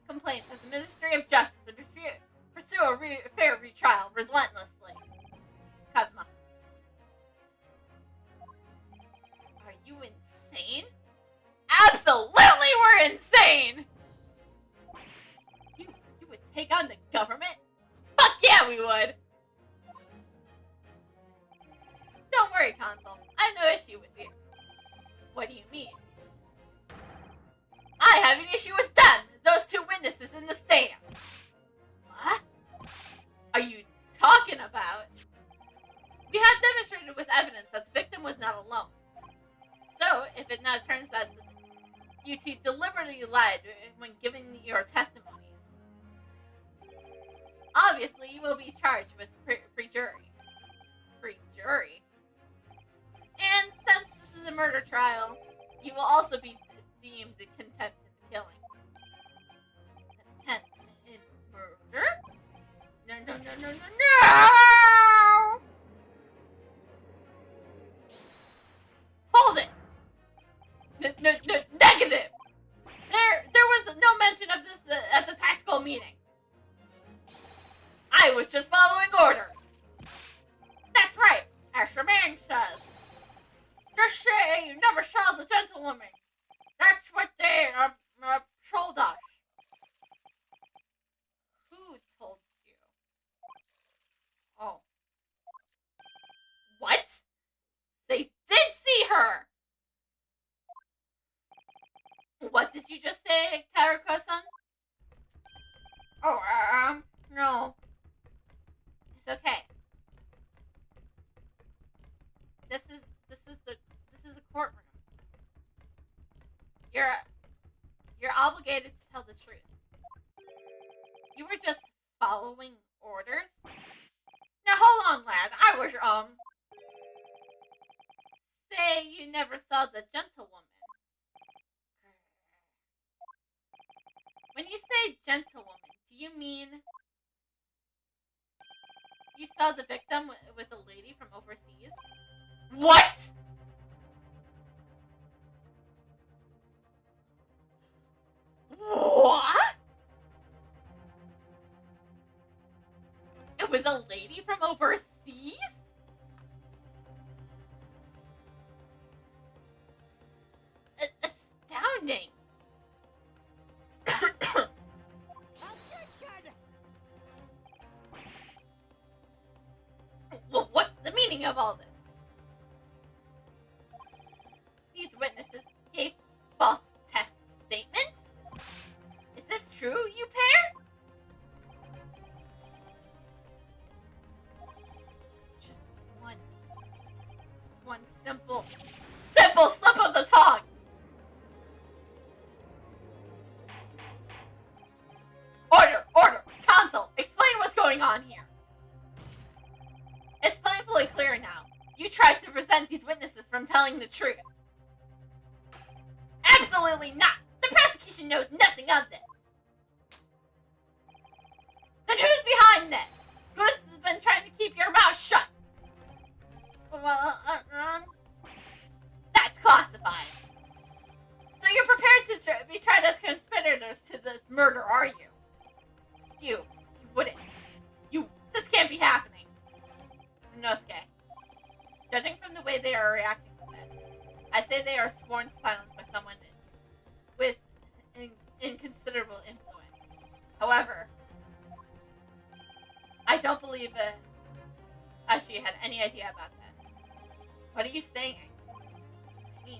complaint to the Ministry of Justice and pursue a fair retrial relentlessly. Kazuma. Are you insane? Absolutely we're insane! You would take on the government? Fuck yeah, we would! Don't worry, Consul. I have no issue with you. What do you mean? I have an issue with them! Those two witnesses in the stand! What? Are you talking about? We have demonstrated with evidence that the victim was not alone. So, if it now turns out you two deliberately lied when giving your testimonies, obviously you will be charged with pre-jury. Pre-jury? And since this is a murder trial, you will also be deemed contempt in killing. Contempt in murder? No! Hold it! Negative! There was no mention of this at the tactical meeting. I was just following orders. That's right, as the man says. Just say you never saw the gentlewoman. That's what they told us. Who told you? Oh. What? They did see her! What did you just say, Karako-san? Oh, no. It's okay. This is a courtroom. You're obligated to tell the truth. You were just following orders? Now hold on, lad. I was, say you never saw the gentlewoman. When you say gentlewoman, do you mean you saw the victim was a lady from overseas? What?! What?! It was a lady from overseas? Astounding! Objection! Well, what's the meaning of all this? These witnesses gave false test statements? Is this true, you pair? Just one simple slip of the tongue! Order! Consul, explain what's going on here. It's painfully clear now. You tried to prevent these witnesses from telling the truth. Absolutely not! The prosecution knows nothing of this. Then who's behind this? Who's been trying to keep your mouth shut? Well, that's classified. So you're prepared to be tried as conspirators to this murder? murder, are you? You wouldn't. This can't be happening. Inosuke. Judging from the way they are reacting to this, I say they are sworn to silence by someone with inconsiderable influence. However, I don't believe Ashi had any idea about this. What are you saying? I mean,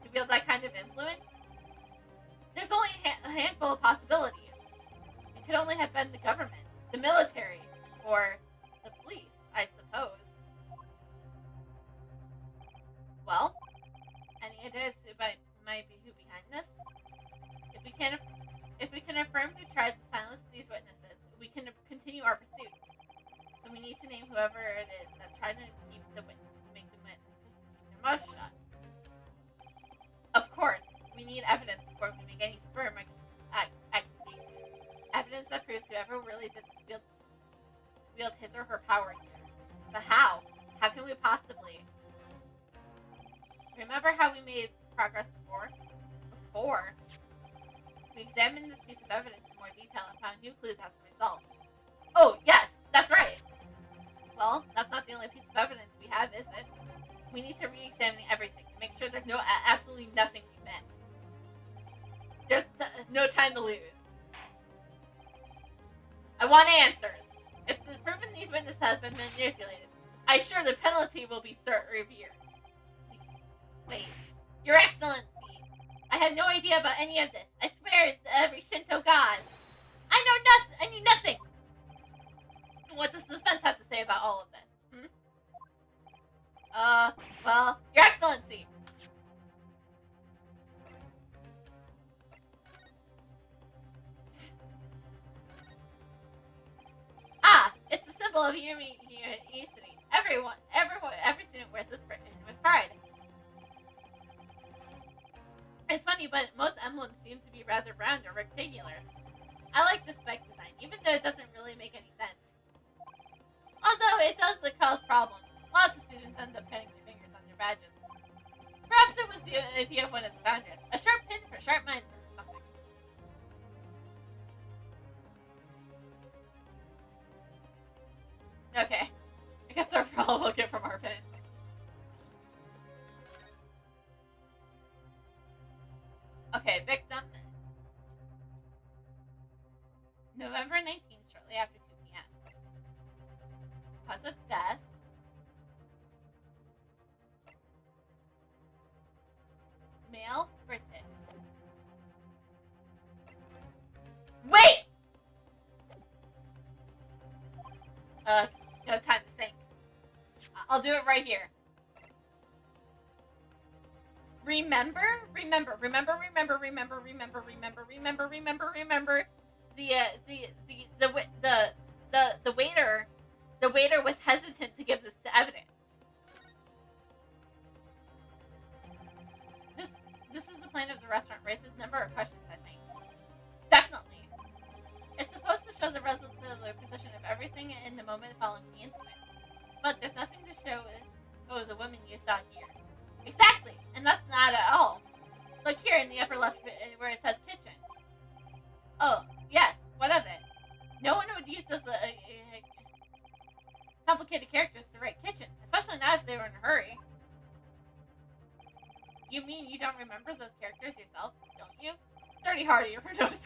to wield that kind of influence? There's only a handful of possibilities. It could only have been the government, the military, or the police, I suppose. Well, any ideas about might be who behind this? If we can affirm who tried to silence these witnesses, we can continue our pursuit. So we need to name whoever it is that tried to keep the witnesses, make the witnesses keep their mouths shut. Of course, we need evidence before we make any firm accusation. Evidence that proves whoever really did this wield his or her power here. But how? How can we possibly? Remember how we made progress before? We examined this piece of evidence in more detail and found new clues as a result. Oh, yes, that's right! Well, that's not the only piece of evidence we have, is it? We need to re-examine everything to make sure there's absolutely nothing we missed. There's no time to lose. I want answers. If the proof in these witnesses has been manipulated, I assure the penalty will be revered. Please, wait. Your Excellency, I have no idea about any of this. I swear it's every Shinto god. I knew nothing. What does the defense have to say about all of this? Well, Your Excellency. It's the symbol of unity. Every student wears this with pride. It's funny, but most emblems seem to be rather round or rectangular. I like the spec design, even though it doesn't really make any sense. Although it does cause problems. Lots of students end up cutting their fingers on their badges. Perhaps it was the idea of one of the founders. A sharp pin for sharp minds or something. Okay. I guess they're all looking from our pin. Okay, victim. November 19th, shortly after 2 p.m. Cause of death. Male, British. Wait! No time to think. I'll do it right here. Remember the waiter was hesitant to give this to evidence. This is the plan of the restaurant. Raises a number of questions, I think. Definitely. It's supposed to show the relative position of everything in the moment following the incident. But there's nothing to show it was a woman you saw here. Exactly, and that's not at all. Look here in the upper left where it says kitchen. Oh, yes, what of it? No one would use those complicated characters to write kitchen, especially not if they were in a hurry. You mean you don't remember those characters yourself, don't you? It's already hard to your nose.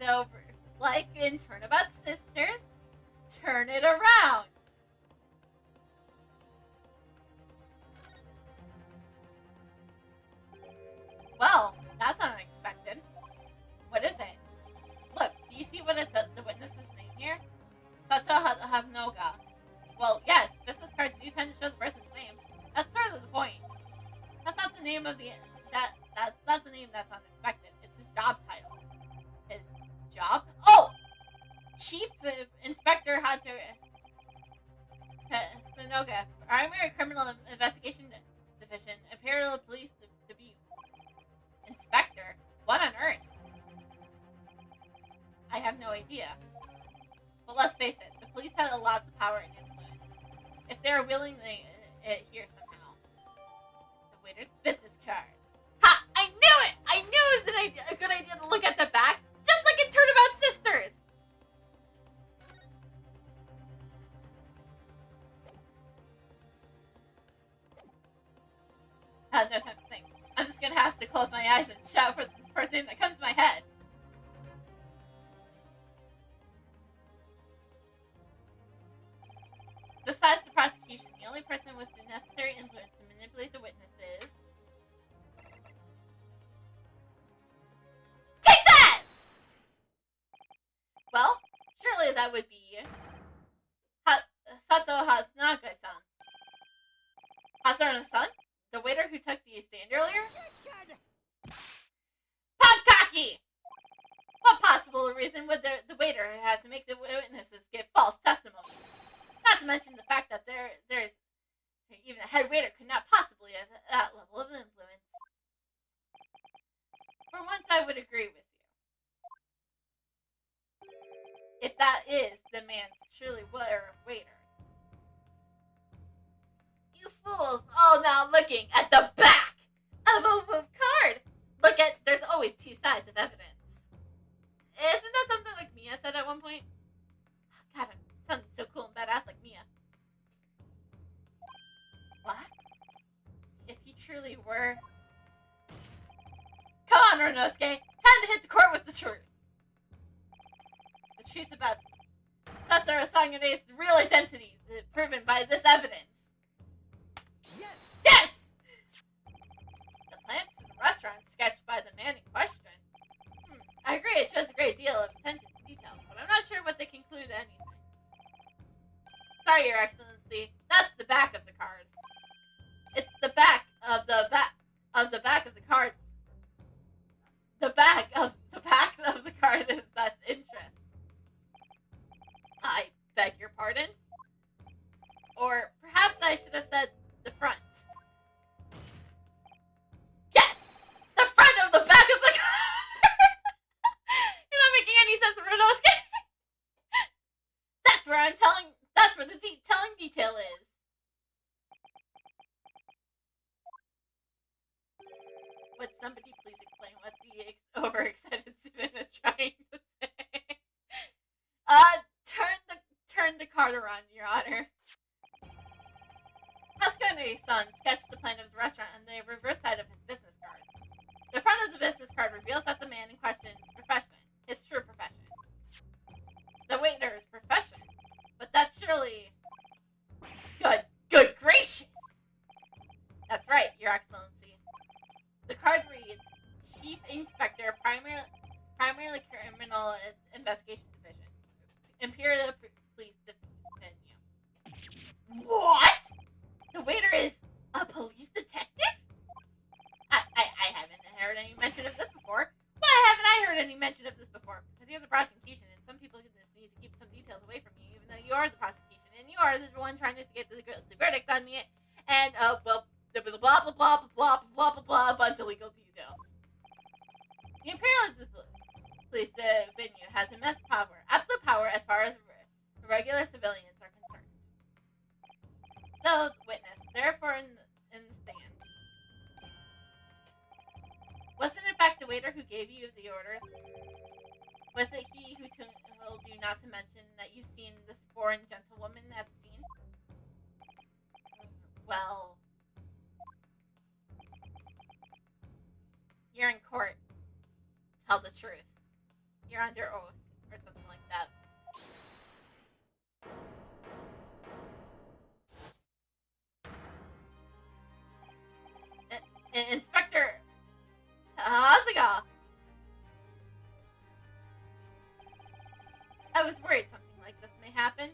So, like in Turnabout Sisters, turn it around. Well, that's unexpected. What is it? Look, do you see what it says, the witness's name here? Sato Hanoga. Well, yes, business cards do tend to show the person's name. That's sort of the point. That's not the name of that's not the name that's unexpected. It's his job title. His job? Oh! Chief Inspector Sanoga, Primary Criminal Investigation Division, Imperial Police Dubuque. idea. But let's face it, the police had lots of power and influence. If they were wielding it here somehow. The waiter's business card. Ha! I knew it! I knew it was a good idea to look at the back, just like in Turnabout Sisters! I have no time to think. I'm just gonna have to close my eyes and shout for the first name that comes to my head. Besides the prosecution, the only person with the necessary influence to manipulate the witnesses... Take that! Well, surely that would be... Sato Hasnaga-san. Hasaruna-san? The waiter who took the stand earlier? Pankaki! What possible reason would the waiter have to make the witnesses give false testimony? Not to mention the fact that there is even a head waiter could not possibly have that level of influence. For once, I would agree with you. If that is the man's truly waiter. You fools all now looking at the back of a card. Look at, there's always two sides of evidence. Isn't that something like Mia said at one point? God, I'm sounding so cool and badass like Mia. What? If he truly were... Come on, Ronosuke! Time to hit the court with the truth! The truth about Satoru Sangare's real identity proven by this evidence. Yes! Yes! The plans in the restaurant sketched by the man in question. I agree it shows a great deal of attention to detail, but I'm not sure what they conclude anything. Sorry, Your Excellency. That's the back of the card. It's the back of the back of the back of the card. The back of the card is that's interest. I beg your pardon? Or perhaps I should have said the front. Yes! The front of the back of the card! You're not making any sense, Runosuke! That's where the telling detail is. Would somebody please explain what the overexcited student is trying to say? Turn the card around, Your Honor. Hasukane-san sketched the plan of the restaurant on the reverse side of his business card. The front of the business card reveals that the man in question's profession, his true profession. The waiter's profession. But that's surely... Good gracious! That's right, Your Excellency. The card reads, Chief Inspector, Primarily Criminal Investigation Division. Imperial Police Division. What? The waiter is a police detective? I haven't heard any mention of this before. Why haven't I heard any mention of this before? Because you're the prosecution, and some people just need to keep some details away from you, even though you are the prosecution, and you are the one trying to get the verdict on me, and, well, blah, blah, blah, blah, blah, blah, blah, blah, a bunch of legal details. The Imperial Police Division has immense power, absolute power as far as regular civilians are concerned. So, witness, therefore in the stand. Wasn't it in fact the waiter who gave you the orders? Was it he who told you not to mention that you've seen this foreign gentlewoman at the scene? Well... You're in court. Tell the truth. You're under oath, or something like that. Inspector Hazuga! I was worried something like this may happen.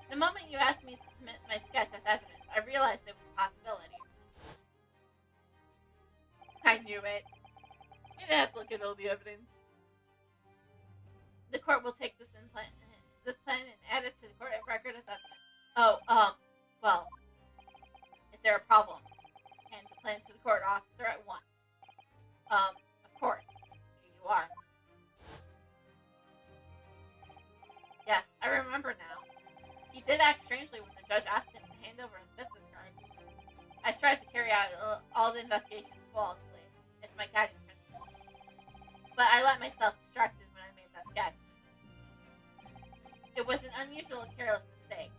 The moment you asked me to submit my sketch as evidence, I realized it was a possibility. I knew it. You didn't have to look at all the evidence. The court will take this plan and add it to the court record as evidence. Oh, well, is there a problem? Hand the plan to the court officer at once. Of course. Here you are. did act strangely when the judge asked him to hand over his business card. I strive to carry out all the investigations flawlessly. It's my guiding principle. But I let myself distracted when I made that sketch. It was an unusual, careless mistake.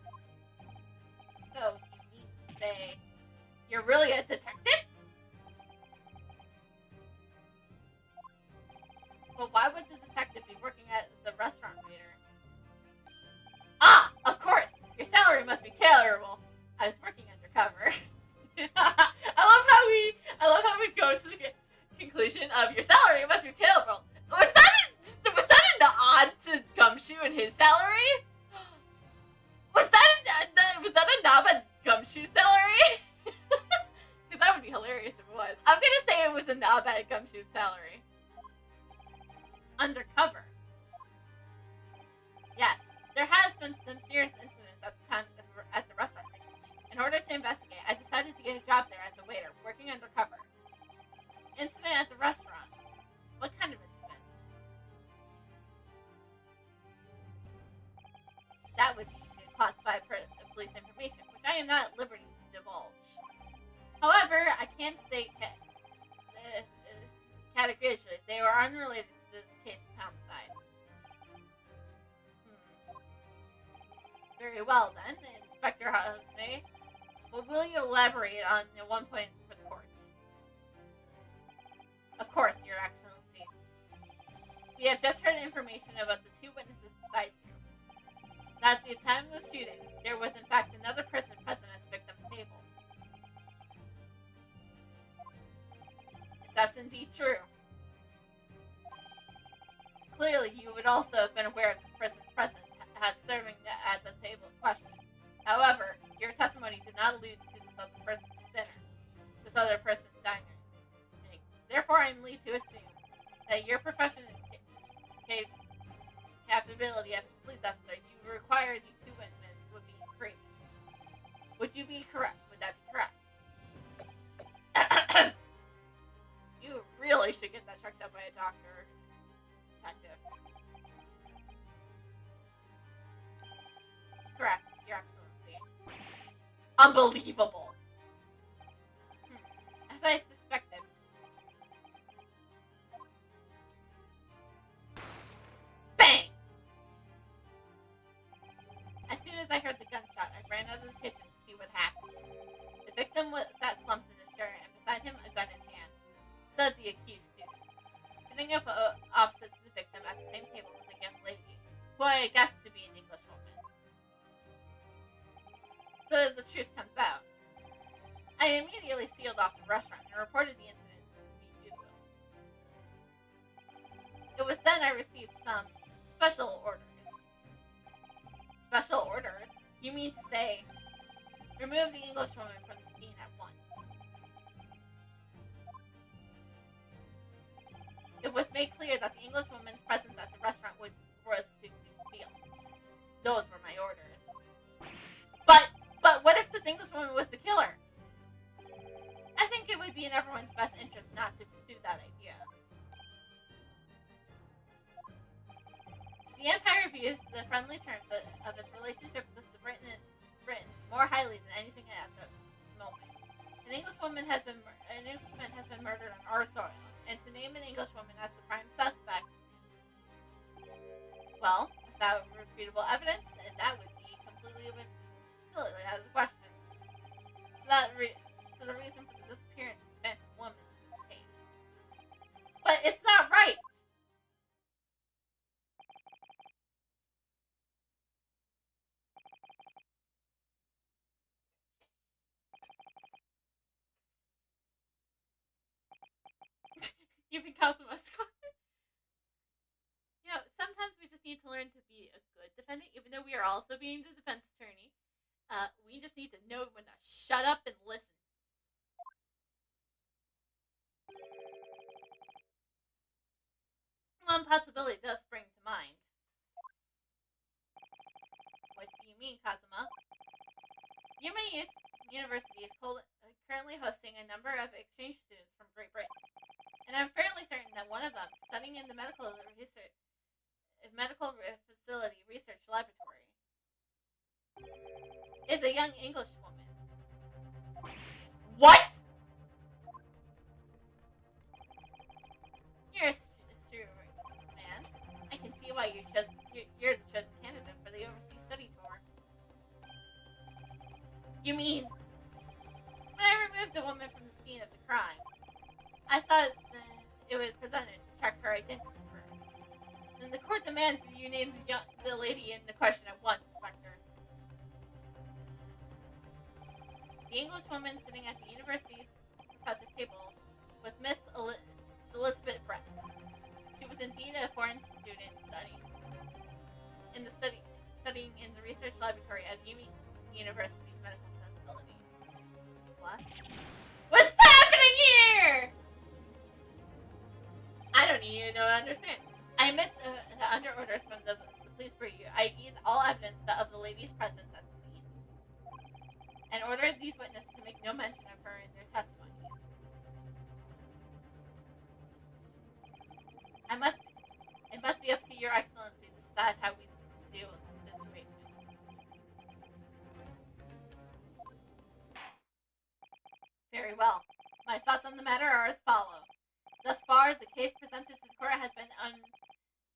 So, you mean to say you're really a detective? But why would the detective be working as a restaurant waiter? Ah, of course! Your salary must be tailorable. I was working undercover. I love how we go to the conclusion of your salary must be tailorable. Was that an nod to Gumshoe and his salary? Was that a knob at Gumshoe's salary? Because that would be hilarious if it was. I'm gonna say it was a knob at Gumshoe's salary. Undercover. Yes, there has been some serious incidents at the time at the restaurant recently. In order to investigate, I decided to get a job there as a waiter, working undercover. Incident at the restaurant. What kind of incident? That would be classified police information, which I am not at liberty to divulge. However, I can state categorically they were unrelated to the case of homicide. Very well then, Inspector Husband. Well, will you elaborate on the one point for the court? Of course, Your Excellency. We have just heard information about the two witnesses beside you. At the time of the shooting, there was in fact another person present at the victim's table. If that's indeed true, clearly you would also have been aware of this person's presence as serving at the table in question. However, your testimony did not allude to this other person's dinner, this other person's diner. Therefore, I am lead to assume that your profession and capability as a police officer, you require these two witnesses would be great. Would you be correct? Would that be correct? You really should get that checked out by a doctor, detective. Correct, Your Excellency. Unbelievable. As I suspected. Bang! As soon as I heard the gunshot, I ran out of the kitchen to see what happened. The victim sat slumped in his chair, and beside him, a gun in hand, stood the accused student. Sitting up opposite to the victim at the same table was a young lady, who I guessed to be an English woman. So the truth comes out. I immediately sealed off the restaurant and reported the incident to the usual. It was then I received some special orders. Special orders? You mean to say, remove the English woman from the scene at once. It was made clear that the English woman's presence at the restaurant was to conceal. Those were my orders. But what if this English woman was the killer? I think it would be in everyone's best interest not to pursue that idea. The Empire views the friendly terms of its relationship with Britain more highly than anything at the moment. An Englishman has been murdered on our soil, and to name an Englishwoman as the prime suspect, well, without refutable evidence, that would be completely out of the question. So the reason for the disappearance of the phantom woman in this case. But it's not right! You can call some us. You know, sometimes we just need to learn to be a good defendant, even though we are also being the defense attorney. We just need to know when to shut up and listen. One possibility does spring to mind. What do you mean, Kazuma? Yuma University is currently hosting a number of exchange students from Great Britain, and I'm fairly certain that one of them, studying in the medical facility research laboratory, is a young English woman. What? You're a student, man. I can see why you're the chosen candidate for the overseas study tour. You mean, when I removed the woman from the scene of the crime, I thought it was presented to check her identity first. Then the court demands that you name the lady in the question at once, Inspector. The English woman sitting at the university's professor's table was Miss Elizabeth Brett. She was indeed a foreign student studying in the research laboratory of University's medical facility. What? What's happening here? I don't even understand. I admit that under orders from the police bureau, I ease all evidence of the lady's presence at the scene, and ordered these witnesses to make no mention of her in their testimonies. It must be up to your excellency to decide how we deal with this situation. Very well. My thoughts on the matter are as follows. Thus far, the case presented to the court has been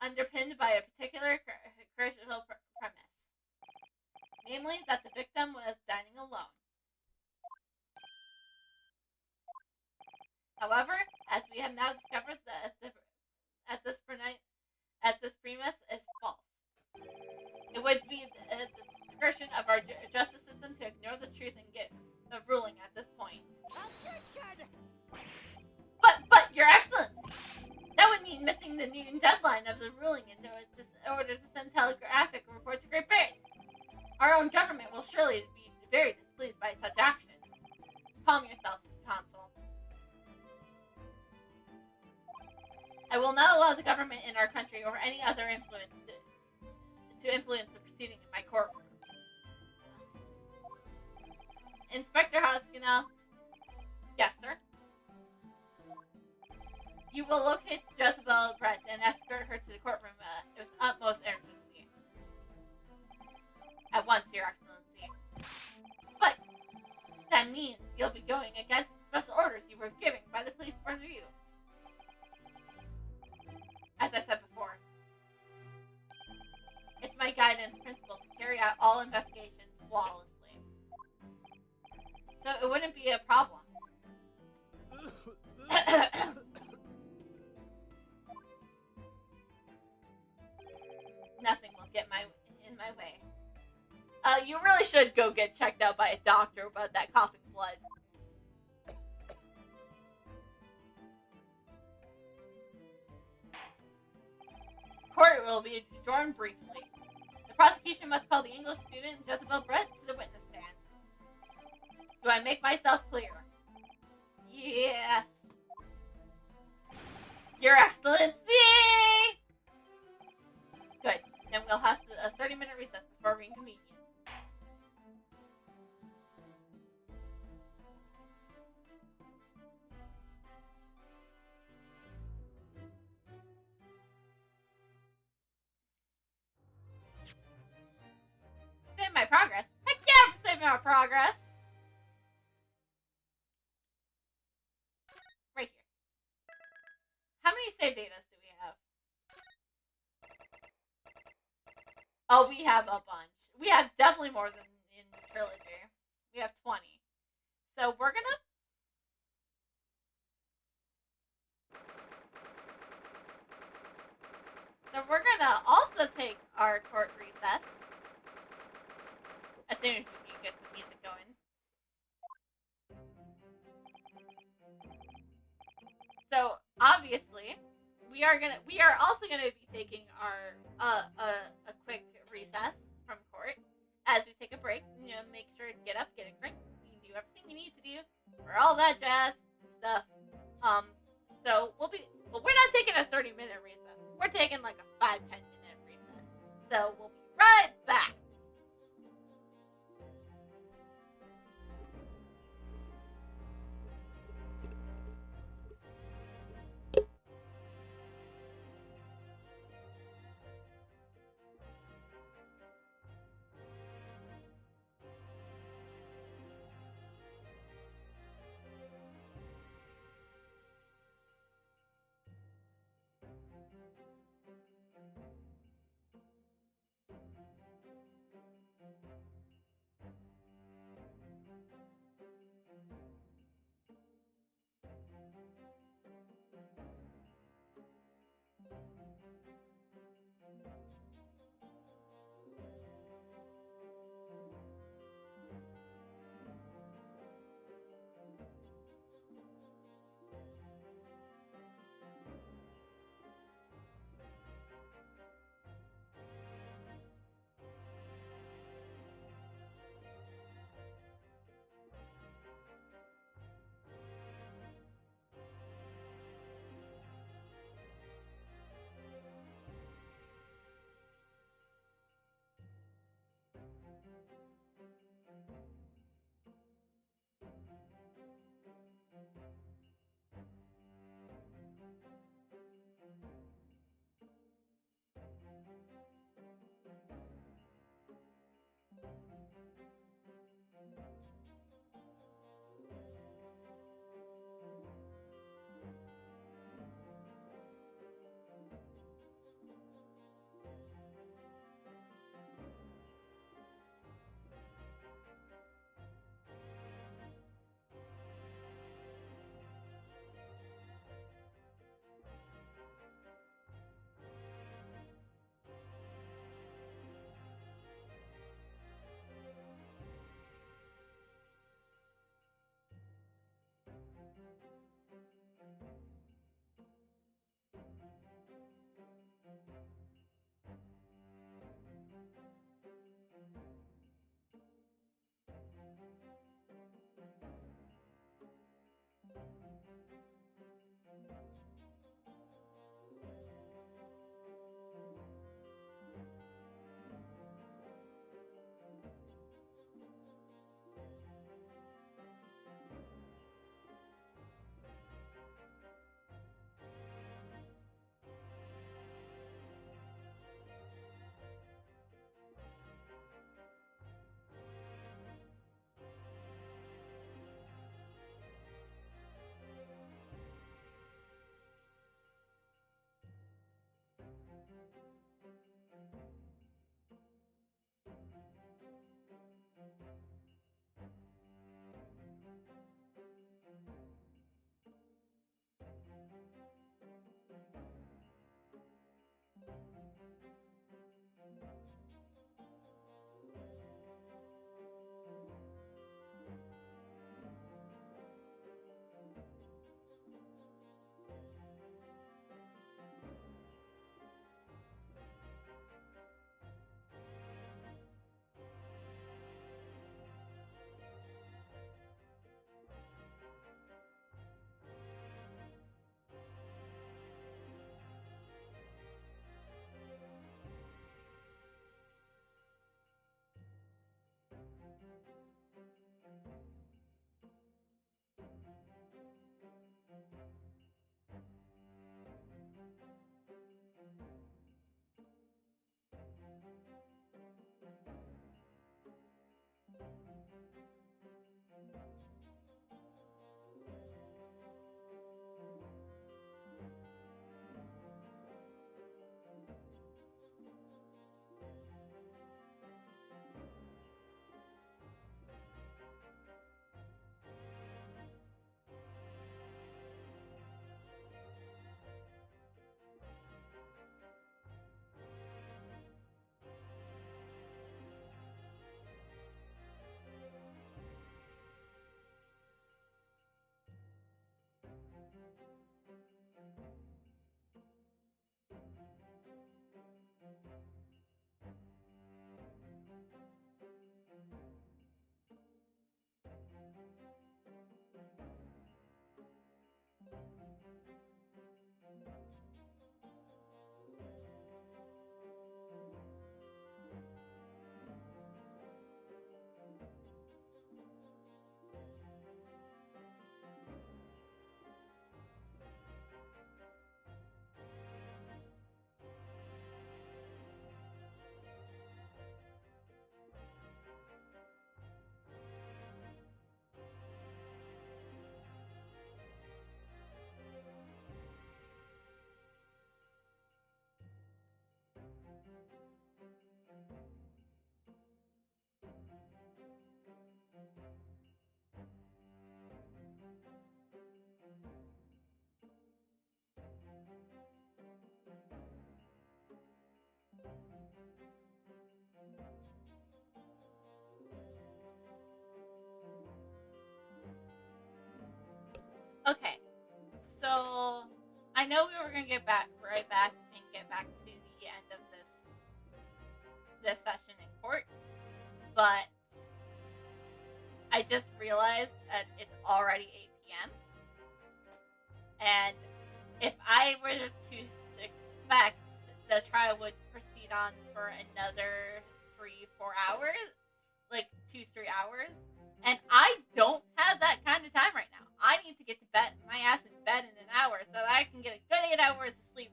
underpinned by a particular crucial premise. Namely, that the victim was dining alone. However, as we have now discovered that this premise is false. It would be the discretion of our justice system to ignore the truth and get a ruling at this point. Objection! But, Your Excellency, that would mean missing the noon deadline of the ruling in order to send telegraphic report to Great Britain. Our own government will surely be very displeased by such action. Calm yourself, Consul. I will not allow the government in our country or any other influence to influence the proceeding in my courtroom. Inspector Hoskinell. Yes, sir. You will locate Jezebel Brett and escort her to the courtroom with utmost urgency. At once, Your Excellency. But that means you'll be going against the special orders you were given by the police pursuit. As I said before, it's my guidance principle to carry out all investigations flawlessly. So it wouldn't be a problem. Nothing will get in my way. You really should go get checked out by a doctor about that coughing blood. Court will be adjourned briefly. The prosecution must call the English student Jezebel Brett to the witness stand. Do I make myself clear? Yes. Your Excellency! Good. Then we'll have a 30-minute recess before reconvening. Save my progress. Heck yeah, I'm saving our progress. Right here. How many save data do we have? Oh, we have a bunch. We have definitely more than in the trilogy. We have 20. So we're gonna... also take our court recess. As soon as we can get the music going. So obviously, we are also gonna be taking our a quick recess from court as we take a break. You know, make sure to get up, get a drink, you can do everything you need to do for all that jazz stuff. So we're not taking a 30-minute recess. We're taking like a 5-10 minute recess. So we'll be right back. I know we were gonna get right back and get back to the end of this session in court, but I just realized that it's already 8 p.m. And if I were to expect the trial would proceed on for another 3-4 hours, like 2-3 hours, and I don't have that kind of time right now. I need to get to bed, my ass in bed in an hour so that I can get a good 8 hours of sleep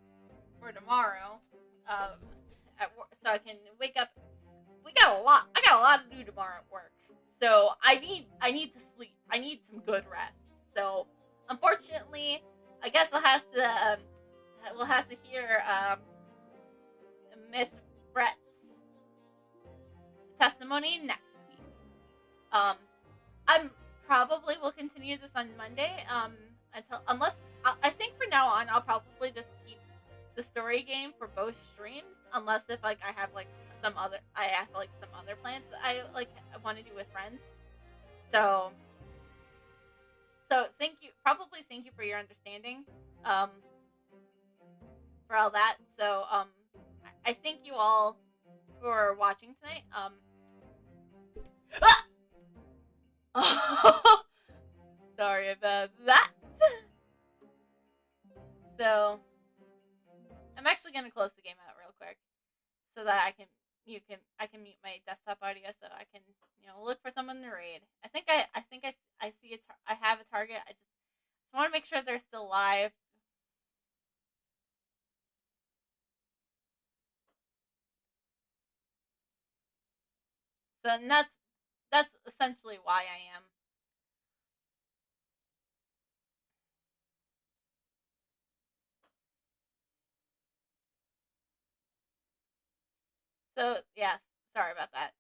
for tomorrow. So I can wake up. I got a lot to do tomorrow at work. So I need to sleep. I need some good rest. So unfortunately, I guess we'll have to hear Miss Brett's testimony next week. I'm probably will continue this on Monday. Unless I think from now on I'll probably just keep the story game for both streams, unless if I have some other plans that I want to do with friends. So thank you for your understanding for all that. So I thank you all for watching tonight. Sorry about that. So I'm actually gonna close the game out real quick so that I can mute my desktop audio so I can look for someone to raid. I think I see I have a target. I just want to make sure they're still live. So and that's essentially why I am. So yeah, sorry about that.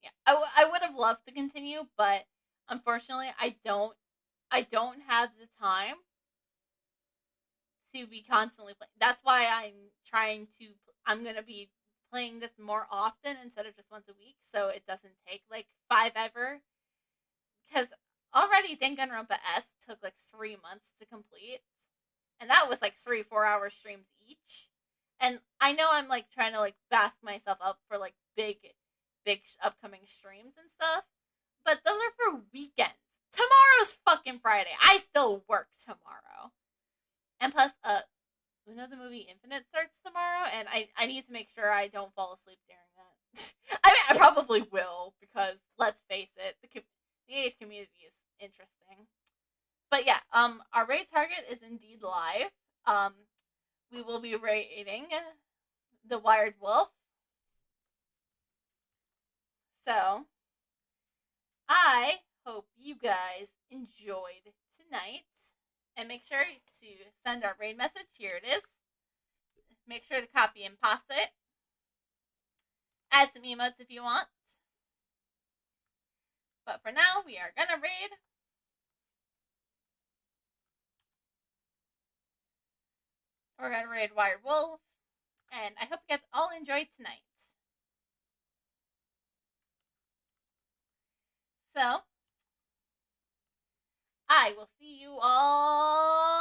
Yeah, I would have loved to continue, but unfortunately, I don't have the time to be constantly playing. That's why I'm gonna be playing this more often instead of just once a week, so it doesn't take 5 ever. Because already Danganronpa S took 3 months to complete, and that was 3-4 hour streams each. And I know I'm trying to bask myself up for big upcoming streams and stuff, but those are for weekends. Tomorrow's fucking Friday. I still work tomorrow. And plus, the movie Infinite starts tomorrow, and I need to make sure I don't fall asleep during that. I mean, I probably will, because let's face it, the age community is interesting. But yeah, our raid target is indeed live. We will be raiding the Wired Wolf. So, I hope you guys enjoyed tonight. And make sure to send our raid message. Here it is. Make sure to copy and paste it. Add some emotes if you want. But for now, we are gonna raid We're going to raid Wired Wolf, and I hope you guys all enjoyed tonight. So, I will see you all